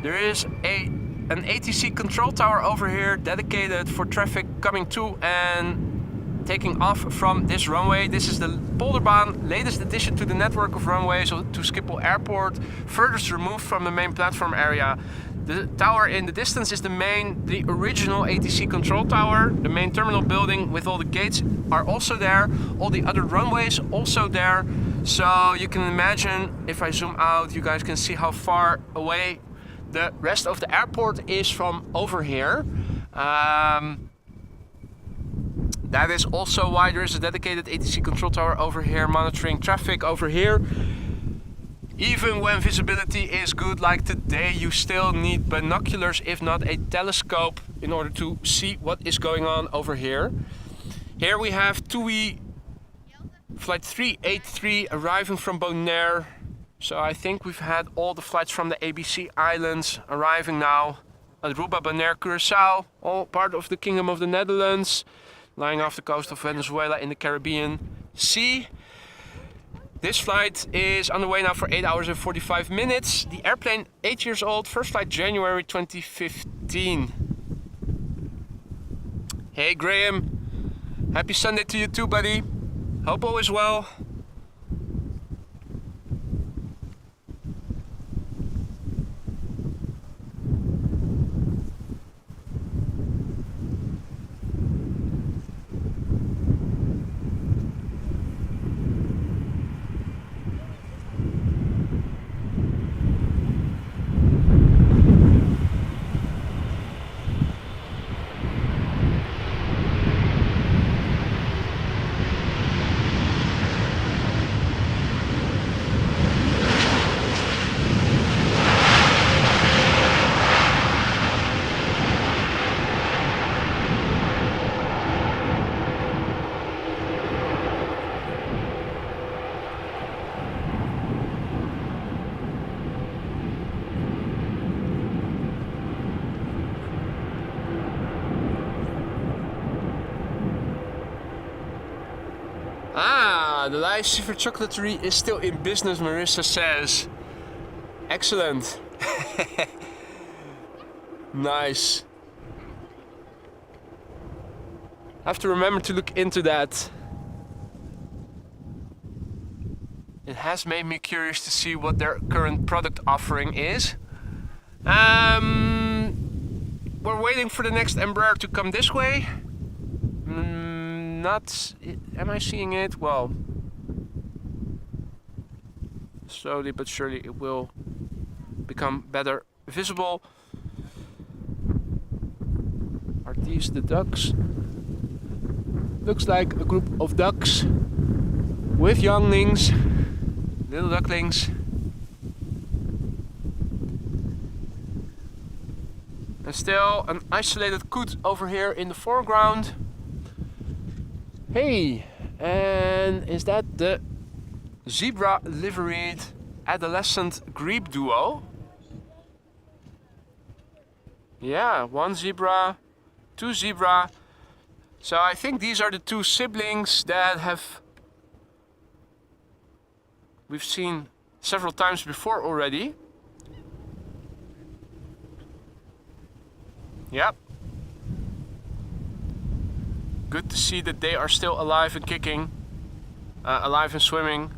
there is an ATC control tower over here dedicated for traffic coming to and taking off from this runway. This is the Polderbaan, latest addition to the network of runways to Schiphol Airport, furthest removed from the main platform area. The tower in the distance is the original ATC control tower. The main terminal building with all the gates are also there. All the other runways also there. So you can imagine, if I zoom out, you guys can see how far away the rest of the airport is from over here. That is also why there is a dedicated ATC control tower over here, monitoring traffic over here. Even when visibility is good like today, you still need binoculars, if not a telescope, in order to see what is going on over here. Here we have TUI flight 383 arriving from Bonaire. So I think we've had all the flights from the ABC Islands arriving now. Aruba, Bonaire, Curaçao, all part of the Kingdom of the Netherlands, lying off the coast of Venezuela in the Caribbean Sea. This flight is underway now for 8 hours and 45 minutes. The airplane 8 years old, first flight January 2015. Hey Graham, happy Sunday to you too, buddy. Hope all is well. Ah, the livery chocolatery is still in business, Marissa says. Excellent. Nice. I have to remember to look into that. It has made me curious to see what their current product offering is. We're waiting for the next Embraer to come this way. Am I seeing it? Well, slowly but surely it will become better visible. Are these the ducks? Looks like a group of ducks with younglings, little ducklings. And still an isolated coot over here in the foreground. Hey, and is that the zebra liveried adolescent grebe duo? Yeah, one zebra, two zebra. So I think these are the two siblings that we've seen several times before already. Yep. Good to see that they are still alive and kicking, alive and swimming.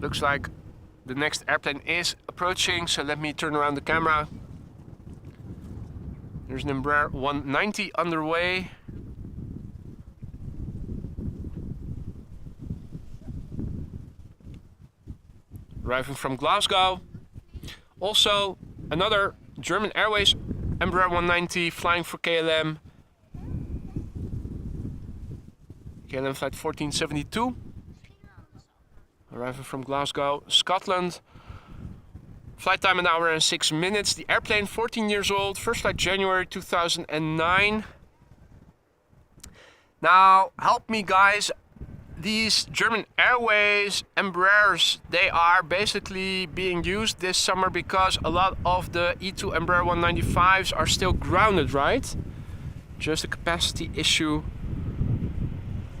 Looks like the next airplane is approaching, so let me turn around the camera. There's an Embraer 190 underway. Arriving from Glasgow. Also another German Airways Embraer 190 flying for KLM. KLM flight 1472. Arriving from Glasgow, Scotland. Flight time 1 hour and 6 minutes. The airplane 14 years old. First flight January 2009. Now help me guys. These German Airways Embraers, they are basically being used this summer because a lot of the E2 Embraer 195s are still grounded, right? Just a capacity issue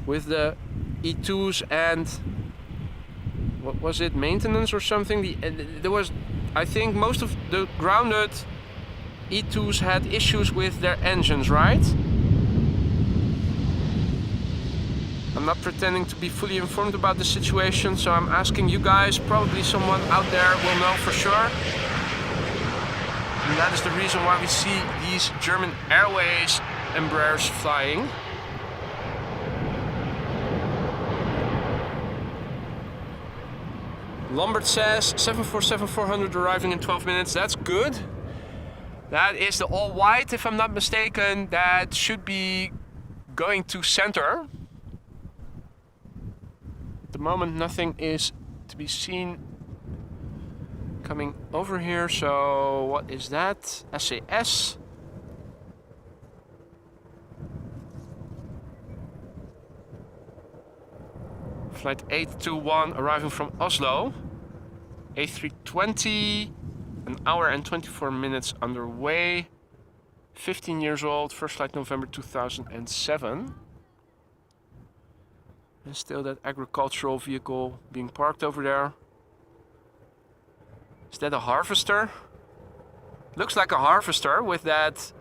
with the E2s and what was it, maintenance or something? There was, I think most of the grounded E2s had issues with their engines, right? I'm not pretending to be fully informed about the situation, so I'm asking you guys, probably someone out there will know for sure. And that is the reason why we see these German Airways Embraers flying. Lombard says 747-400 arriving in 12 minutes. That's good. That is the all white, if I'm not mistaken. That should be going to center. At the moment nothing is to be seen coming over here, so what is that? SAS. Flight 821 arriving from Oslo. A320, 1 hour and 24 minutes underway. 15 years old, first flight November 2007. And still that agricultural vehicle being parked over there. Is that a harvester? Looks like a harvester with that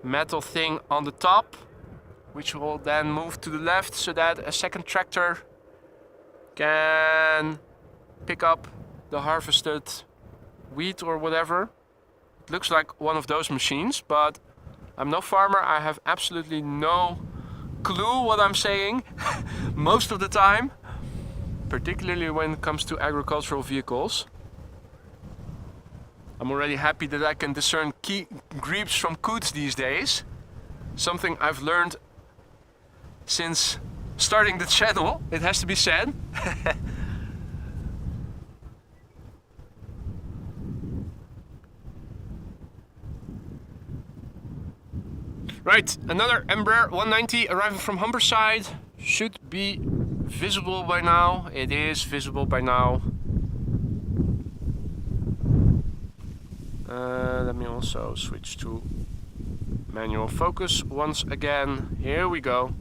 metal thing on the top, which will then move to the left so that a second tractor can pick up the harvested wheat or whatever. It looks like one of those machines, but I'm no farmer. I have absolutely no clue what I'm saying most of the time, particularly when it comes to agricultural vehicles. I'm already happy that I can discern key grebes from coots these days. Something I've learned since starting the channel, it has to be said. Right, another Embraer 190 arriving from Humberside. Should be visible by now. It is visible by now. Let me also switch to Manual focus once again. Here we go.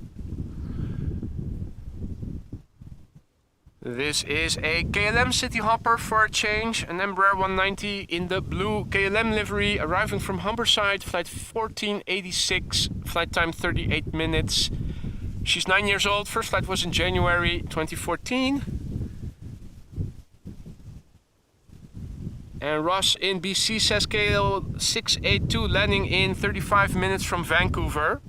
This is a KLM City Hopper for a change, an Embraer 190 in the blue KLM livery, arriving from Humberside, flight 1486, flight time 38 minutes. She's 9 years old, first flight was in January 2014. And Ross in BC says KL682 landing in 35 minutes from Vancouver.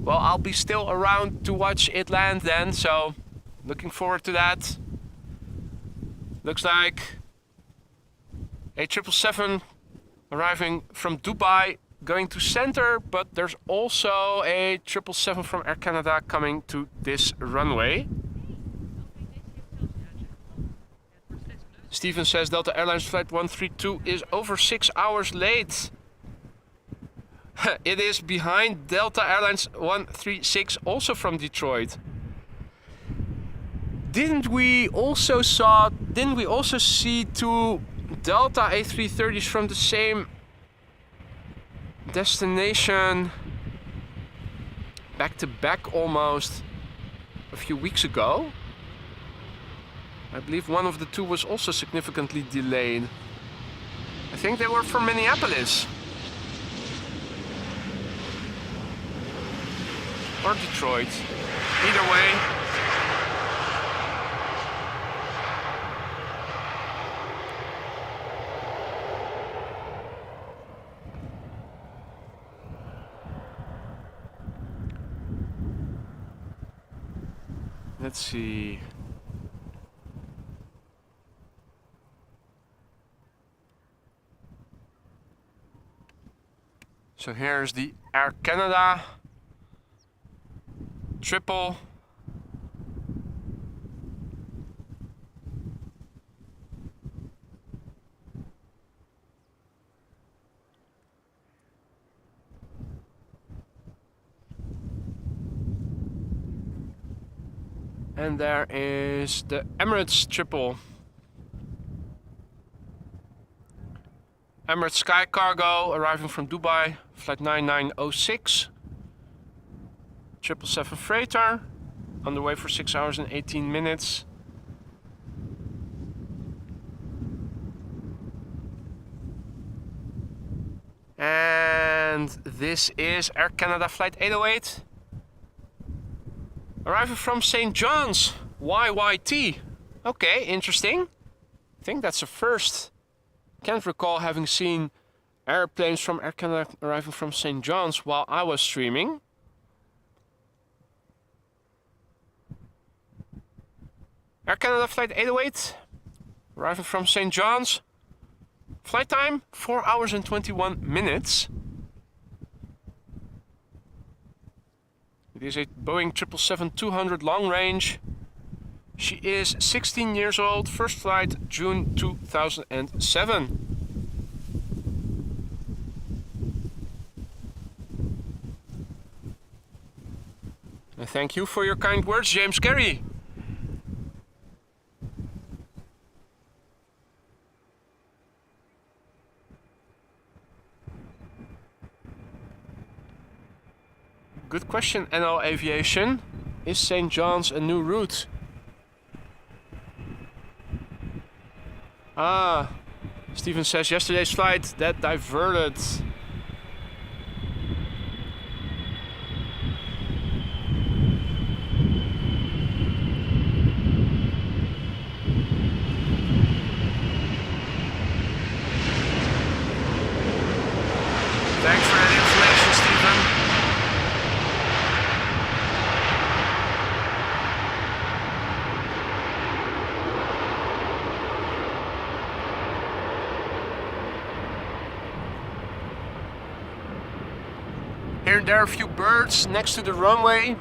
Well, I'll be still around to watch it land then, so looking forward to that. Looks like a 777 arriving from Dubai going to center, but there's also a 777 from Air Canada coming to this runway. Steven says Delta Airlines flight 132 is over 6 hours late. It is behind Delta Airlines 136, also from Detroit. Didn't we also see two Delta A330s from the same destination back to back almost a few weeks ago? I believe one of the two was also significantly delayed. I think they were from Minneapolis. Or Detroit. Either way. Let's see. So here's the Air Canada triple. And there is the Emirates triple. Emirates Sky Cargo arriving from Dubai, flight 9906. 777 freighter, on the way for 6 hours and 18 minutes. And this is Air Canada flight 808. Arriving from St. John's, YYT. Okay, interesting. I think that's a first. Can't recall having seen airplanes from Air Canada arriving from St. John's while I was streaming. Air Canada flight 808, arriving from St. John's. Flight time, 4 hours and 21 minutes. It is a Boeing 777-200 long range. She is 16 years old, first flight June 2007. And thank you for your kind words, James Carey. Good question, NL Aviation. Is St. John's a new route? Ah, Steven says yesterday's flight that diverted. Thanks for that information, Steven. Here and there are a few birds next to the runway.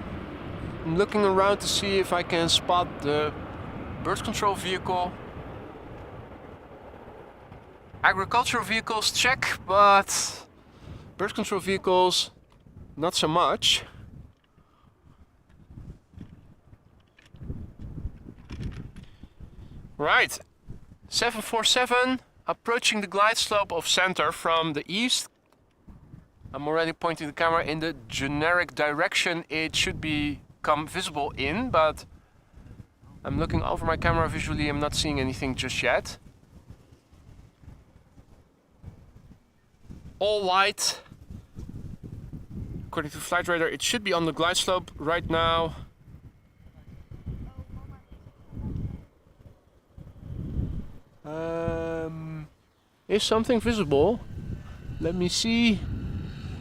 I'm looking around to see if I can spot the bird control vehicle. Agricultural vehicles check, but bird control vehicles not so much. Right, 747 approaching the glide slope of center from the east. I'm already pointing the camera in the generic direction it should become visible in, but I'm looking over my camera visually. I'm not seeing anything just yet. All white. According to flight radar, it should be on the glide slope right now. Is something visible? Let me see.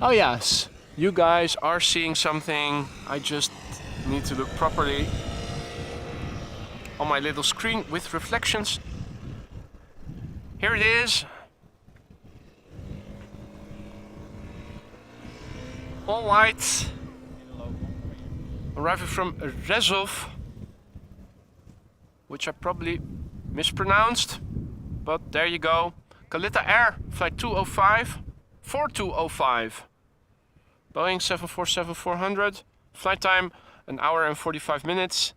Oh yes, you guys are seeing something. I just need to look properly on my little screen with reflections. Here it is. All white. Arriving from Rezov, which I probably mispronounced, but there you go. Kalitta Air, flight 205, 4205. Boeing 747-400, flight time 1 hour and 45 minutes.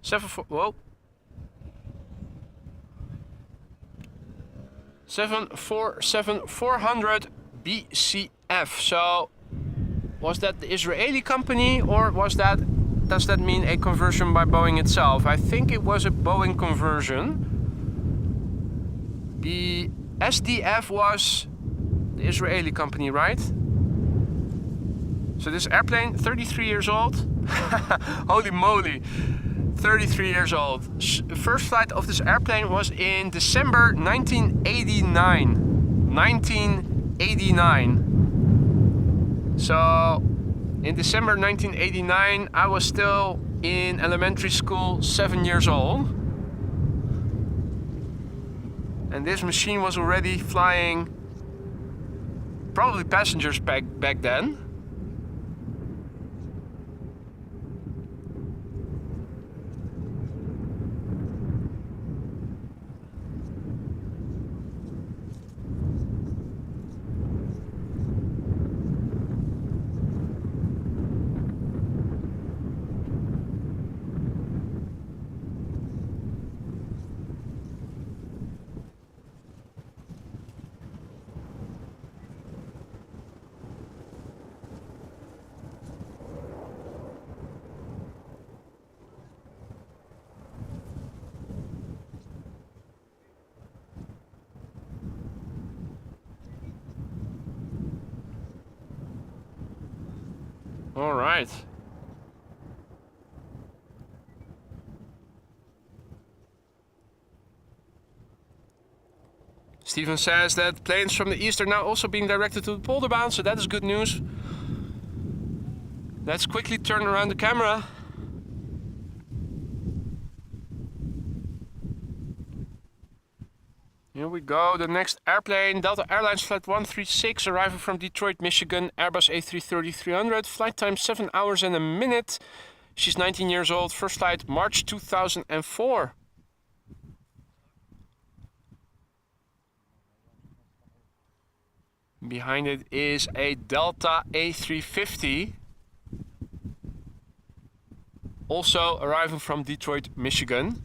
747-400 BCF. So, was that the Israeli company, or was that, does that mean a conversion by Boeing itself? I think it was a Boeing conversion. The SDF was the Israeli company, right? So this airplane, 33 years old. Holy moly, 33 years old. First flight of this airplane was in December 1989. 1989. So in December 1989, I was still in elementary school, 7 years old. And this machine was already flying probably passengers back then. All right. Steven says that planes from the east are now also being directed to the Polderbaan, so that is good news. Let's quickly turn around the camera. Here we go, the next airplane, Delta Airlines Flight 136, arriving from Detroit, Michigan, Airbus A330-300, flight time 7 hours and a minute. She's 19 years old, first flight March 2004. Behind it is a Delta A350, also arriving from Detroit, Michigan.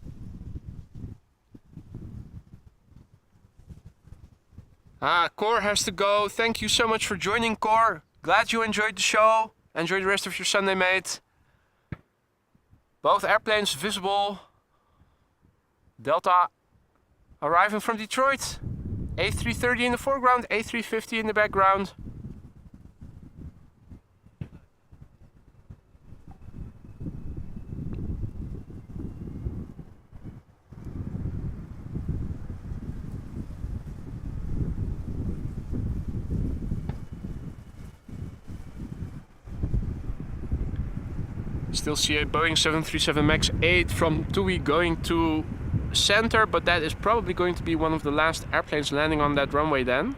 Cor has to go. Thank you so much for joining, Cor. Glad you enjoyed the show. Enjoy the rest of your Sunday, mate. Both airplanes visible. Delta arriving from Detroit. A330 in the foreground, A350 in the background. Still see a Boeing 737 MAX 8 from TUI going to center, but that is probably going to be one of the last airplanes landing on that runway then.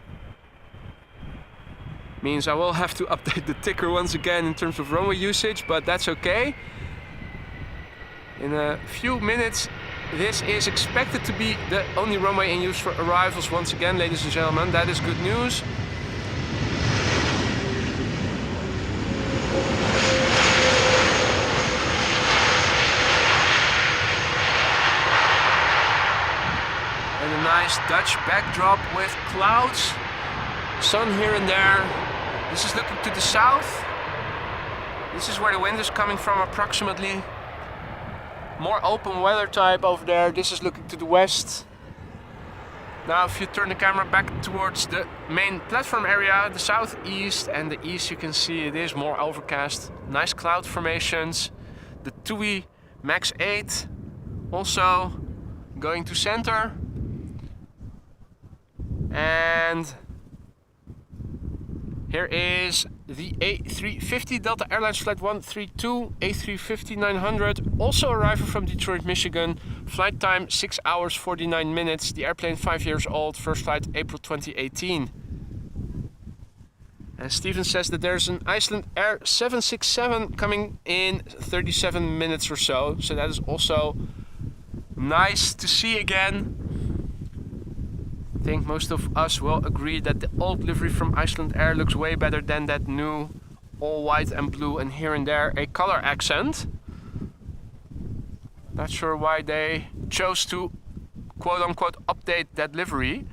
Means I will have to update the ticker once again in terms of runway usage, but that's okay. In a few minutes, this is expected to be the only runway in use for arrivals once again, ladies and gentlemen. That is good news. Nice Dutch backdrop with clouds. Sun here and there. This is looking to the south. This is where the wind is coming from approximately. More open weather type over there. This is looking to the west. Now if you turn the camera back towards the main platform area, the southeast and the east, you can see it is more overcast. Nice cloud formations. The TUI Max 8 also going to center. And here is the A350 Delta Airlines Flight 132 A350-900, also arriving from Detroit, Michigan. Flight time 6 hours 49 minutes. The airplane 5 years old. First flight April 2018. And Steven says that there's an Icelandair 767 coming in 37 minutes or so. So that is also nice to see again. I think most of us will agree that the old livery from Icelandair looks way better than that new all white and blue and here and there a color accent. Not sure why they chose to quote-unquote update that livery.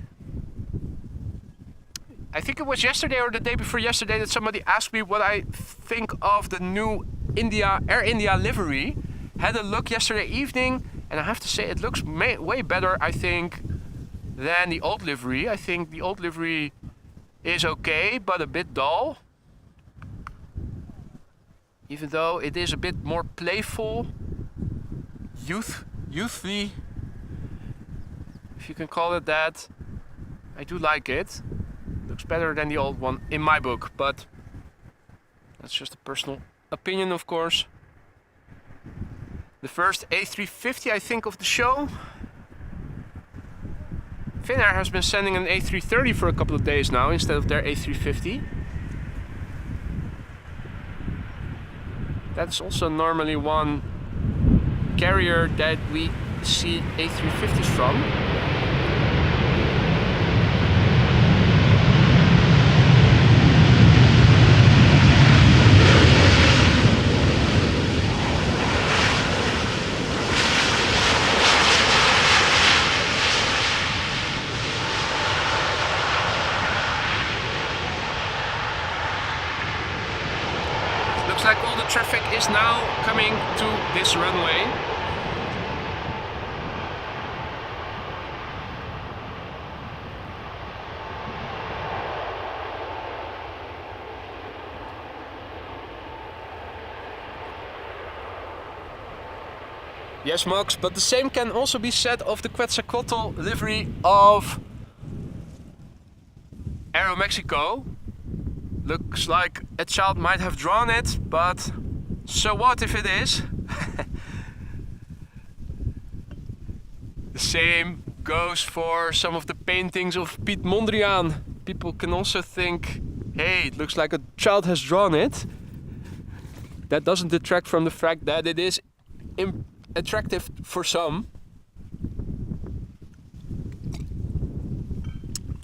I think it was yesterday or the day before yesterday that somebody asked me what I think of the new Air India livery. Had a look yesterday evening and I have to say it looks way better, I think, than the old livery. I think the old livery is okay, but a bit dull. Even though it is a bit more playful, youthly, if you can call it that. I do like it. Looks better than the old one in my book, but that's just a personal opinion, of course. The first A350, I think, of the show. Finnair has been sending an A330 for a couple of days now instead of their A350. That's also normally one carrier that we see A350s from. Looks like all the traffic is now coming to this runway. Yes, Mox, but the same can also be said of the Quetzalcoatl livery of Aeromexico. Looks like a child might have drawn it, but so what if it is? The same goes for some of the paintings of Piet Mondriaan. People can also think, hey, it looks like a child has drawn it. That doesn't detract from the fact that it is attractive for some.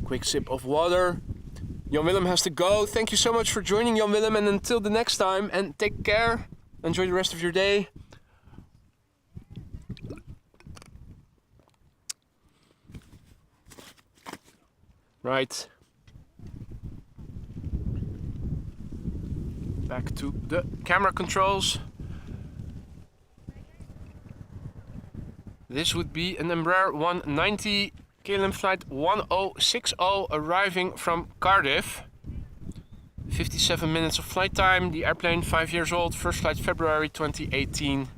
Quick sip of water. Jan Willem has to go. Thank you so much for joining, Jan Willem, and until the next time, and take care. Enjoy the rest of your day. Right. Back to the camera controls. This would be an Embraer 190 KLM flight 1060 arriving from Cardiff. 57 minutes of flight time. The airplane 5 years old. First flight February 2018.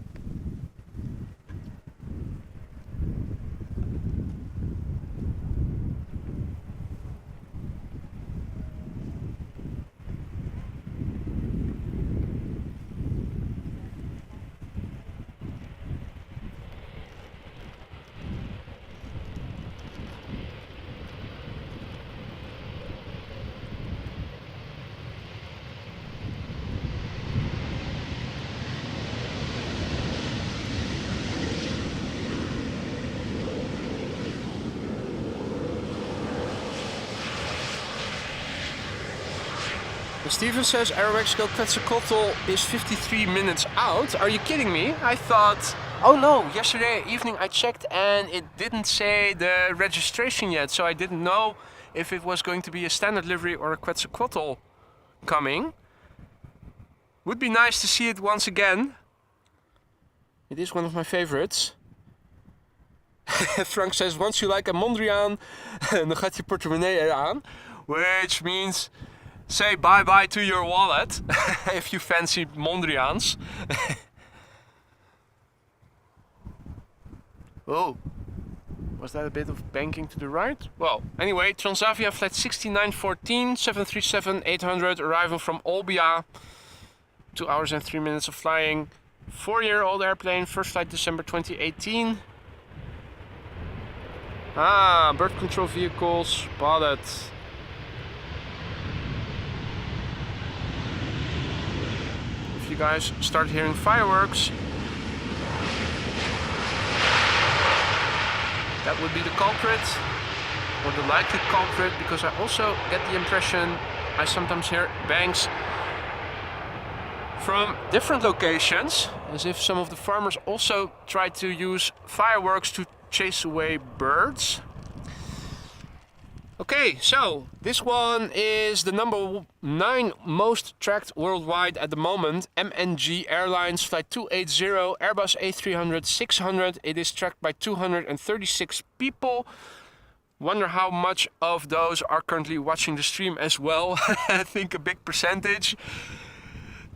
Steven says Aeromexico Quetzalcoatl is 53 minutes out. Are you kidding me? I thought Oh no, yesterday evening I checked and it didn't say the registration yet, so I didn't know if it was going to be a standard livery or a Quetzalcoatl coming. Would be nice to see it once again. It is one of my favorites. Frank says, once you like een Mondriaan, dan gaat je portemonnee eraan. Which means, say bye-bye to your wallet, if you fancy Mondriaans. Oh, was that a bit of banking to the right? Well, anyway, Transavia flight 6914, 737-800, arrival from Olbia. 2 hours and 3 minutes of flying. 4-year-old airplane, first flight December 2018. Ah, bird control vehicle spotted. If you guys start hearing fireworks, that would be the culprit, or the likely culprit, because I also get the impression I sometimes hear bangs from different locations, as if some of the farmers also try to use fireworks to chase away birds. Okay, so this one is the number 9 most tracked worldwide at the moment. MNG Airlines flight 280, Airbus A300-600. It is tracked by 236 people. Wonder how much of those are currently watching the stream as well. I think a big percentage.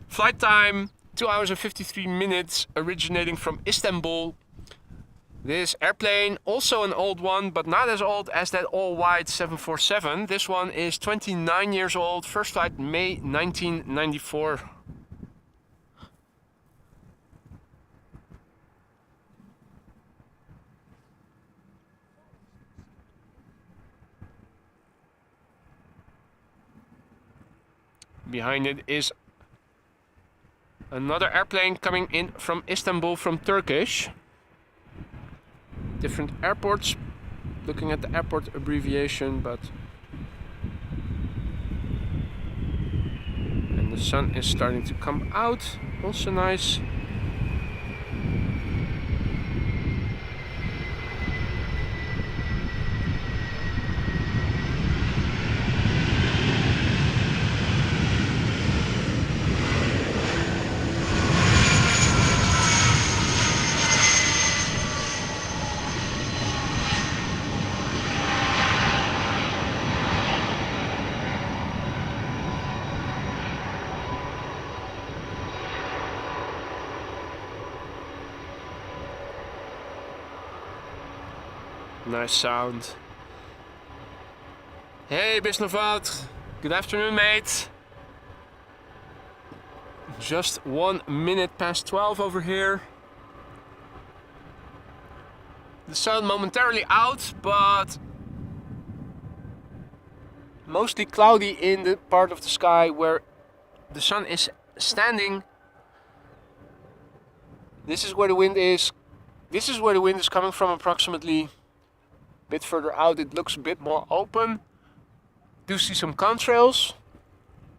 Flight time 2 hours and 53 minutes, originating from Istanbul. This airplane, also an old one, but not as old as that all-white 747. This one is 29 years old, first flight May 1994. Behind it is another airplane coming in from Istanbul from Turkish. Different airports, looking at the airport abbreviation, but and the sun is starting to come out, also nice. Nice sound. Hey Bisnovat, good afternoon mate. Just 1 minute past 12 over here. The sun momentarily out, but mostly cloudy in the part of the sky where the sun is standing. This is where the wind is. This is where the wind is coming from approximately. A bit further out it looks a bit more open. Do see some contrails.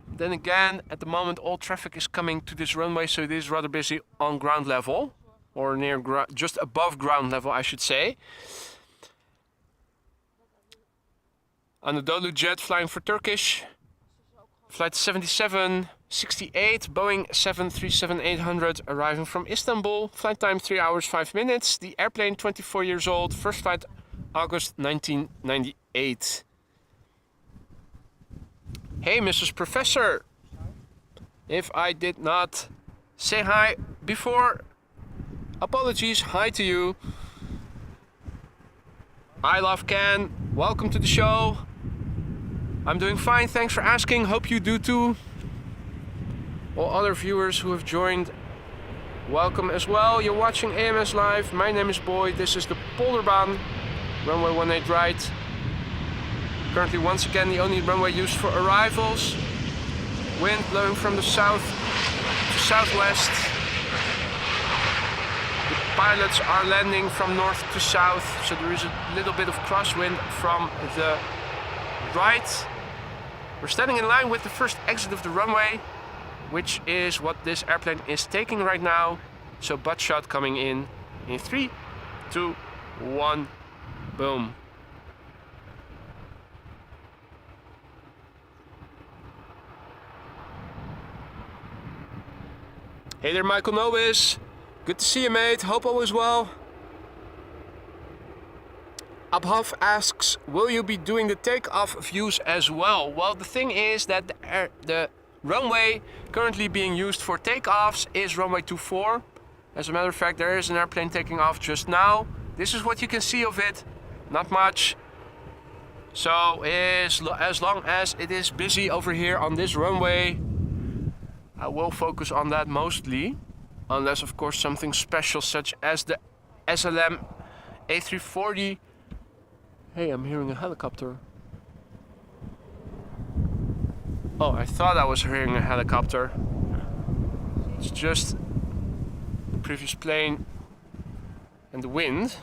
Then again, at the moment all traffic is coming to this runway, so it is rather busy on ground level, or near just above ground level I should say. Anadolu jet flying for Turkish. Flight 7768, Boeing 737-800, arriving from Istanbul. Flight time 3 hours 5 minutes. The airplane 24 years old, first flight August 1998. Hey Mrs. Professor, if I did not say hi before, apologies, hi to you. I love Ken, welcome to the show. I'm doing fine, thanks for asking, hope you do too. All other viewers who have joined, welcome as well. You're watching AMS Live, my name is Boy, this is the Polderbaan runway 18 right. Currently once again the only runway used for arrivals. Wind blowing from the south to southwest. The pilots are landing from north to south, so there is a little bit of crosswind from the right. We're standing in line with the first exit of the runway, which is what this airplane is taking right now. So butt shot coming in. In 3, 2, 1, boom. Hey there, Michael Nobis. Good to see you, mate. Hope all is well. Abhav asks, will you be doing the takeoff views as well? Well, the thing is that the runway currently being used for takeoffs is runway 24. As a matter of fact, there is an airplane taking off just now. This is what you can see of it. Not much. So as long as it is busy over here on this runway, I will focus on that mostly. Unless, of course, something special such as the KLM A340. Hey, I'm hearing a helicopter. Oh, I thought I was hearing a helicopter. It's just the previous plane and the wind.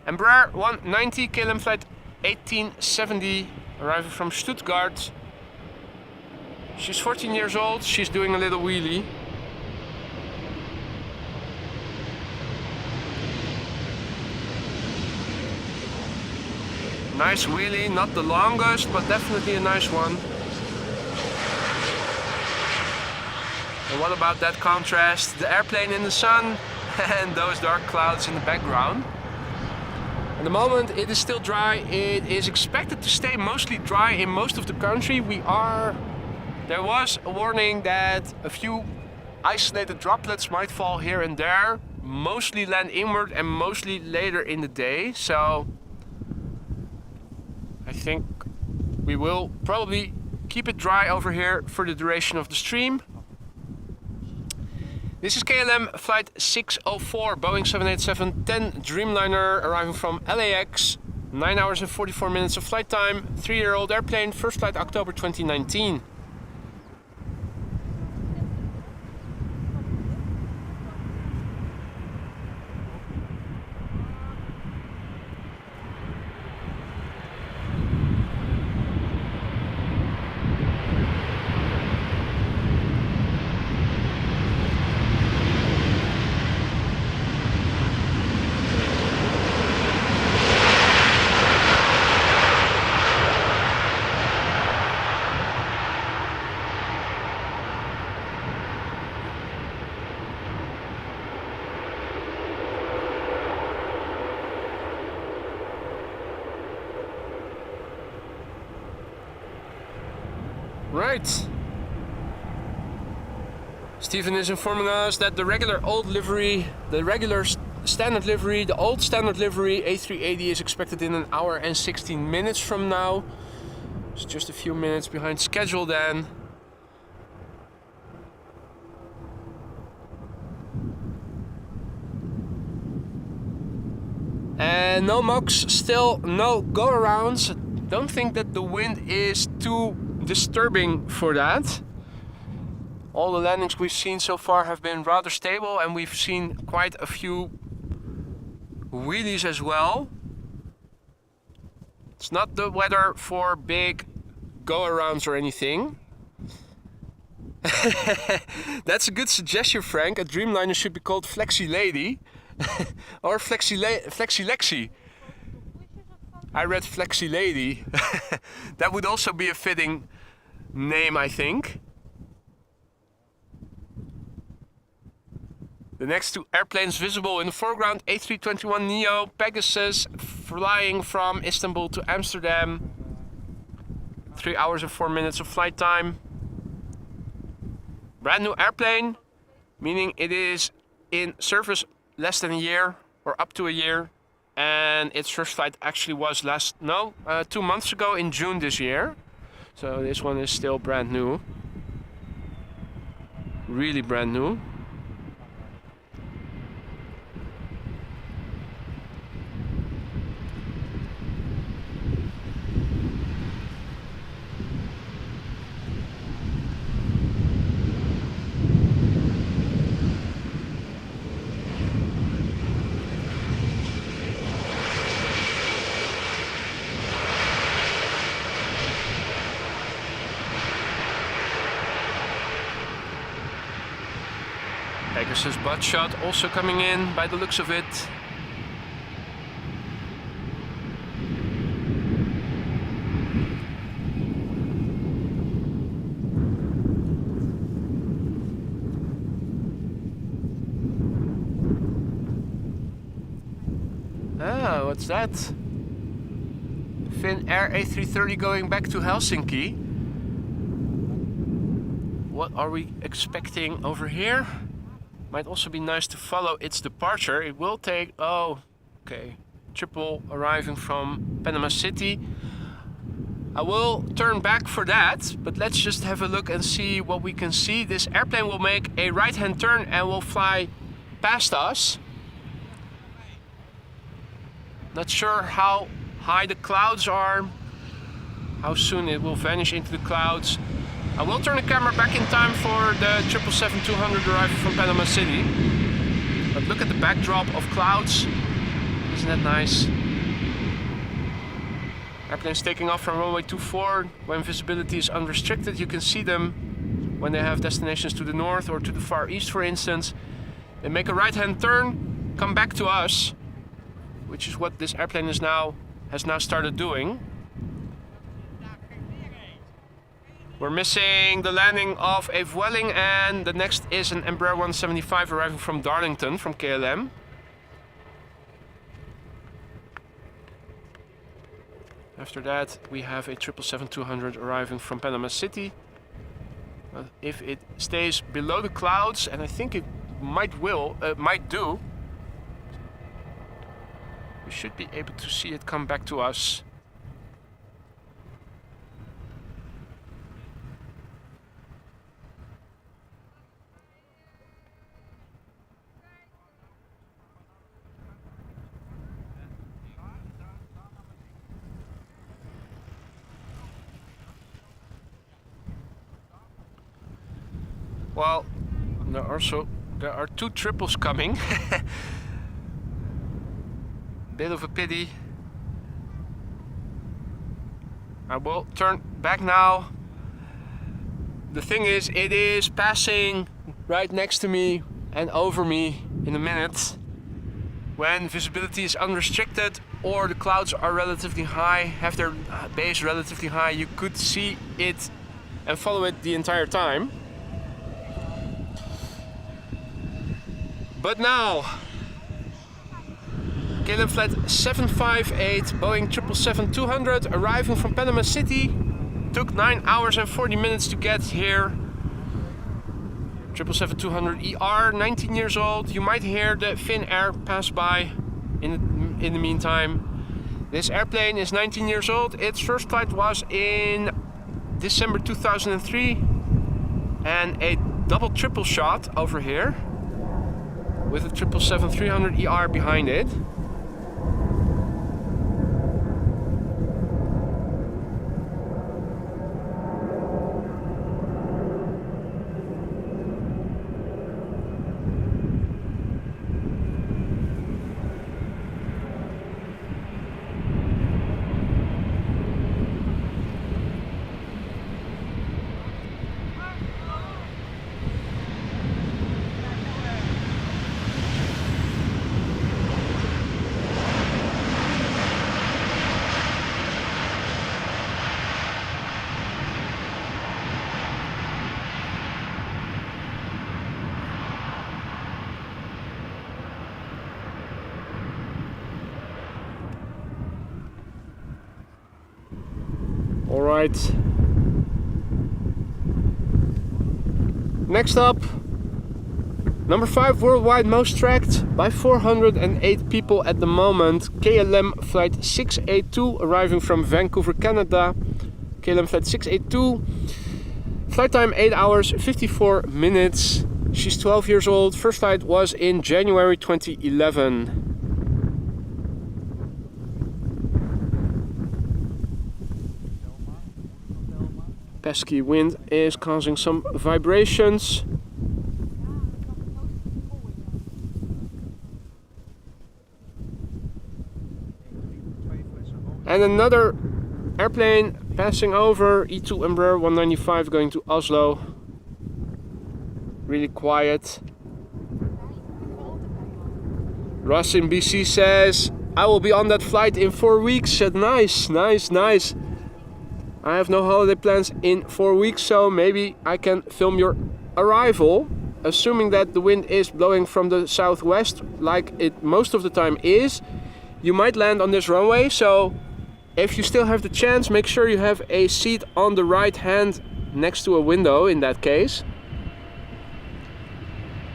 Embraer 190 KLM flight 1870, arriving from Stuttgart. She's 14 years old, she's doing a little wheelie. Nice wheelie, not the longest, but definitely a nice one. And what about that contrast? The airplane in the sun and those dark clouds in the background. At the moment it is still dry. It is expected to stay mostly dry in most of the country. There was a warning that a few isolated droplets might fall here and there, mostly land inward and mostly later in the day. So I think we will probably keep it dry over here for the duration of the stream. This is KLM flight 604, Boeing 787-10 Dreamliner, arriving from LAX. 9 hours and 44 minutes of flight time, 3-year-old airplane, first flight October 2019. Right. Stephen is informing us that the regular old livery, the regular standard livery, the old standard livery A380 is expected in 1 hour and 16 minutes from now. It's just a few minutes behind schedule then. And no mocks, still no go-arounds. Don't think that the wind is too disturbing for that. All the landings we've seen so far have been rather stable, and we've seen quite a few wheelies as well. It's not the weather for big go-arounds or anything. That's a good suggestion, Frank. A Dreamliner should be called Flexi Lady or Flexi Lexi. I read Flexi Lady. That would also be a fitting name, I think. The next two airplanes visible in the foreground, A321neo Pegasus, flying from Istanbul to Amsterdam. 3 hours and 4 minutes of flight time. Brand new airplane, meaning it is in service less than a year or up to a year. And its first flight actually was 2 months ago in June this year. So this one is still brand new. Really brand new. There's his butt shot also coming in by the looks of it. Ah, what's that? Finnair A330 going back to Helsinki. What are we expecting over here? Might also be nice to follow its departure. It will take, oh, okay, triple arriving from Panama City. I will turn back for that, but let's just have a look and see what we can see. This airplane will make a right-hand turn and will fly past us. Not sure how high the clouds are, how soon it will vanish into the clouds. I will turn the camera back in time for the 777-200 arrival from Panama City. But look at the backdrop of clouds. Isn't that nice? Airplanes taking off from runway 24. When visibility is unrestricted, you can see them when they have destinations to the north or to the far east, for instance. They make a right-hand turn, come back to us, which is what this airplane has now started doing. We're missing the landing of a Vueling, and the next is an Embraer 175 arriving from Darlington from KLM. After that we have a 777-200 arriving from Panama City. If it stays below the clouds, and I think it might do, we should be able to see it come back to us. Well, there are two triples coming. Bit of a pity. I will turn back now. The thing is, it is passing right next to me and over me in a minute. When visibility is unrestricted or the clouds are relatively high, have their base relatively high, you could see it and follow it the entire time. But now, KLM Flight 758, Boeing 777-200, arriving from Panama City. Took 9 hours and 40 minutes to get here. 777-200ER, 19 years old. You might hear the Finnair pass by in the meantime. This airplane is 19 years old. Its first flight was in December 2003. And a triple shot over here, with a 777-300ER behind it. All right. Next up, number 5 worldwide most tracked by 408 people at the moment. KLM Flight 682 arriving from Vancouver, Canada. KLM Flight 682. Flight time 8 hours 54 minutes. She's 12 years old. First flight was in January 2011. Pesky wind is causing some vibrations. And another airplane passing over, E2 Embraer 195 going to Oslo. Really quiet. Russ in BC says, I will be on that flight in 4 weeks. Said, nice, nice, nice. I have no holiday plans in 4 weeks, so maybe I can film your arrival. Assuming that the wind is blowing from the southwest, like it most of the time is, you might land on this runway. So if you still have the chance, make sure you have a seat on the right hand next to a window in that case.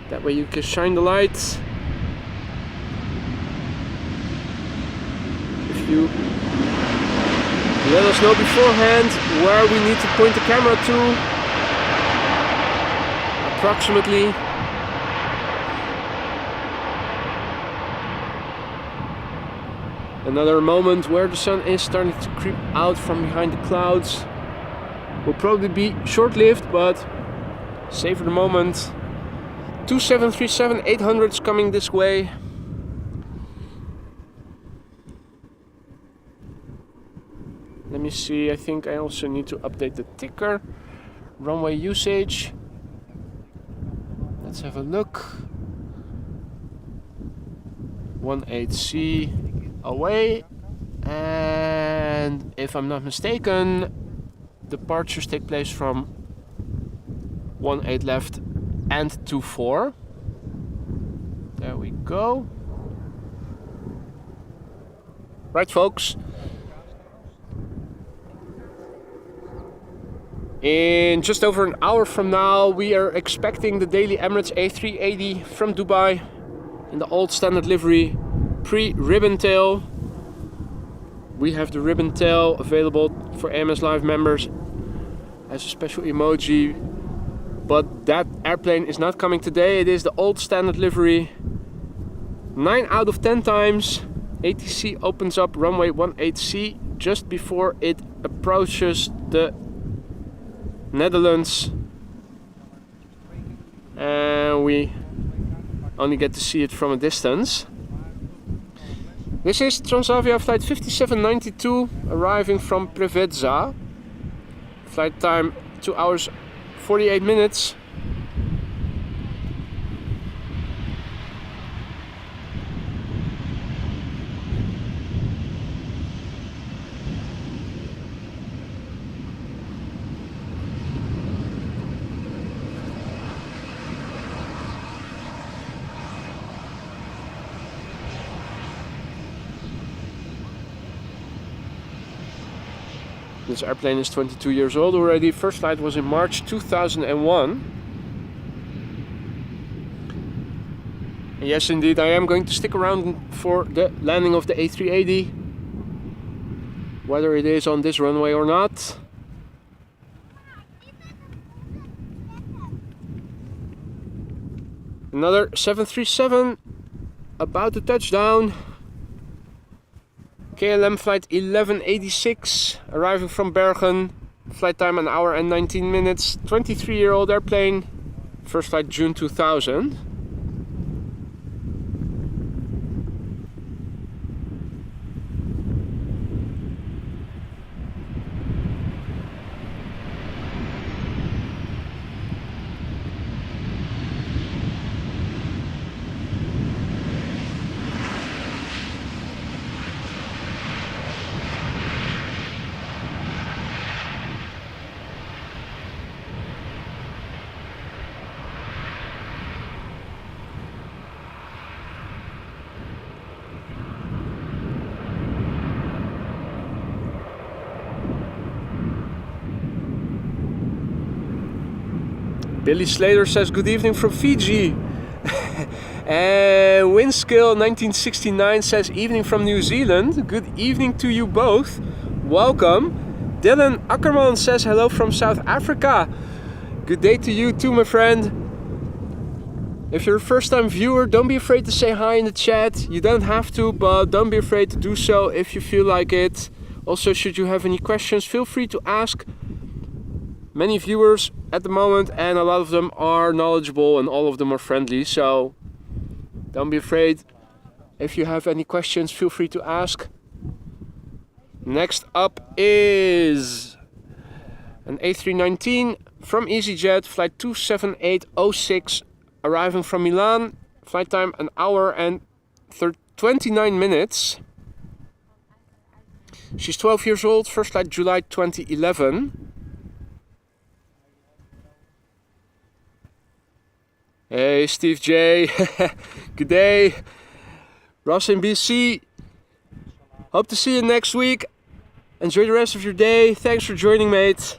That way you can shine the light. If you let us know beforehand where we need to point the camera to, approximately. Another moment where the sun is starting to creep out from behind the clouds. Will probably be short-lived, but savor the moment. 2737-800s coming this way. Let me see, I think I also need to update the ticker. Runway usage. Let's have a look. 18C away. And if I'm not mistaken, departures take place from 18 left and 24. There we go. Right, folks. In just over an hour from now, we are expecting the daily Emirates A380 from Dubai in the old standard livery, pre-ribbon tail. We have the ribbon tail available for AMS Live members as a special emoji, but that airplane is not coming today. It is the old standard livery. 9 out of 10 times, ATC opens up runway 18C just before it approaches the Netherlands, and we only get to see it from a distance. This is Transavia flight 5792 arriving from Preveza. Flight time 2 hours 48 minutes. This airplane is 22 years old already. First flight was in March 2001. And yes, indeed, I am going to stick around for the landing of the A380, whether it is on this runway or not. Another 737 about to touch down. KLM flight 1186 arriving from Bergen. Flight time 1 hour and 19 minutes. 23-year-old airplane. First flight June 2000. Billy Slater says good evening from Fiji. And Winskill 1969 says evening from New Zealand. Good evening to you both. Welcome. Dylan Ackerman says hello from South Africa. Good day to you too, my friend. If you're a first time viewer, don't be afraid to say hi in the chat. You don't have to, but don't be afraid to do so if you feel like it. Also, should you have any questions, feel free to ask. Many viewers at the moment, and a lot of them are knowledgeable and all of them are friendly, so don't be afraid. If you have any questions, feel free to ask. Next up is an A319 from EasyJet, flight 27806, arriving from Milan. Flight time 1 hour and 29 minutes. She's 12 years old, first flight July 2011. Hey Steve J, good day. Ross in BC, hope to see you next week. Enjoy the rest of your day, thanks for joining, mate.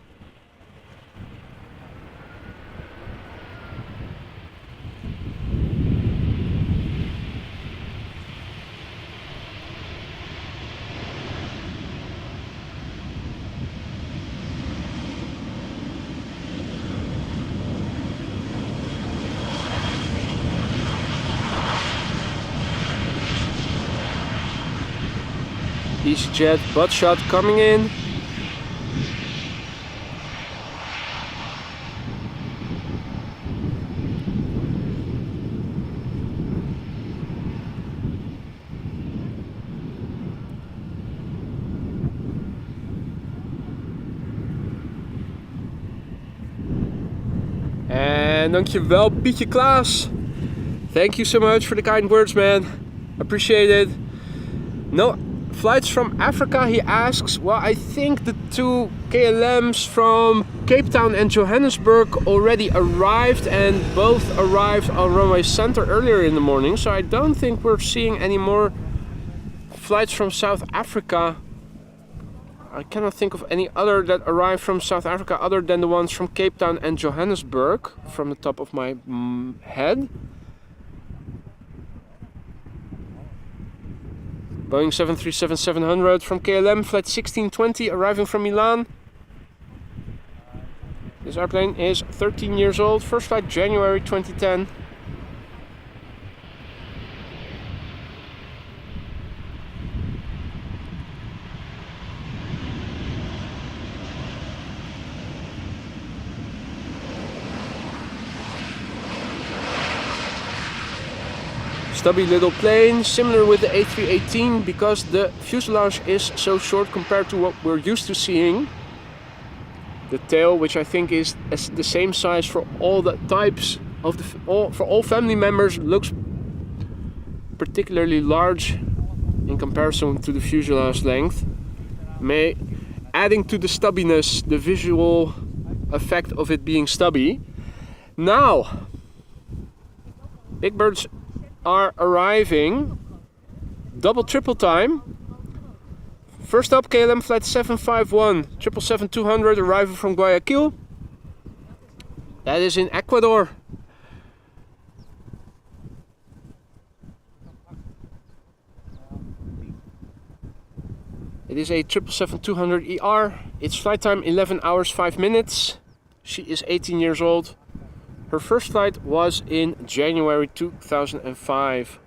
EasyJet butt shot coming in. En dankjewel Pietje Klaas. Thank you so much for the kind words, man. Appreciate it. No flights from Africa, he asks. Well, I think the two KLMs from Cape Town and Johannesburg already arrived, and both arrived on runway center earlier in the morning, so I don't think we're seeing any more flights from South Africa. I cannot think of any other that arrived from South Africa other than the ones from Cape Town and Johannesburg from the top of my head. Boeing 737-700 from KLM, flight 1620, arriving from Milan. This airplane is 13 years old, first flight January 2010. Stubby little plane, similar with the A318 because the fuselage is so short compared to what we're used to seeing. The tail, which I think is the same size for all the types of for all family members, looks particularly large in comparison to the fuselage length, adding to the stubbiness, the visual effect of it being stubby. Now, big birds are arriving, double triple time. First up, KLM flight 751, 777-200, arrival from Guayaquil. That is in Ecuador. It is a 777-200ER. Its flight time 11 hours 5 minutes. She is 18 years old. Her first flight was in January 2005.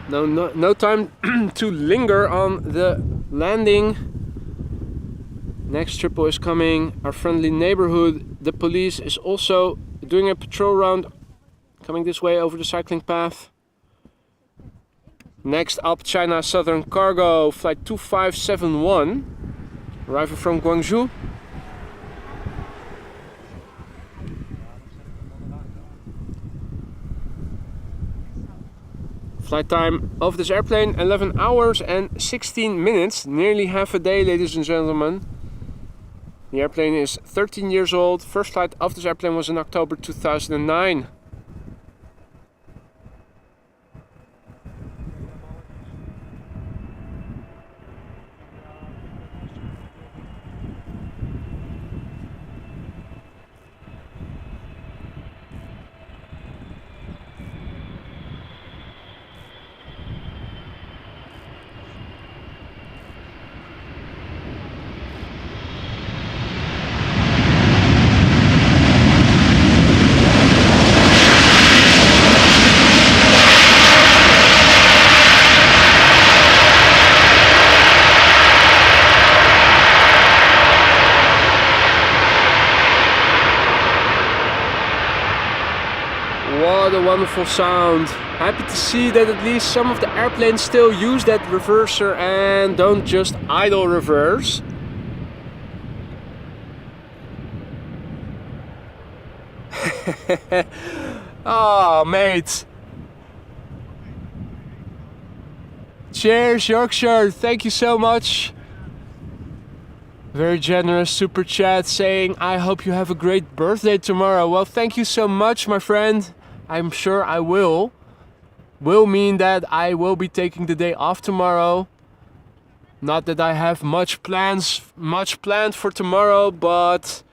No time to linger on the landing. Next triple is coming. Our friendly neighborhood. The police is also doing a patrol round, coming this way over the cycling path. Next up, China Southern Cargo, flight 2571, arriving from Guangzhou. Flight time of this airplane 11 hours and 16 minutes, nearly half a day, ladies and gentlemen. The airplane is 13 years old. First flight of this airplane was in October 2009. wonderful sound. Happy to see that at least some of the airplanes still use that reverser and don't just idle reverse. Oh, mate. Cheers, Yorkshire. Thank you so much. Very generous super chat saying, I hope you have a great birthday tomorrow. Well, thank you so much, my friend. I'm sure I will. Will mean that I will be taking the day off tomorrow. Not that I have much planned for tomorrow, but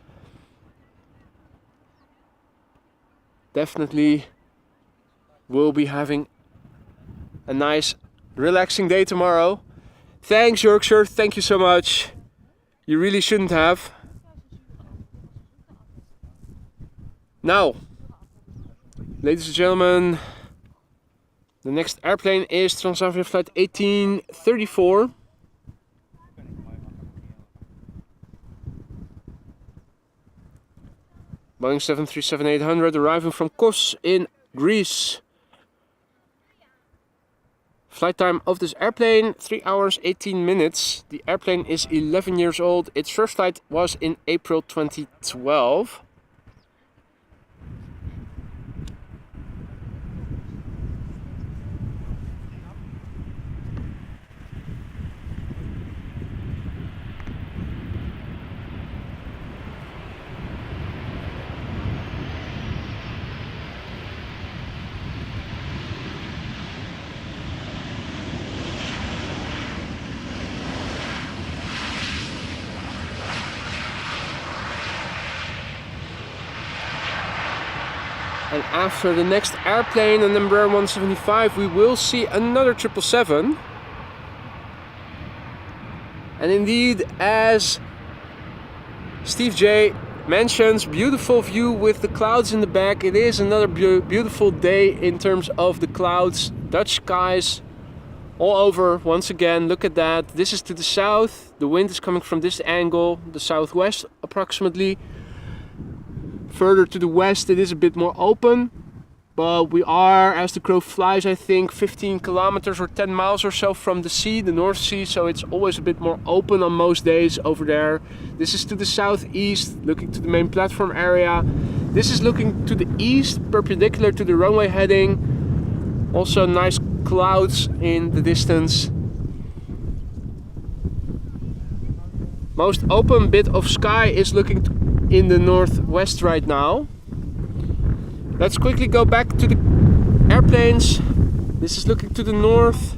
definitely will be having a nice relaxing day tomorrow. Thanks, Yorkshire. Thank you so much. You really shouldn't have. Now, ladies and gentlemen, the next airplane is Transavia flight 1834. Boeing 737-800 arriving from Kos in Greece. Flight time of this airplane, 3 hours 18 minutes. The airplane is 11 years old. Its first flight was in April 2012. And after the next airplane, an Embraer 175, we will see another 777. And indeed, as Steve J mentions, beautiful view with the clouds in the back. It is another beautiful day in terms of the clouds. Dutch skies all over once again. Look at that. This is to the south. The wind is coming from this angle, the southwest approximately. Further to the west it is a bit more open, but we are, as the crow flies, I think 15 kilometers or 10 miles or so from the sea, the North Sea, so it's always a bit more open on most days over there. This is to the southeast, looking to the main platform area. This is looking to the east, perpendicular to the runway heading. Also nice clouds in the distance. Most open bit of sky is looking in the northwest right now. Let's quickly go back to the airplanes. This is looking to the north.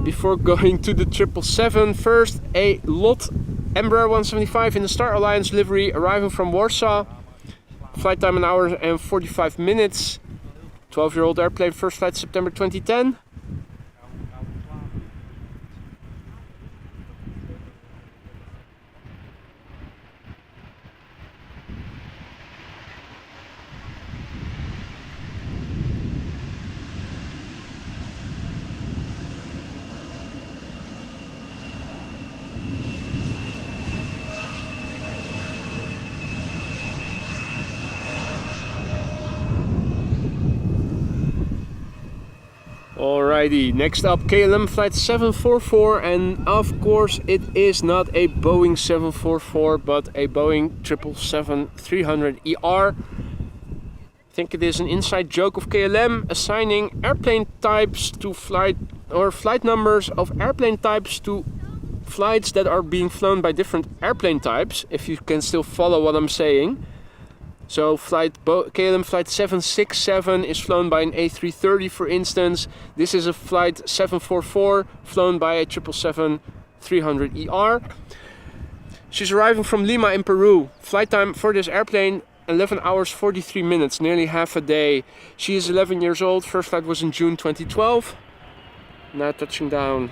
Before going to the 777, first a LOT Embraer 175 in the Star Alliance livery arriving from Warsaw. Flight time 1 hour and 45 minutes. 12-year-old airplane, first flight September 2010. Alrighty, next up KLM flight 744, and of course it is not a Boeing 744 but a Boeing 777-300ER. I think it is an inside joke of KLM assigning airplane types to flight numbers of airplane types to flights that are being flown by different airplane types, if you can still follow what I'm saying. So KLM flight 767 is flown by an A330, for instance. This is a flight 744 flown by a 777-300ER. She's arriving from Lima in Peru. Flight time for this airplane 11 hours 43 minutes, nearly half a day. She is 11 years old. First flight was in June 2012. Now touching down.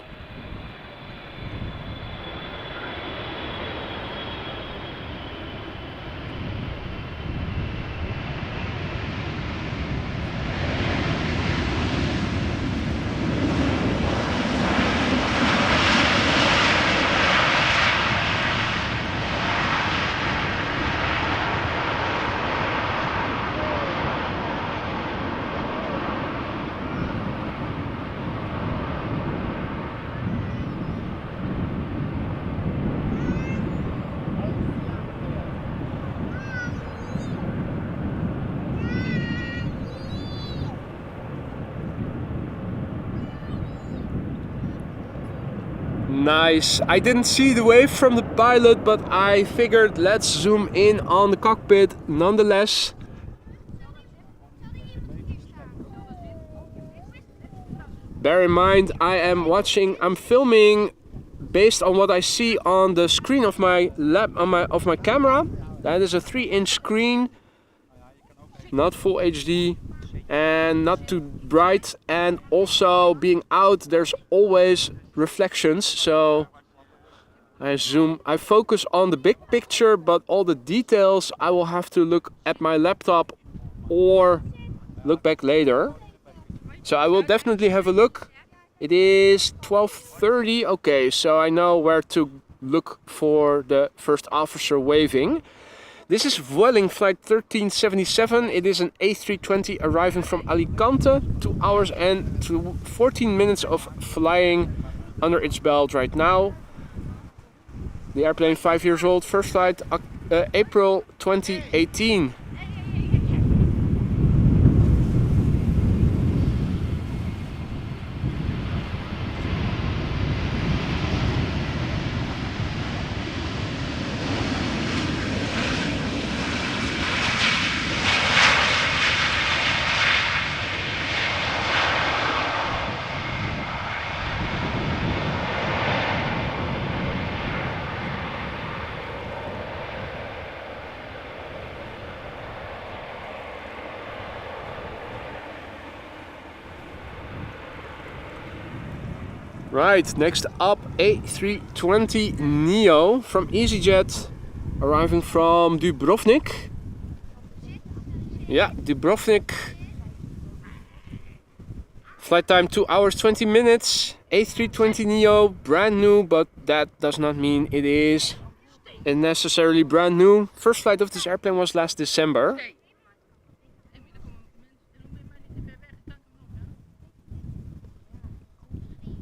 Nice. I didn't see the wave from the pilot, but I figured let's zoom in on the cockpit nonetheless. Bear in mind, I'm filming based on what I see on the screen of my camera. That is a 3-inch screen, not full HD and not too bright, and also being out there's always reflections, so I focus on the big picture, but all the details I will have to look at my laptop or look back later. So I will definitely have a look. It is 12:30, okay, so I know where to look for the first officer waving. This is Vueling flight 1377. It is an A320 arriving from Alicante. 2 hours and 14 minutes of flying under its belt right now. The airplane 5 years old, first flight April 2018. Right, next up A320 Neo from EasyJet, arriving from Dubrovnik. Yeah, Dubrovnik. Flight time 2 hours 20 minutes. A320 Neo, brand new, but that does not mean it is necessarily brand new. First flight of this airplane was last December.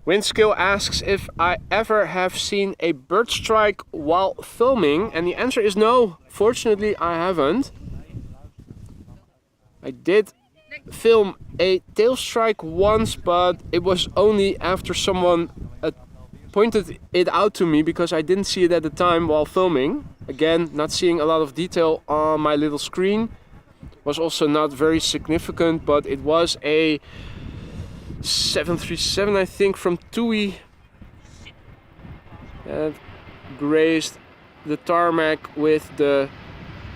Windskill asks if I ever have seen a bird strike while filming, and the answer is no. Fortunately, I haven't. I did film a tail strike once, but it was only after someone pointed it out to me because I didn't see it at the time while filming. Again, not seeing a lot of detail on my little screen. Was also not very significant, but it was a 737, I think, from TUI, and grazed the tarmac with the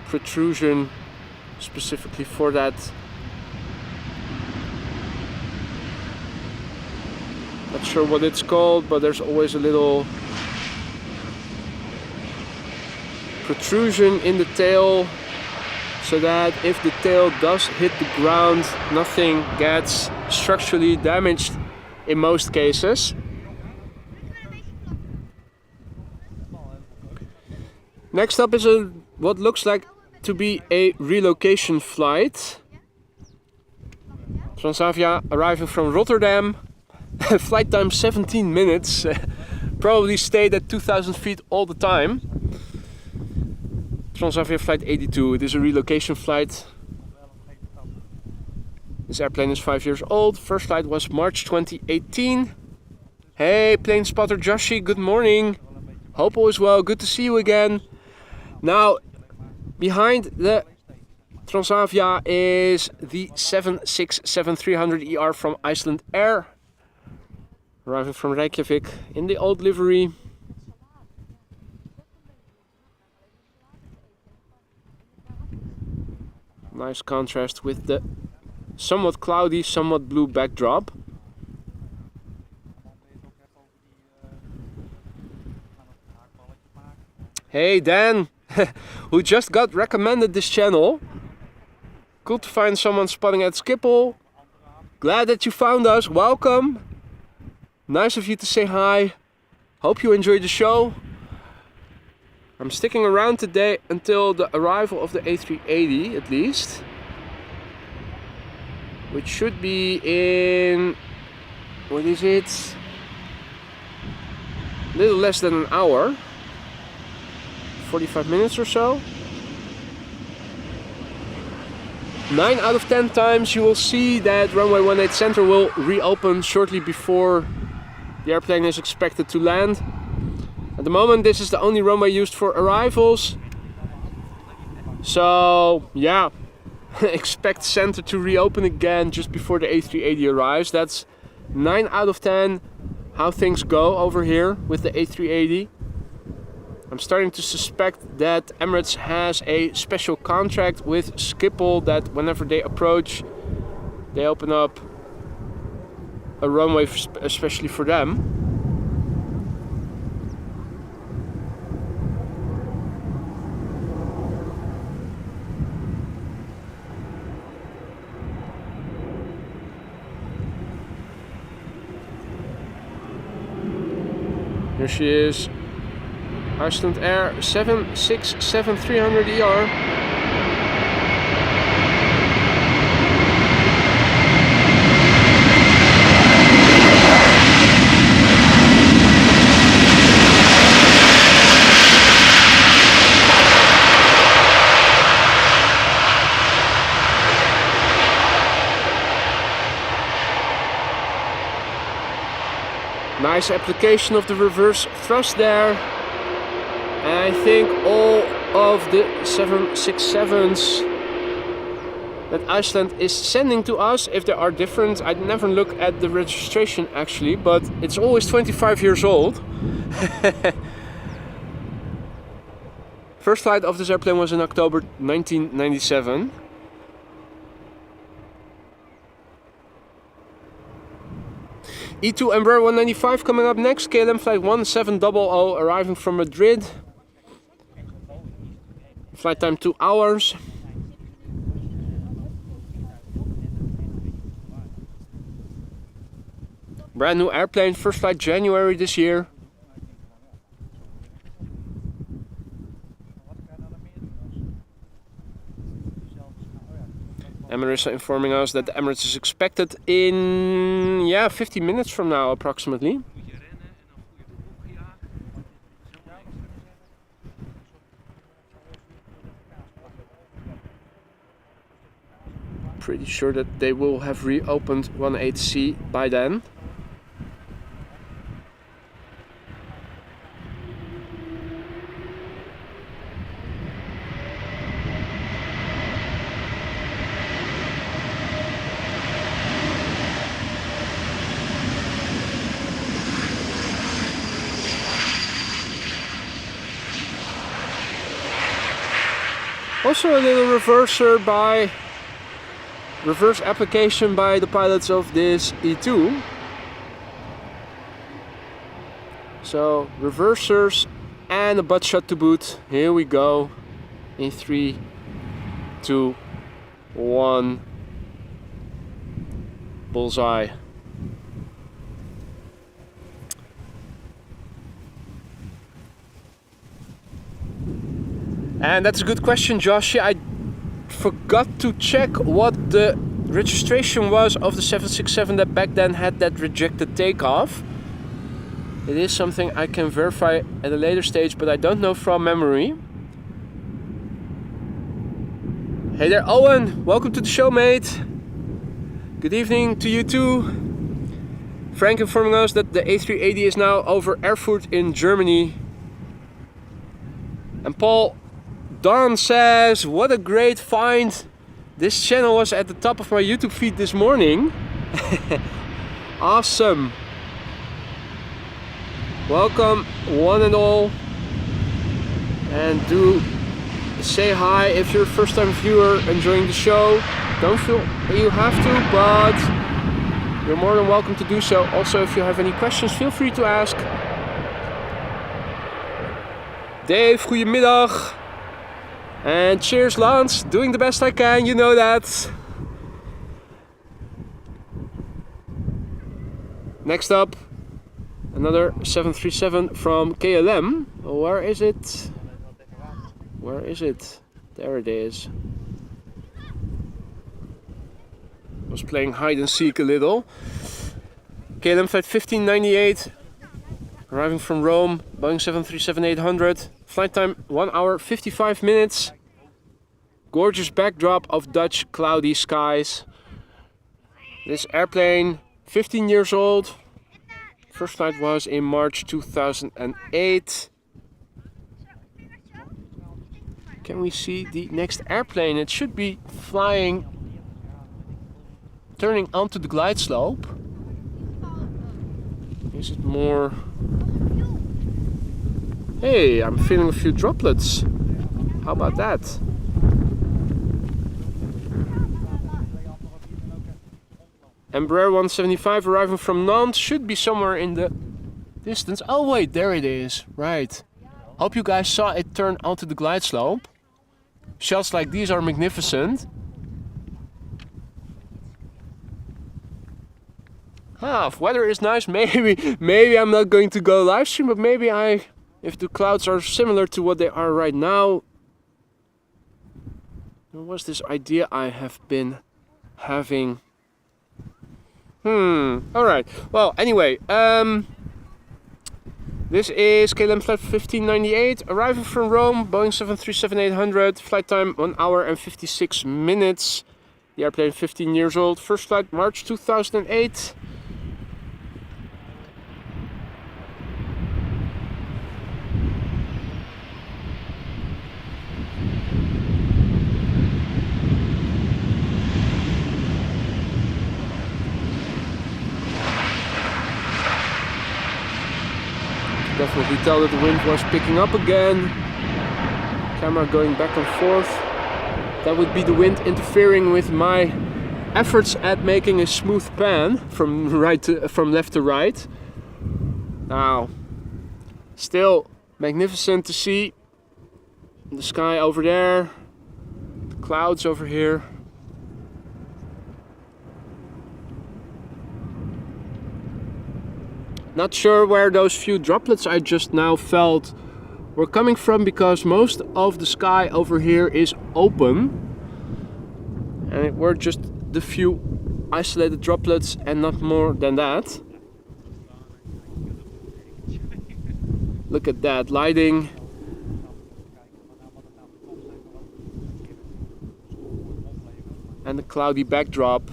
protrusion specifically for that. Not sure what it's called, but there's always a little protrusion in the tail, so that if the tail does hit the ground, nothing gets structurally damaged in most cases. Next up is what looks like to be a relocation flight. Transavia arriving from Rotterdam. Flight time 17 minutes. Probably stayed at 2,000 feet all the time. Transavia flight 82. It is a relocation flight. This airplane is 5 years old. First flight was March 2018. Hey, plane spotter Joshi, good morning. Hope all is well. Good to see you again. Now, behind the Transavia is the 767-300ER from Icelandair, arriving from Reykjavik in the old livery. Nice contrast with the somewhat cloudy, somewhat blue backdrop. Hey Dan, who just got recommended this channel. Good to find someone spotting at Schiphol. Glad that you found us, welcome. Nice of you to say hi. Hope you enjoyed the show. I'm sticking around today until the arrival of the A380 at least, which should be in, what is it? A little less than an hour, 45 minutes or so. 9 out of 10 times you will see that runway 18 center will reopen shortly before the airplane is expected to land. the moment this is the only runway used for arrivals. So yeah, expect center to reopen again just before the A380 arrives. That's 9 out of 10 how things go over here with the A380. I'm starting to suspect that Emirates has a special contract with Schiphol that whenever they approach, they open up a runway especially for them. Here she is, Icelandair B767 300ER. Nice application of the reverse thrust there. And I think all of the 767s that Iceland is sending to us, if there are different, I never look at the registration actually, but it's always 25 years old. First flight of this airplane was in October 1997. E2 Embraer 195 coming up next, KLM flight 1700 arriving from Madrid. Flight time 2 hours. Brand new airplane, first flight January this year. Emirates are informing us that the Emirates is expected in 50 minutes from now approximately. Pretty sure that they will have reopened 18C by then. Also a little reverse application by the pilots of this E2. So reversers and a butt shot to boot. Here we go. In 3, 2, 1. Bullseye. And that's a good question, Josh. I forgot to check what the registration was of the 767 that back then had that rejected takeoff. It is something I can verify at a later stage, but I don't know from memory. Hey there, Owen. Welcome to the show, mate. Good evening to you too. Frank informing us that the A380 is now over Erfurt in Germany. And Paul Don says, what a great find. This channel was at the top of my YouTube feed this morning. Awesome. Welcome one and all. And do say hi if you're a first time viewer enjoying the show. Don't feel you have to, but you're more than welcome to do so. Also, if you have any questions, feel free to ask. Dave, goedemiddag. And cheers, Lance. Doing the best I can, you know that. Next up, another 737 from KLM. Where is it? Where is it? There it is. I was playing hide and seek a little. KLM flight 1598. Arriving from Rome, Boeing 737-800. Flight time 1 hour 55 minutes. Gorgeous backdrop of Dutch cloudy skies. This airplane, 15 years old. First flight was in March 2008. Can we see the next airplane? It should be flying, turning onto the glide slope. Is it more... Hey, I'm feeling a few droplets. How about that? Embraer 175 arriving from Nantes, should be somewhere in the distance. Oh wait, there it is. Right. Hope you guys saw it turn onto the glide slope. Shots like these are magnificent. Ah, if weather is nice, maybe I'm not going to go live stream, but maybe if the clouds are similar to what they are right now. There was this idea I have been having. Alright. Well, anyway, this is KLM Flight 1598, arriving from Rome, Boeing 737-800, flight time 1 hour and 56 minutes. The airplane 15 years old, first flight March 2008. Definitely tell that the wind was picking up again. Camera going back and forth. That would be the wind interfering with my efforts at making a smooth pan from left to right. Now, still magnificent to see the sky over there, the clouds over here. Not sure where those few droplets I just now felt were coming from, because most of the sky over here is open. And it were just the few isolated droplets and not more than that. Look at that lighting. And the cloudy backdrop.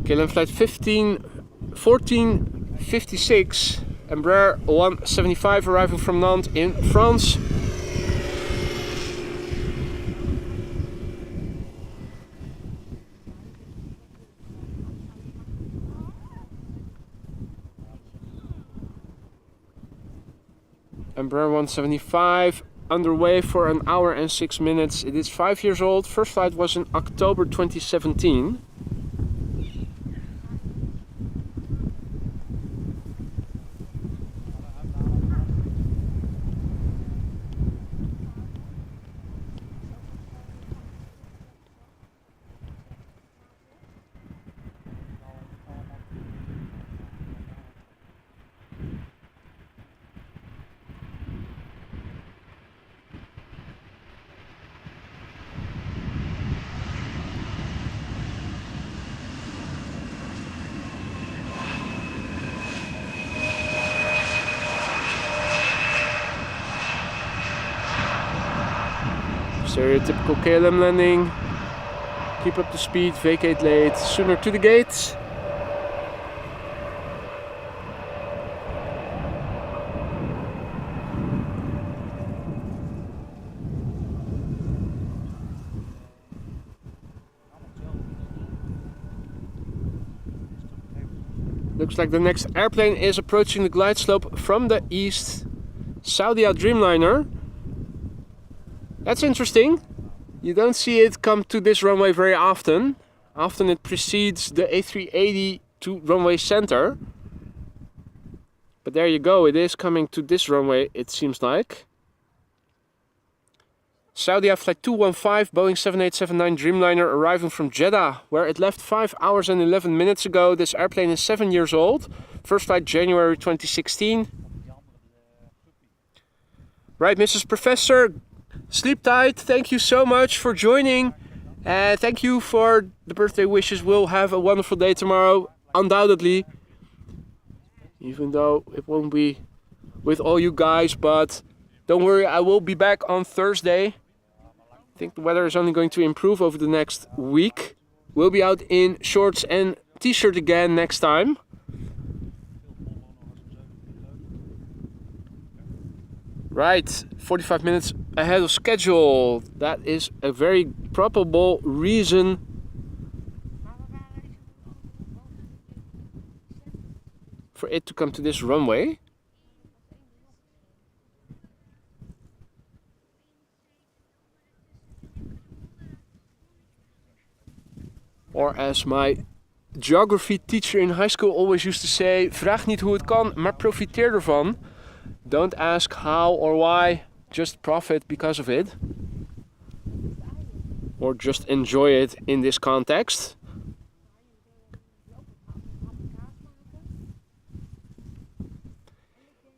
KLM Flight 1456, Embraer 175 arriving from Nantes in France. Embraer 175 underway for 1 hour and 6 minutes. It is 5 years old. First flight was in October 2017. Stereotypical KLM landing. Keep up the speed, vacate late, sooner to the gates. Looks like the next airplane is approaching the glide slope from the east. Saudia Dreamliner. That's interesting. You don't see it come to this runway very often. Often it precedes the A380 to runway center. But there you go, it is coming to this runway, it seems like. Saudia Flight 215, Boeing 7879 Dreamliner arriving from Jeddah, where it left 5 hours and 11 minutes ago. This airplane is 7 years old. First flight January 2016. Right, Mrs. Professor, sleep tight. Thank you so much for joining. Thank you for the birthday wishes. We'll have a wonderful day tomorrow, undoubtedly. Even though it won't be with all you guys, but don't worry, I will be back on Thursday. I think the weather is only going to improve over the next week. We'll be out in shorts and t-shirt again next time. Right, 45 minutes ahead of schedule. That is a very probable reason for it to come to this runway. Or as my geography teacher in high school always used to say, vraag niet hoe het kan, maar profiteer ervan. Don't ask how or why, just profit because of it. Or just enjoy it in this context.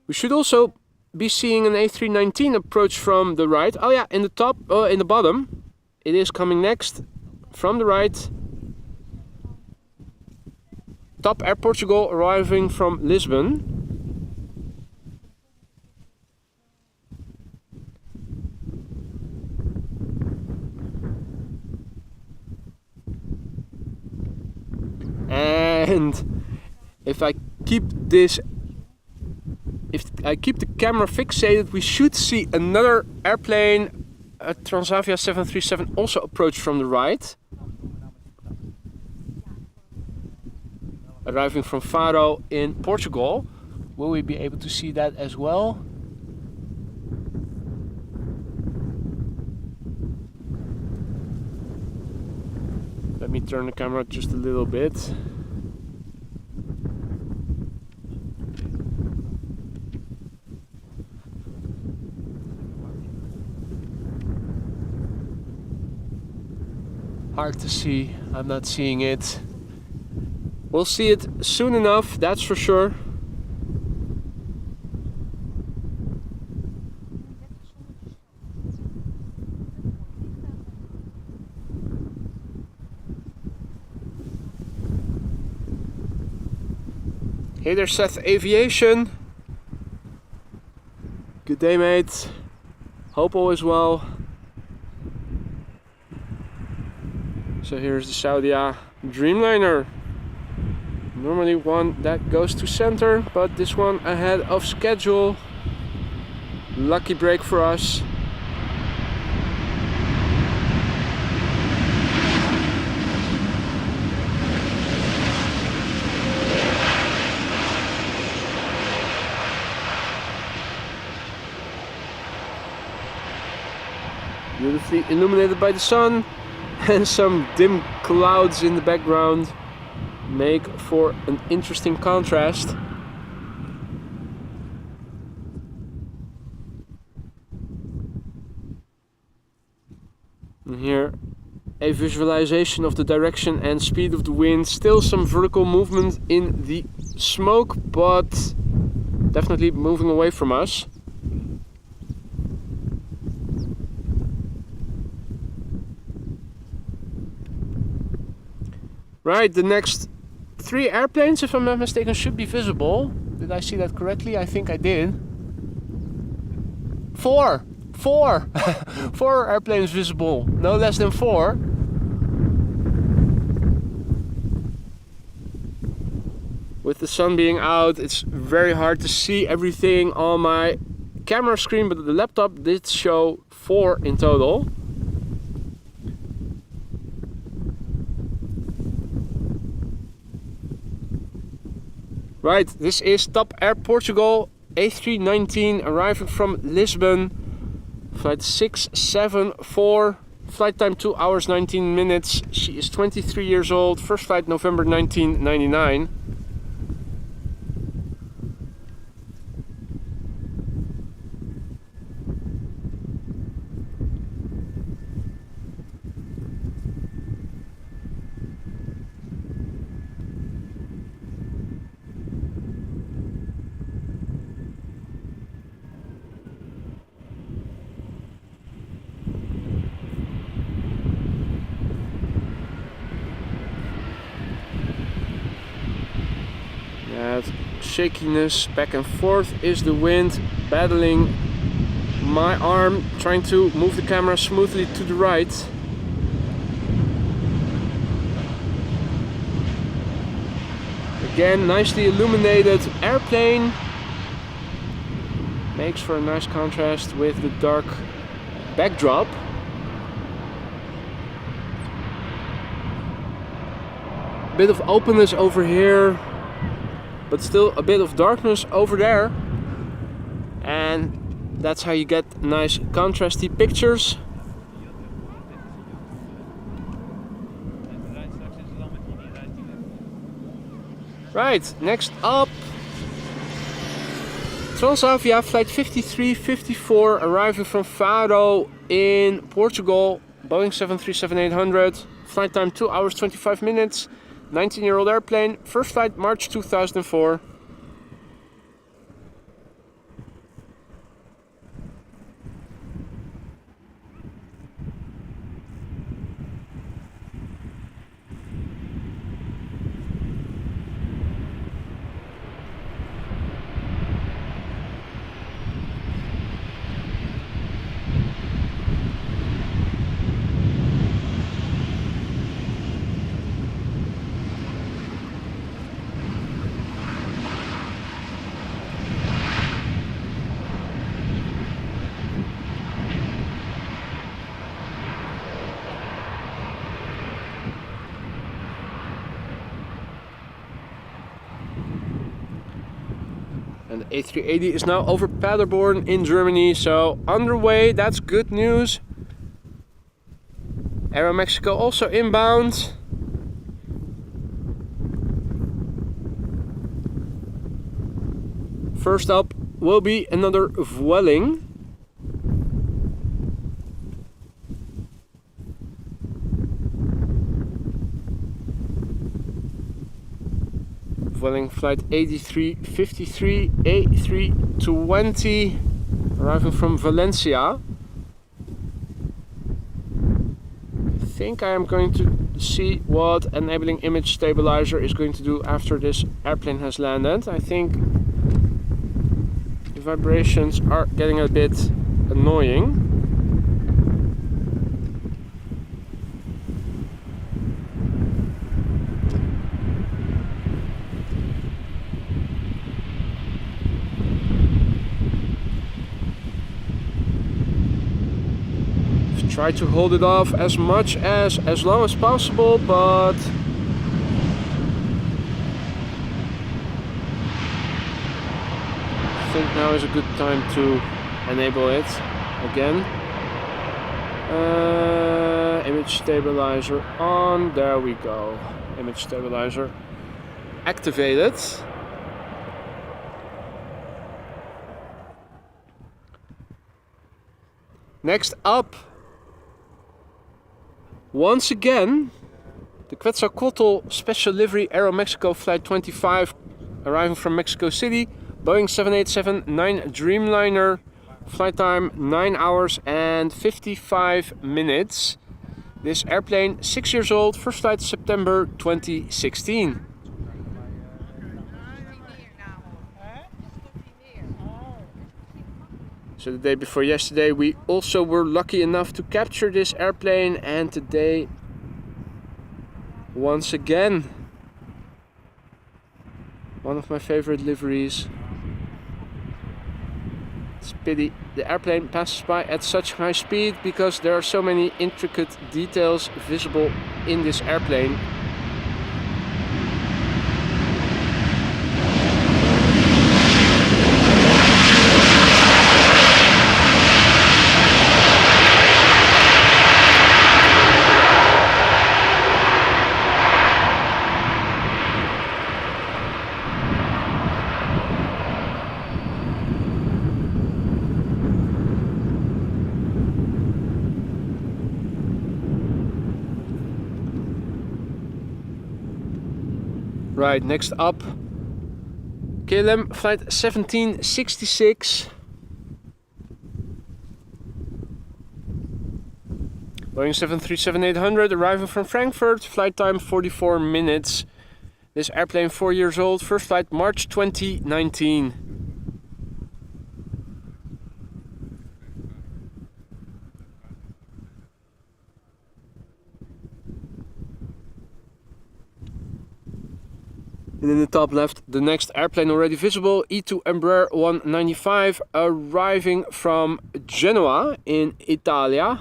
We should also be seeing an A319 approach from the right. Oh yeah, in the top, in the bottom. It is coming next from the right. Top Air Portugal arriving from Lisbon. And if I keep the camera fixated, we should see another airplane, a Transavia 737, also approach from the right. Arriving from Faro in Portugal. Will we be able to see that as well? Let me turn the camera just a little bit. Hard to see, I'm not seeing it. We'll see it soon enough, that's for sure. Hey there, Seth Aviation. Good day, mate. Hope all is well. So here's the Saudia Dreamliner. Normally one that goes to center, but this one ahead of schedule. Lucky break for us. Beautifully illuminated by the sun, and some dim clouds in the background make for an interesting contrast. And here a visualization of the direction and speed of the wind. Still some vertical movement in the smoke, but definitely moving away from us. Right, the next 3 airplanes, if I'm not mistaken, should be visible. Did I see that correctly? I think I did. 4! 4 airplanes visible, no less than 4. With the sun being out, it's very hard to see everything on my camera screen, but the laptop did show 4 in total. Right, this is Top Air Portugal A319 arriving from Lisbon. Flight 674, flight time 2 hours 19 minutes. She is 23 years old, first flight November 1999. That shakiness back and forth is the wind battling my arm, trying to move the camera smoothly to the right. Again, nicely illuminated airplane. Makes for a nice contrast with the dark backdrop. Bit of openness over here, but still a bit of darkness over there, and that's how you get nice contrasty pictures. Right, next up, Transavia flight 5354 arriving from Faro in Portugal, Boeing 737-800, flight time 2 hours 25 minutes. 19-year-old airplane, first flight March 2004. And the A380 is now over Paderborn in Germany, so underway, that's good news. Aeromexico also inbound. First up will be another Vueling. Vueling flight 8353 A320 arriving from Valencia. I think I am going to see what enabling image stabilizer is going to do after this airplane has landed. I think the vibrations are getting a bit annoying. Try to hold it off as long as possible, but I think now is a good time to enable it again. Image stabilizer on, there we go. Image stabilizer activated. Next up, once again, the Quetzalcoatl special livery Aeromexico flight 25 arriving from Mexico City, Boeing 787-9 Dreamliner, flight time 9 hours and 55 minutes. This airplane 6 years old, first flight September 2016. So the day before yesterday we also were lucky enough to capture this airplane, and today once again one of my favorite liveries. It's a pity the airplane passes by at such high speed because there are so many intricate details visible in this airplane. Right, next up, KLM flight 1766. Boeing 737-800 arriving from Frankfurt, flight time 44 minutes. This airplane 4 years old, first flight March 2019. And in the top left, the next airplane already visible, E2 Embraer 195, arriving from Genoa in Italia.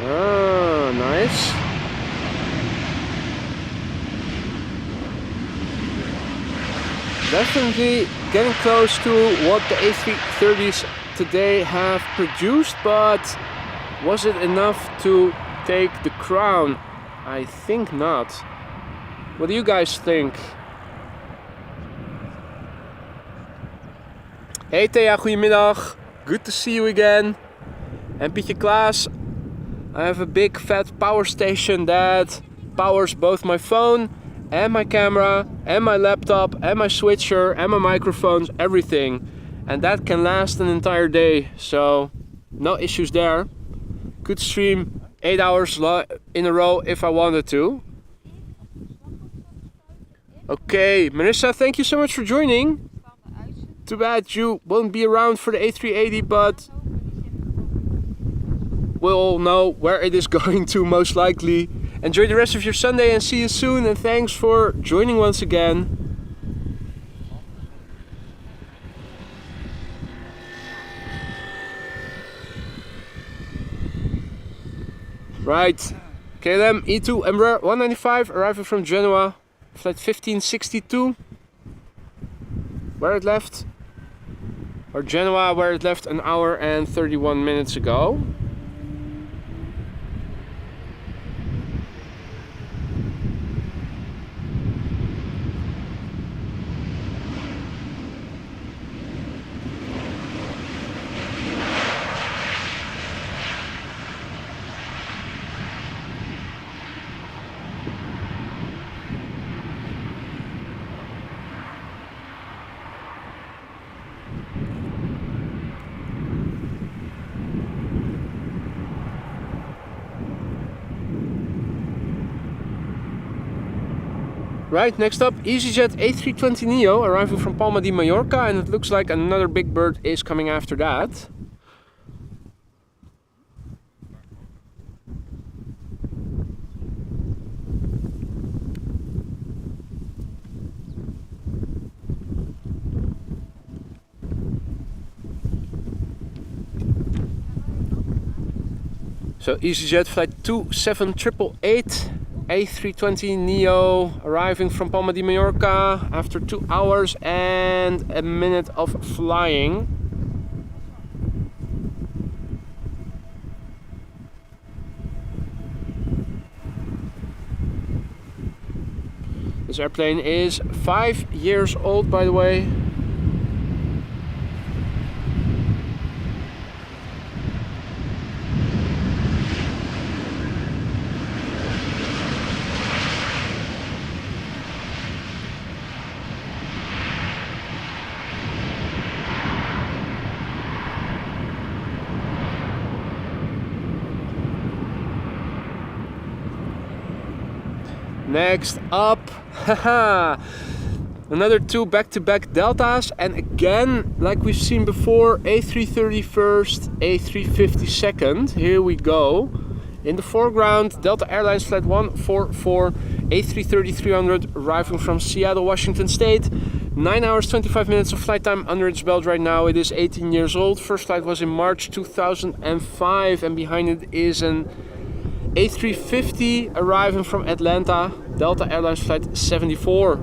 Ah, nice. Definitely getting close to what the A330s today have produced, but was it enough to take the crown? I think not. What do you guys think? Hey Thea, goedemiddag. Good to see you again. And Pietje Klaas, I have a big fat power station that powers both my phone and my camera and my laptop and my switcher and my microphones, everything. And that can last an entire day, so no issues there. Could stream 8 hours in a row if I wanted to. Okay, Marissa, thank you so much for joining. Too bad you won't be around for the A380, but we'll all know where it is going to most likely. Enjoy the rest of your Sunday and see you soon, and thanks for joining once again. Right, KLM E2 Embraer 195 arriving from Genoa, flight 1562. Where it left, or Genoa, where it left an hour and 31 minutes ago. Right, next up, EasyJet A320neo arriving from Palma de Mallorca, and it looks like another big bird is coming after that. So EasyJet flight 27888. A320neo arriving from Palma de Mallorca after 2 hours and a minute of flying. This airplane is 5 years old, by the way. Next up, another two back-to-back Deltas, and again, like we've seen before, A330 first, A350 second. Here we go. In the foreground, Delta Airlines flight 144, A330-300 arriving from Seattle, Washington State. 9 hours 25 minutes of flight time under its belt right now. It is 18 years old. First flight was in March 2005, and behind it is an A350 arriving from Atlanta, Delta Airlines flight 74.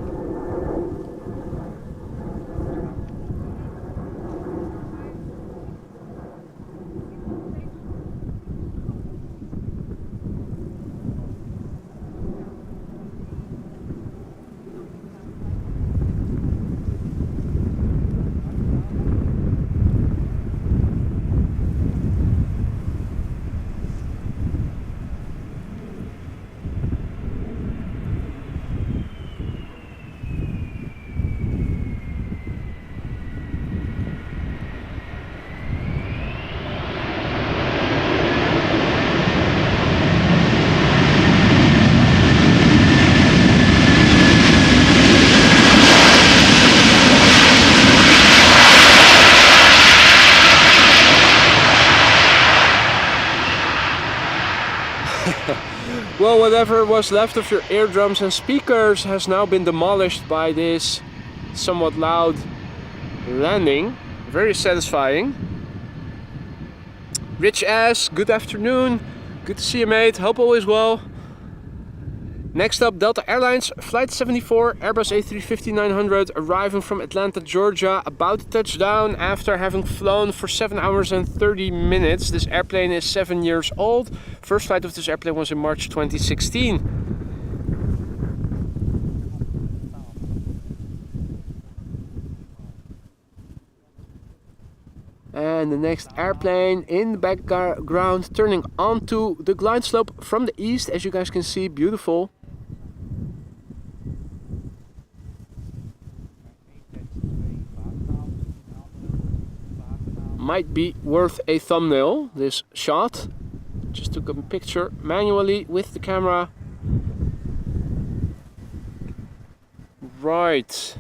So whatever was left of your eardrums and speakers has now been demolished by this somewhat loud landing. Very satisfying. Rich S, good afternoon. Good to see you, mate. Hope all is well. Next up, Delta Airlines, Flight 74, Airbus A350-900, arriving from Atlanta, Georgia, about to touch down after having flown for 7 hours and 30 minutes. This airplane is 7 years old. First flight of this airplane was in March 2016. And the next airplane in the background turning onto the glide slope from the east, as you guys can see, beautiful. Might be worth a thumbnail, this shot. Just took a picture manually with the camera. Right.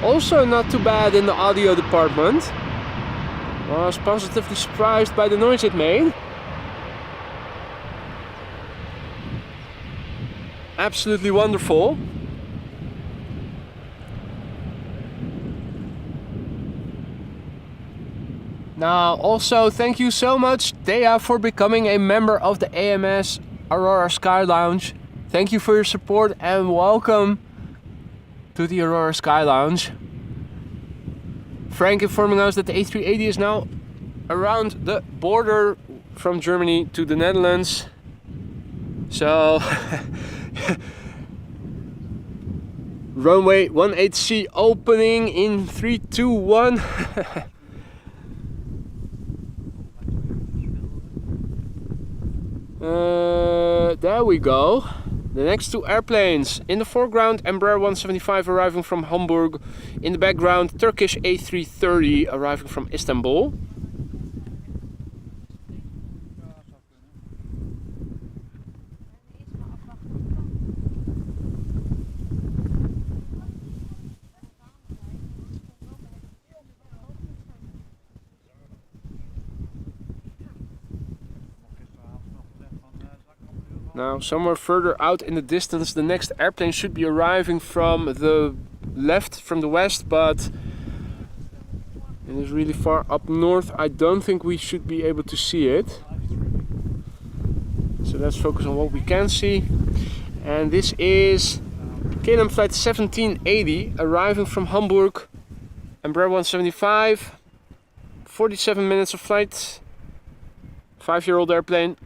Also not too bad in the audio department. I was positively surprised by the noise it made. Absolutely wonderful. Now also thank you so much, Thea, for becoming a member of the AMS Aurora Sky Lounge. Thank you for your support and welcome to the Aurora Sky Lounge. Frank informing us that the A380 is now around the border from Germany to the Netherlands. So runway 18C opening in 3, 2, 1. There we go. The next two airplanes. In the foreground, Embraer 175 arriving from Hamburg. In the background, Turkish A330 arriving from Istanbul. Now, somewhere further out in the distance, the next airplane should be arriving from the left, from the west, but it is really far up north. I don't think we should be able to see it. So let's focus on what we can see. And this is KLM flight 1780 arriving from Hamburg. Embraer 175, 47 minutes of flight, 5-year-old airplane.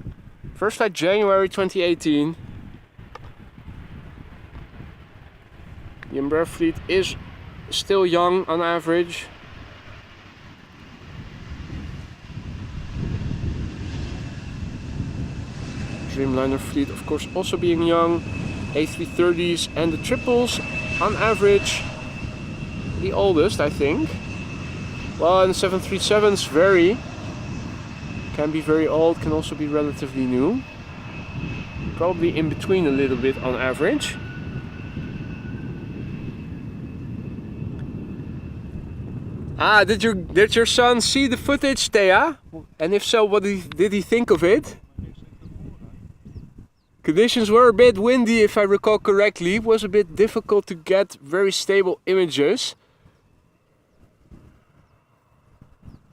First flight January 2018. The Embraer fleet is still young on average. Dreamliner fleet of course also being young. A330s and the triples on average the oldest, I think. Well, and the 737s vary. Can be very old, can also be relatively new. Probably in between a little bit on average. Ah, did your son see the footage, Thea? And if so, what did he think of it? Conditions were a bit windy, if I recall correctly. It was a bit difficult to get very stable images.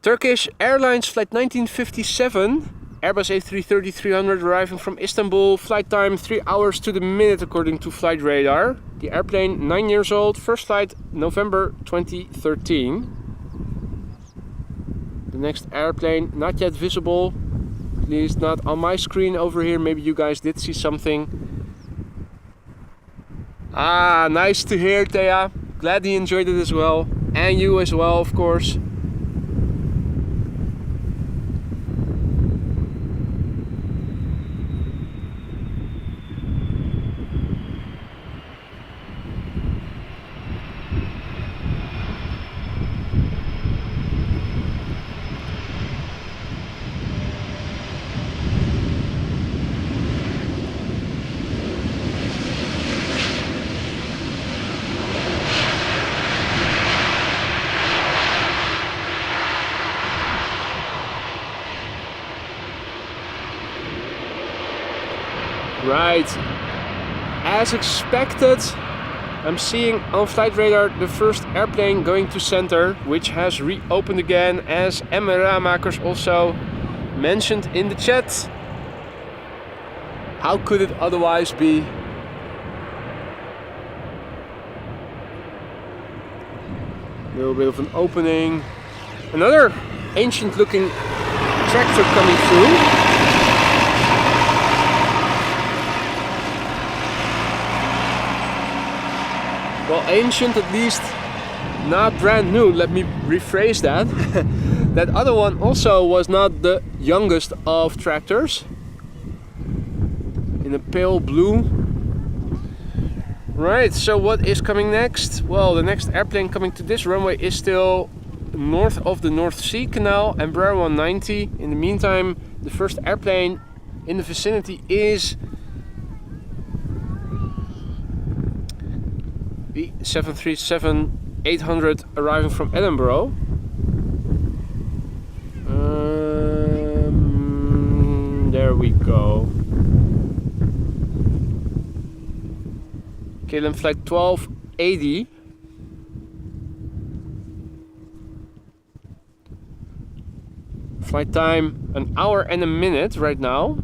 Turkish Airlines flight 1957, Airbus A330-300 arriving from Istanbul, flight time 3 hours to the minute according to flight radar. The airplane 9 years old, first flight November 2013. The next airplane not yet visible, at least not on my screen over here, maybe you guys did see something. Ah, nice to hear, Thea. Glad he enjoyed it as well. And you as well, of course. Right, as expected, I'm seeing on flight radar the first airplane going to center, which has reopened again, as Emirates also mentioned in the chat. How could it otherwise be? A little bit of an opening. Another ancient looking tractor coming through. Well, ancient at least, not brand new. Let me rephrase that. That other one also was not the youngest of tractors. In a pale blue. Right, so what is coming next? Well, the next airplane coming to this runway is still north of the North Sea Canal, Embraer 190. In the meantime, the first airplane in the vicinity is B737-800 arriving from Edinburgh. There we go. KLM flight 1280. Flight time 1 hour and a minute right now.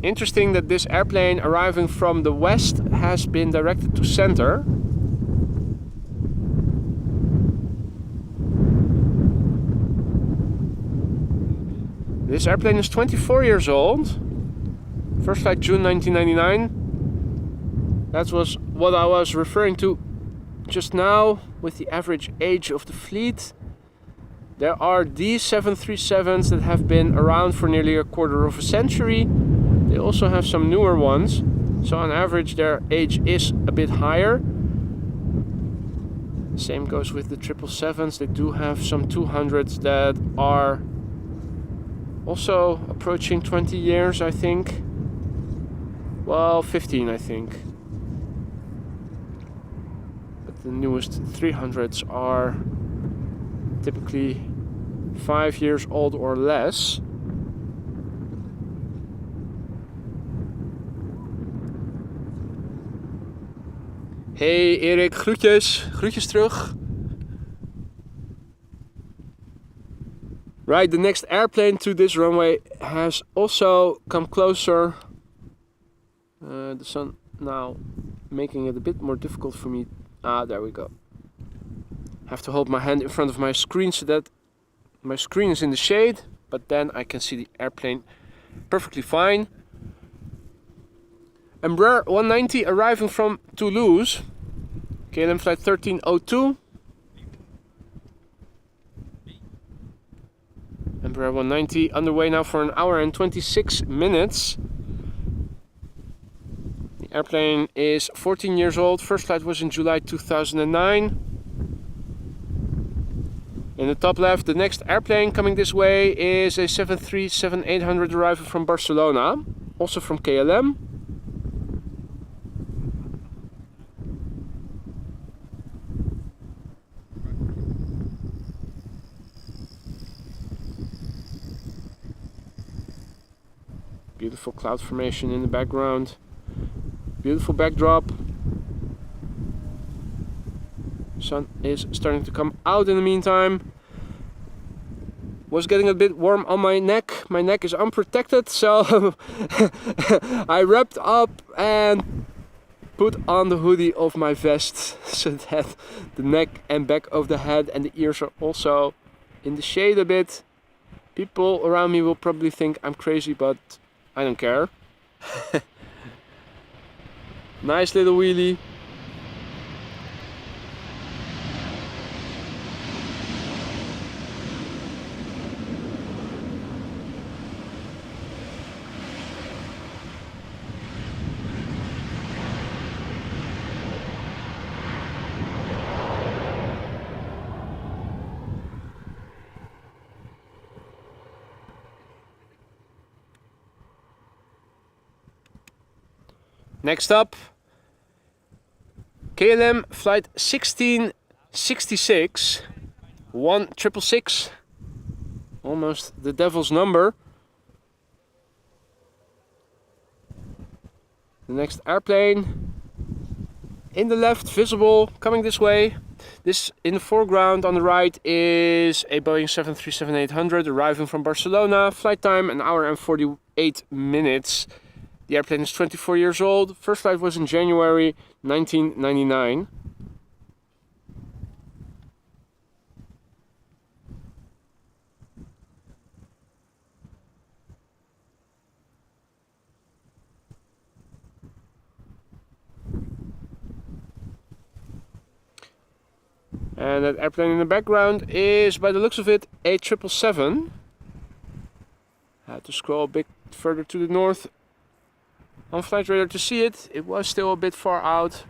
Interesting that this airplane arriving from the west has been directed to center. This airplane is 24 years old. First flight June 1999. That was what I was referring to just now with the average age of the fleet. There are these 737s that have been around for nearly a quarter of a century. They also have some newer ones. So on average their age is a bit higher. Same goes with the 777s. They do have some 200s that are also approaching 20 years, I think. Well, 15, I think. But the newest 300s are typically 5 years old or less. Hey Erik, groetjes. Groetjes terug. Right, the next airplane to this runway has also come closer. The sun now making it a bit more difficult for me. Ah, there we go. Have to hold my hand in front of my screen so that my screen is in the shade, but then I can see the airplane perfectly fine. Embraer 190 arriving from Toulouse. KLM flight 1302. Embraer 190 underway now for 1 hour and 26 minutes. The airplane is 14 years old. First flight was in July 2009. In the top left, the next airplane coming this way is a 737-800 arriving from Barcelona, also from KLM. Beautiful cloud formation in the background. Beautiful backdrop. Sun is starting to come out in the meantime. Was getting a bit warm on my neck. My neck is unprotected, so I wrapped up and put on the hoodie of my vest so that the neck and back of the head and the ears are also in the shade a bit. People around me will probably think I'm crazy, but I don't care. Nice little wheelie. Next up, KLM flight 1666, 1666, almost the devil's number. The next airplane in the left, visible, coming this way. This in the foreground on the right is a Boeing 737-800 arriving from Barcelona. Flight time 1 hour and 48 minutes. The airplane is 24 years old. First flight was in January 1999. And that airplane in the background is, by the looks of it, a 777. I had to scroll a bit further to the north on flight radar to see it. It was still a bit far out.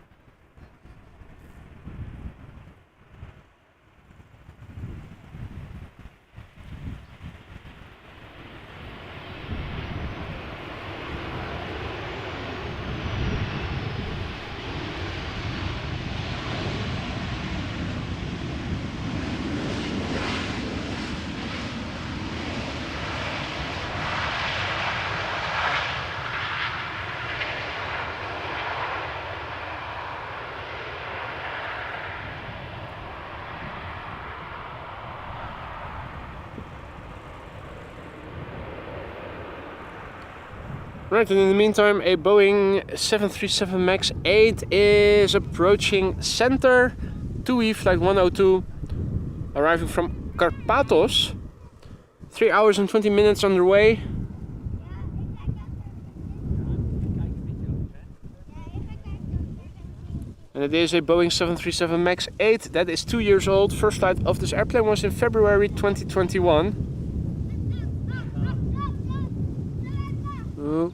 Right, and in the meantime, a Boeing 737 MAX 8 is approaching center. TUI flight 102, arriving from Karpathos. 3 hours and 20 minutes underway. And it is a Boeing 737 MAX 8 that is 2 years old. First flight of this airplane was in February 2021. Ooh.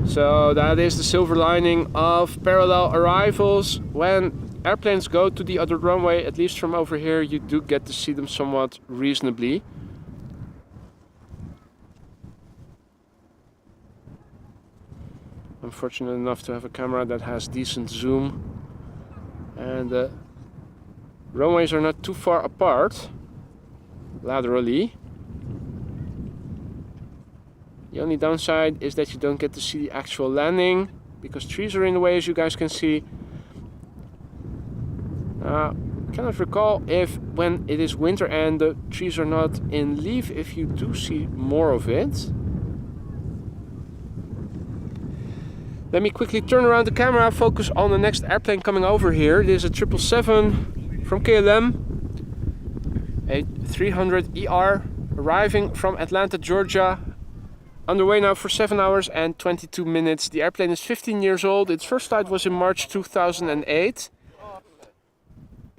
So that is the silver lining of parallel arrivals. When airplanes go to the other runway, at least from over here, you do get to see them somewhat reasonably. I'm fortunate enough to have a camera that has decent zoom, and the runways are not too far apart laterally. The only downside is that you don't get to see the actual landing because trees are in the way, as you guys can see. Cannot recall if when it is winter and the trees are not in leaf, if you do see more of it. Let me quickly turn around the camera, focus on the next airplane coming over here. It is a 777 from KLM, a 300ER arriving from Atlanta, Georgia. Underway now for 7 hours and 22 minutes. The airplane is 15 years old. Its first flight was in March 2008.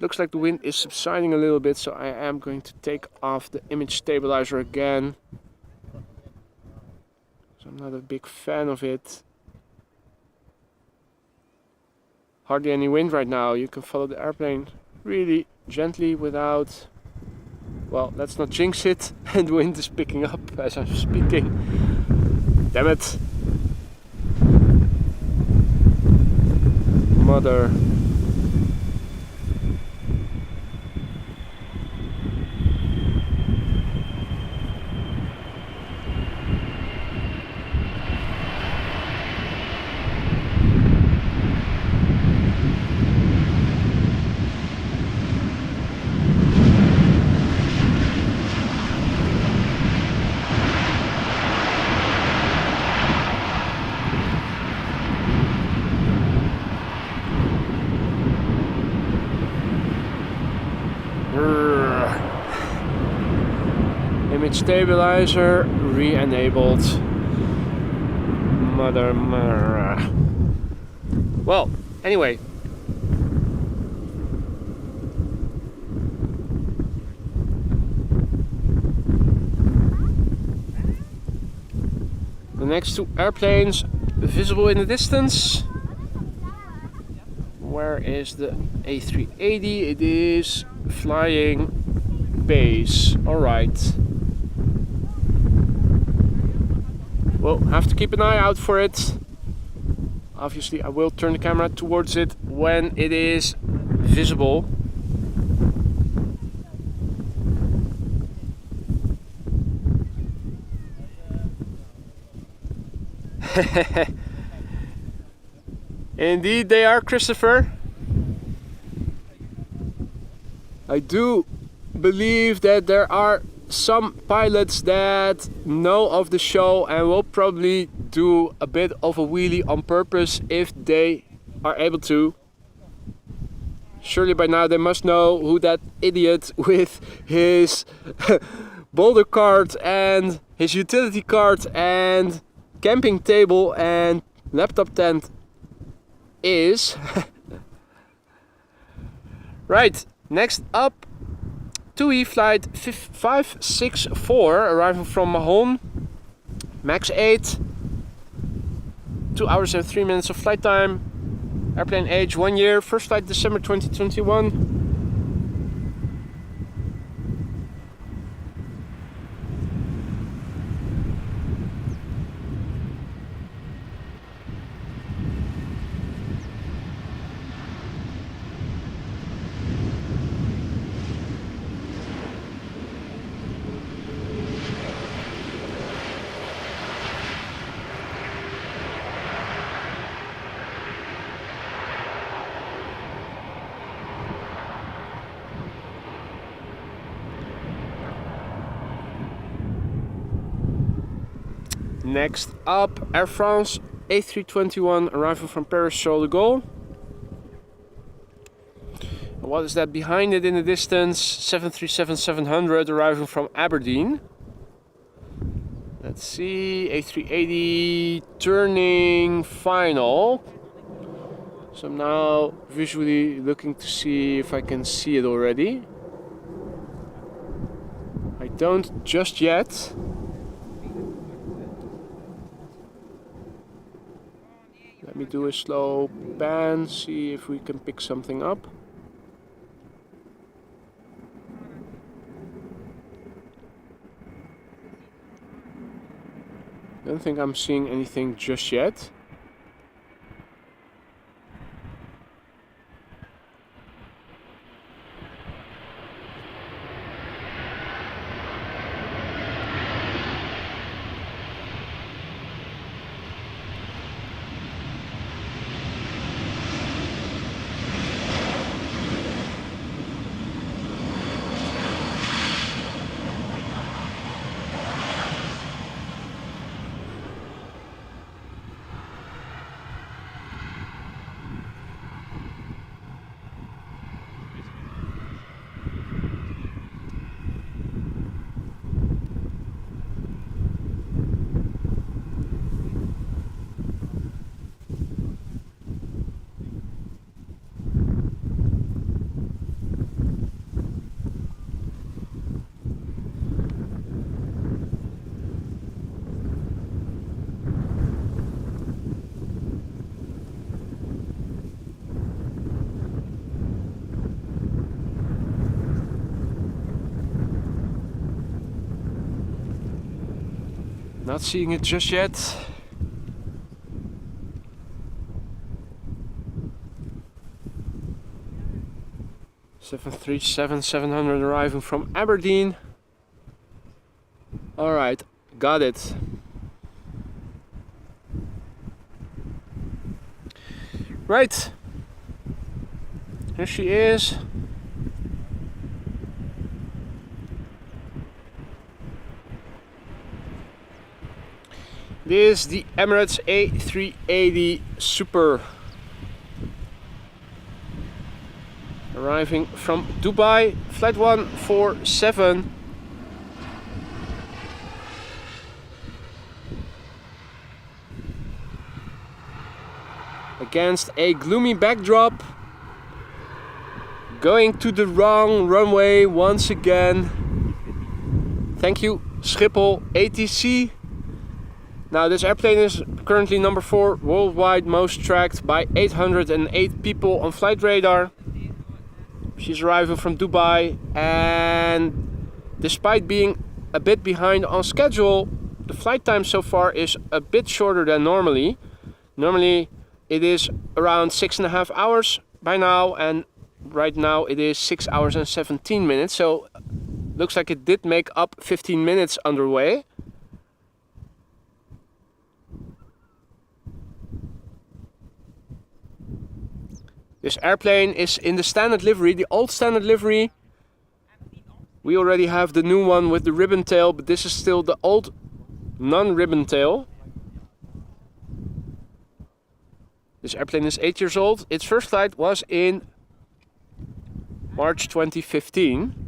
Looks like the wind is subsiding a little bit, so I am going to take off the image stabilizer again. So I'm not a big fan of it. Hardly any wind right now. You can follow the airplane really gently without... Well, let's not jinx it. And the wind is picking up as I'm speaking. Damn it. Mother. Image stabilizer re-enabled. Mother. Well, anyway. next two airplanes visible in the distance. Where is the A380? It is flying base. Alright. We'll have to keep an eye out for it. Obviously I will turn the camera towards it when it is visible. Indeed they are, Christopher. I do believe that there are some pilots that know of the show and will probably do a bit of a wheelie on purpose if they are able to. Surely by now they must know who that idiot with his boulder cart and his utility cart and camping table and laptop tent is. Right, next up, TUI flight 564 arriving from Mahon, max 8, 2 hours and 3 minutes of flight time, airplane age 1 year, first flight December 2021. Next up, Air France A321 arriving from Paris Charles de Gaulle. What is that behind it in the distance? 737-700 arriving from Aberdeen. Let's see, A380 turning final. So I'm now visually looking to see if I can see it already. I don't just yet. Let me do a slow pan, see if we can pick something up. Don't think I'm seeing anything just yet. Not seeing it just yet. Seven three seven 700 arriving from Aberdeen. All right, got it. Right, here she is. This is the Emirates A380 Super, arriving from Dubai, flight 147. Against a gloomy backdrop, going to the wrong runway once again. Thank you, Schiphol ATC. Now this airplane is currently number 4 worldwide most tracked by 808 people on flight radar. She's arriving from Dubai, and despite being a bit behind on schedule, the flight time so far is a bit shorter than normally. Normally it is around 6.5 hours by now, and right now it is 6 hours and 17 minutes. So looks like it did make up 15 minutes underway. This airplane is in the standard livery, the old standard livery. We already have the new one with the ribbon tail, but this is still the old non-ribbon tail. This airplane is 8 years old. Its first flight was in March 2015.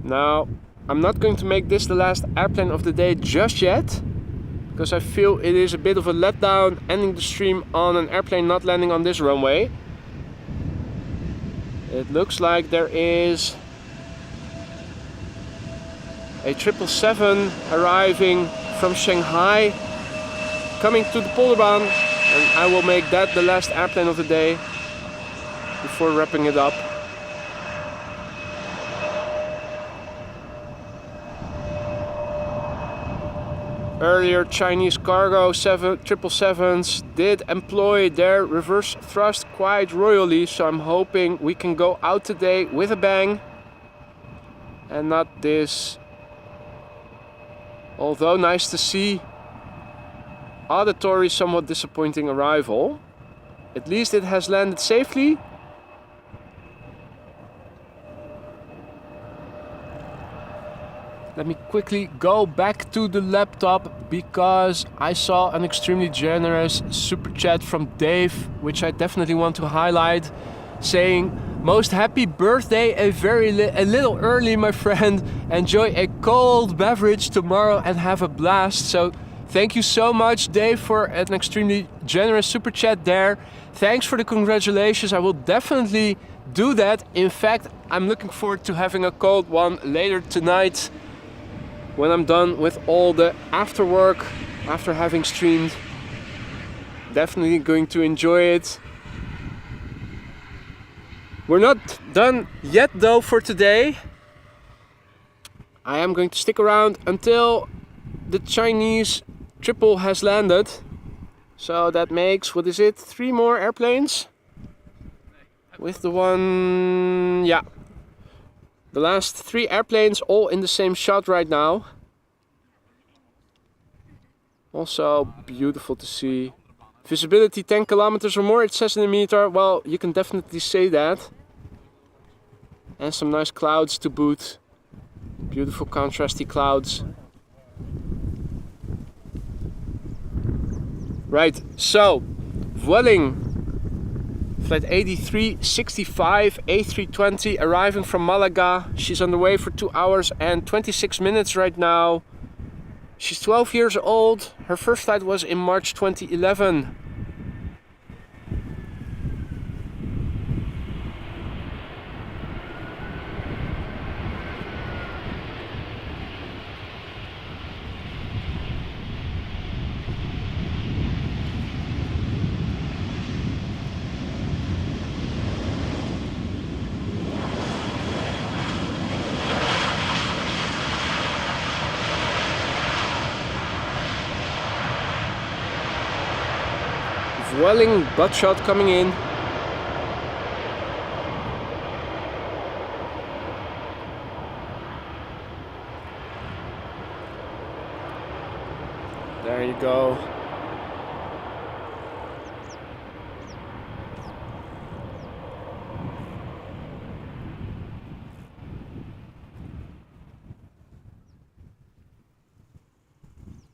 Now, I'm not going to make this the last airplane of the day just yet, because I feel it is a bit of a letdown ending the stream on an airplane not landing on this runway. It looks like there is a 777 arriving from Shanghai coming to the Polderbaan, and I will make that the last airplane of the day before wrapping it up. Earlier Chinese cargo 777s did employ their reverse thrust quite royally, so I'm hoping we can go out today with a bang and not this, although nice to see, auditory somewhat disappointing arrival. At least it has landed safely. Let me quickly go back to the laptop because I saw an extremely generous super chat from Dave, which I definitely want to highlight, saying, "Most happy birthday a little early, my friend. Enjoy a cold beverage tomorrow and have a blast." So thank you so much, Dave, for an extremely generous super chat there. Thanks for the congratulations. I will definitely do that. In fact, I'm looking forward to having a cold one later tonight, when I'm done with all the after work, after having streamed. Definitely going to enjoy it. We're not done yet though for today. I am going to stick around until the Chinese triple has landed. So that makes, what is it, 3 more airplanes? With the one, yeah. The last 3 airplanes all in the same shot right now. Also beautiful to see. Visibility 10 kilometers or more, it says in the meter. Well, you can definitely say that. And some nice clouds to boot. Beautiful contrasty clouds. Right, so Vueling Flight 8365 A320 arriving from Malaga. She's on the way for 2 hours and 26 minutes right now. She's 12 years old. Her first flight was in March 2011. Vueling butt shot coming in. There you go.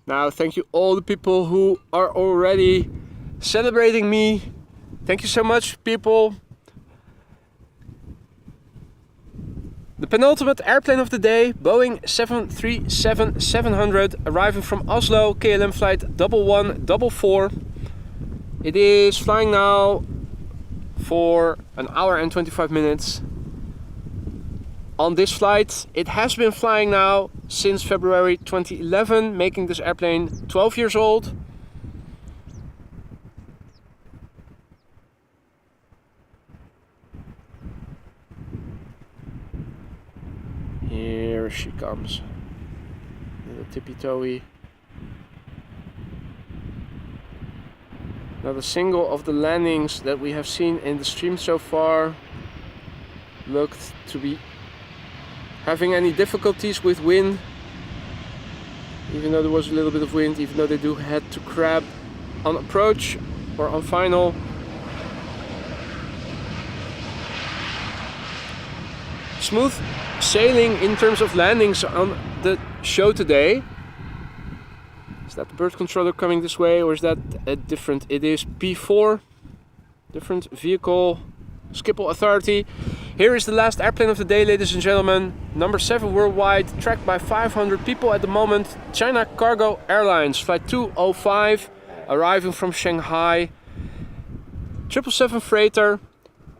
Now, thank you all the people who are already celebrating me. Thank you so much, people. The penultimate airplane of the day, Boeing 737-700, arriving from Oslo, KLM flight 1144. It is flying now for an hour and 25 minutes. On this flight, it has been flying now since February 2011, making this airplane 12 years old. Here she comes, little tippy-toey. Not a single of the landings that we have seen in the stream so far looked to be having any difficulties with wind. Even though there was a little bit of wind, even though they do had to crab on approach or on final. Smooth sailing in terms of landings on the show today. Is that the bird controller coming this way, or is that a different? It is P4, different vehicle, Schiphol Authority. Here is the last airplane of the day, ladies and gentlemen. Number 7 worldwide, tracked by 500 people at the moment. China Cargo Airlines, flight 205, arriving from Shanghai. 777 freighter,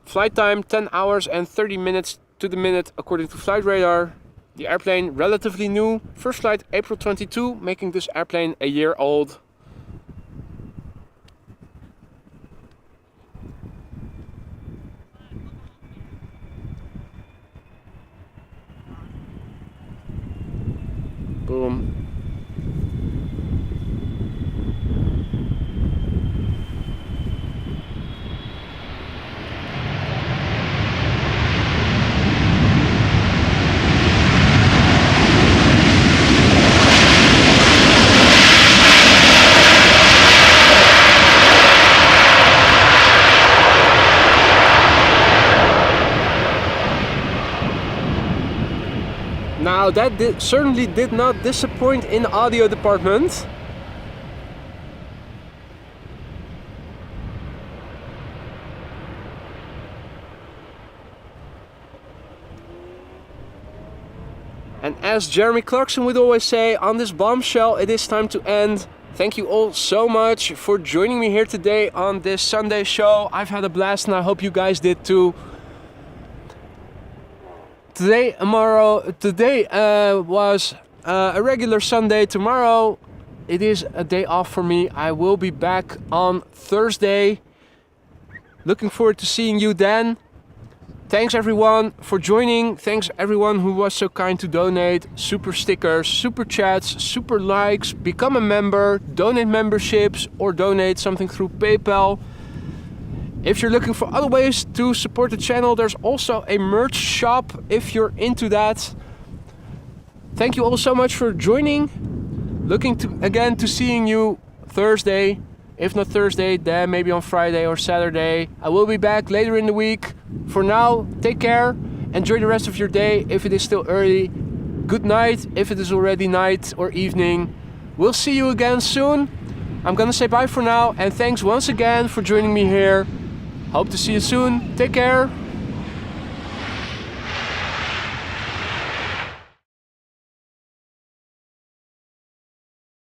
flight time 10 hours and 30 minutes to the minute according to flight radar. The airplane relatively new, first flight April 22, making this airplane a year old. Boom. Now that certainly did not disappoint in the audio department. And as Jeremy Clarkson would always say, on this bombshell it is time to end. Thank you all so much for joining me here today on this Sunday show. I've had a blast and I hope you guys did too. Today was a regular Sunday. Tomorrow it is a day off for me. I will be back on Thursday. Looking forward to seeing you then. Thanks everyone for joining. Thanks everyone who was so kind to donate. Super stickers, super chats, super likes. Become a member, donate memberships or donate something through PayPal. If you're looking for other ways to support the channel, there's also a merch shop if you're into that. Thank you all so much for joining. Looking again to seeing you Thursday. If not Thursday, then maybe on Friday or Saturday. I will be back later in the week. For now, take care. Enjoy the rest of your day if it is still early. Good night if it is already night or evening. We'll see you again soon. I'm gonna say bye for now and thanks once again for joining me here. Hope to see you soon. Take care.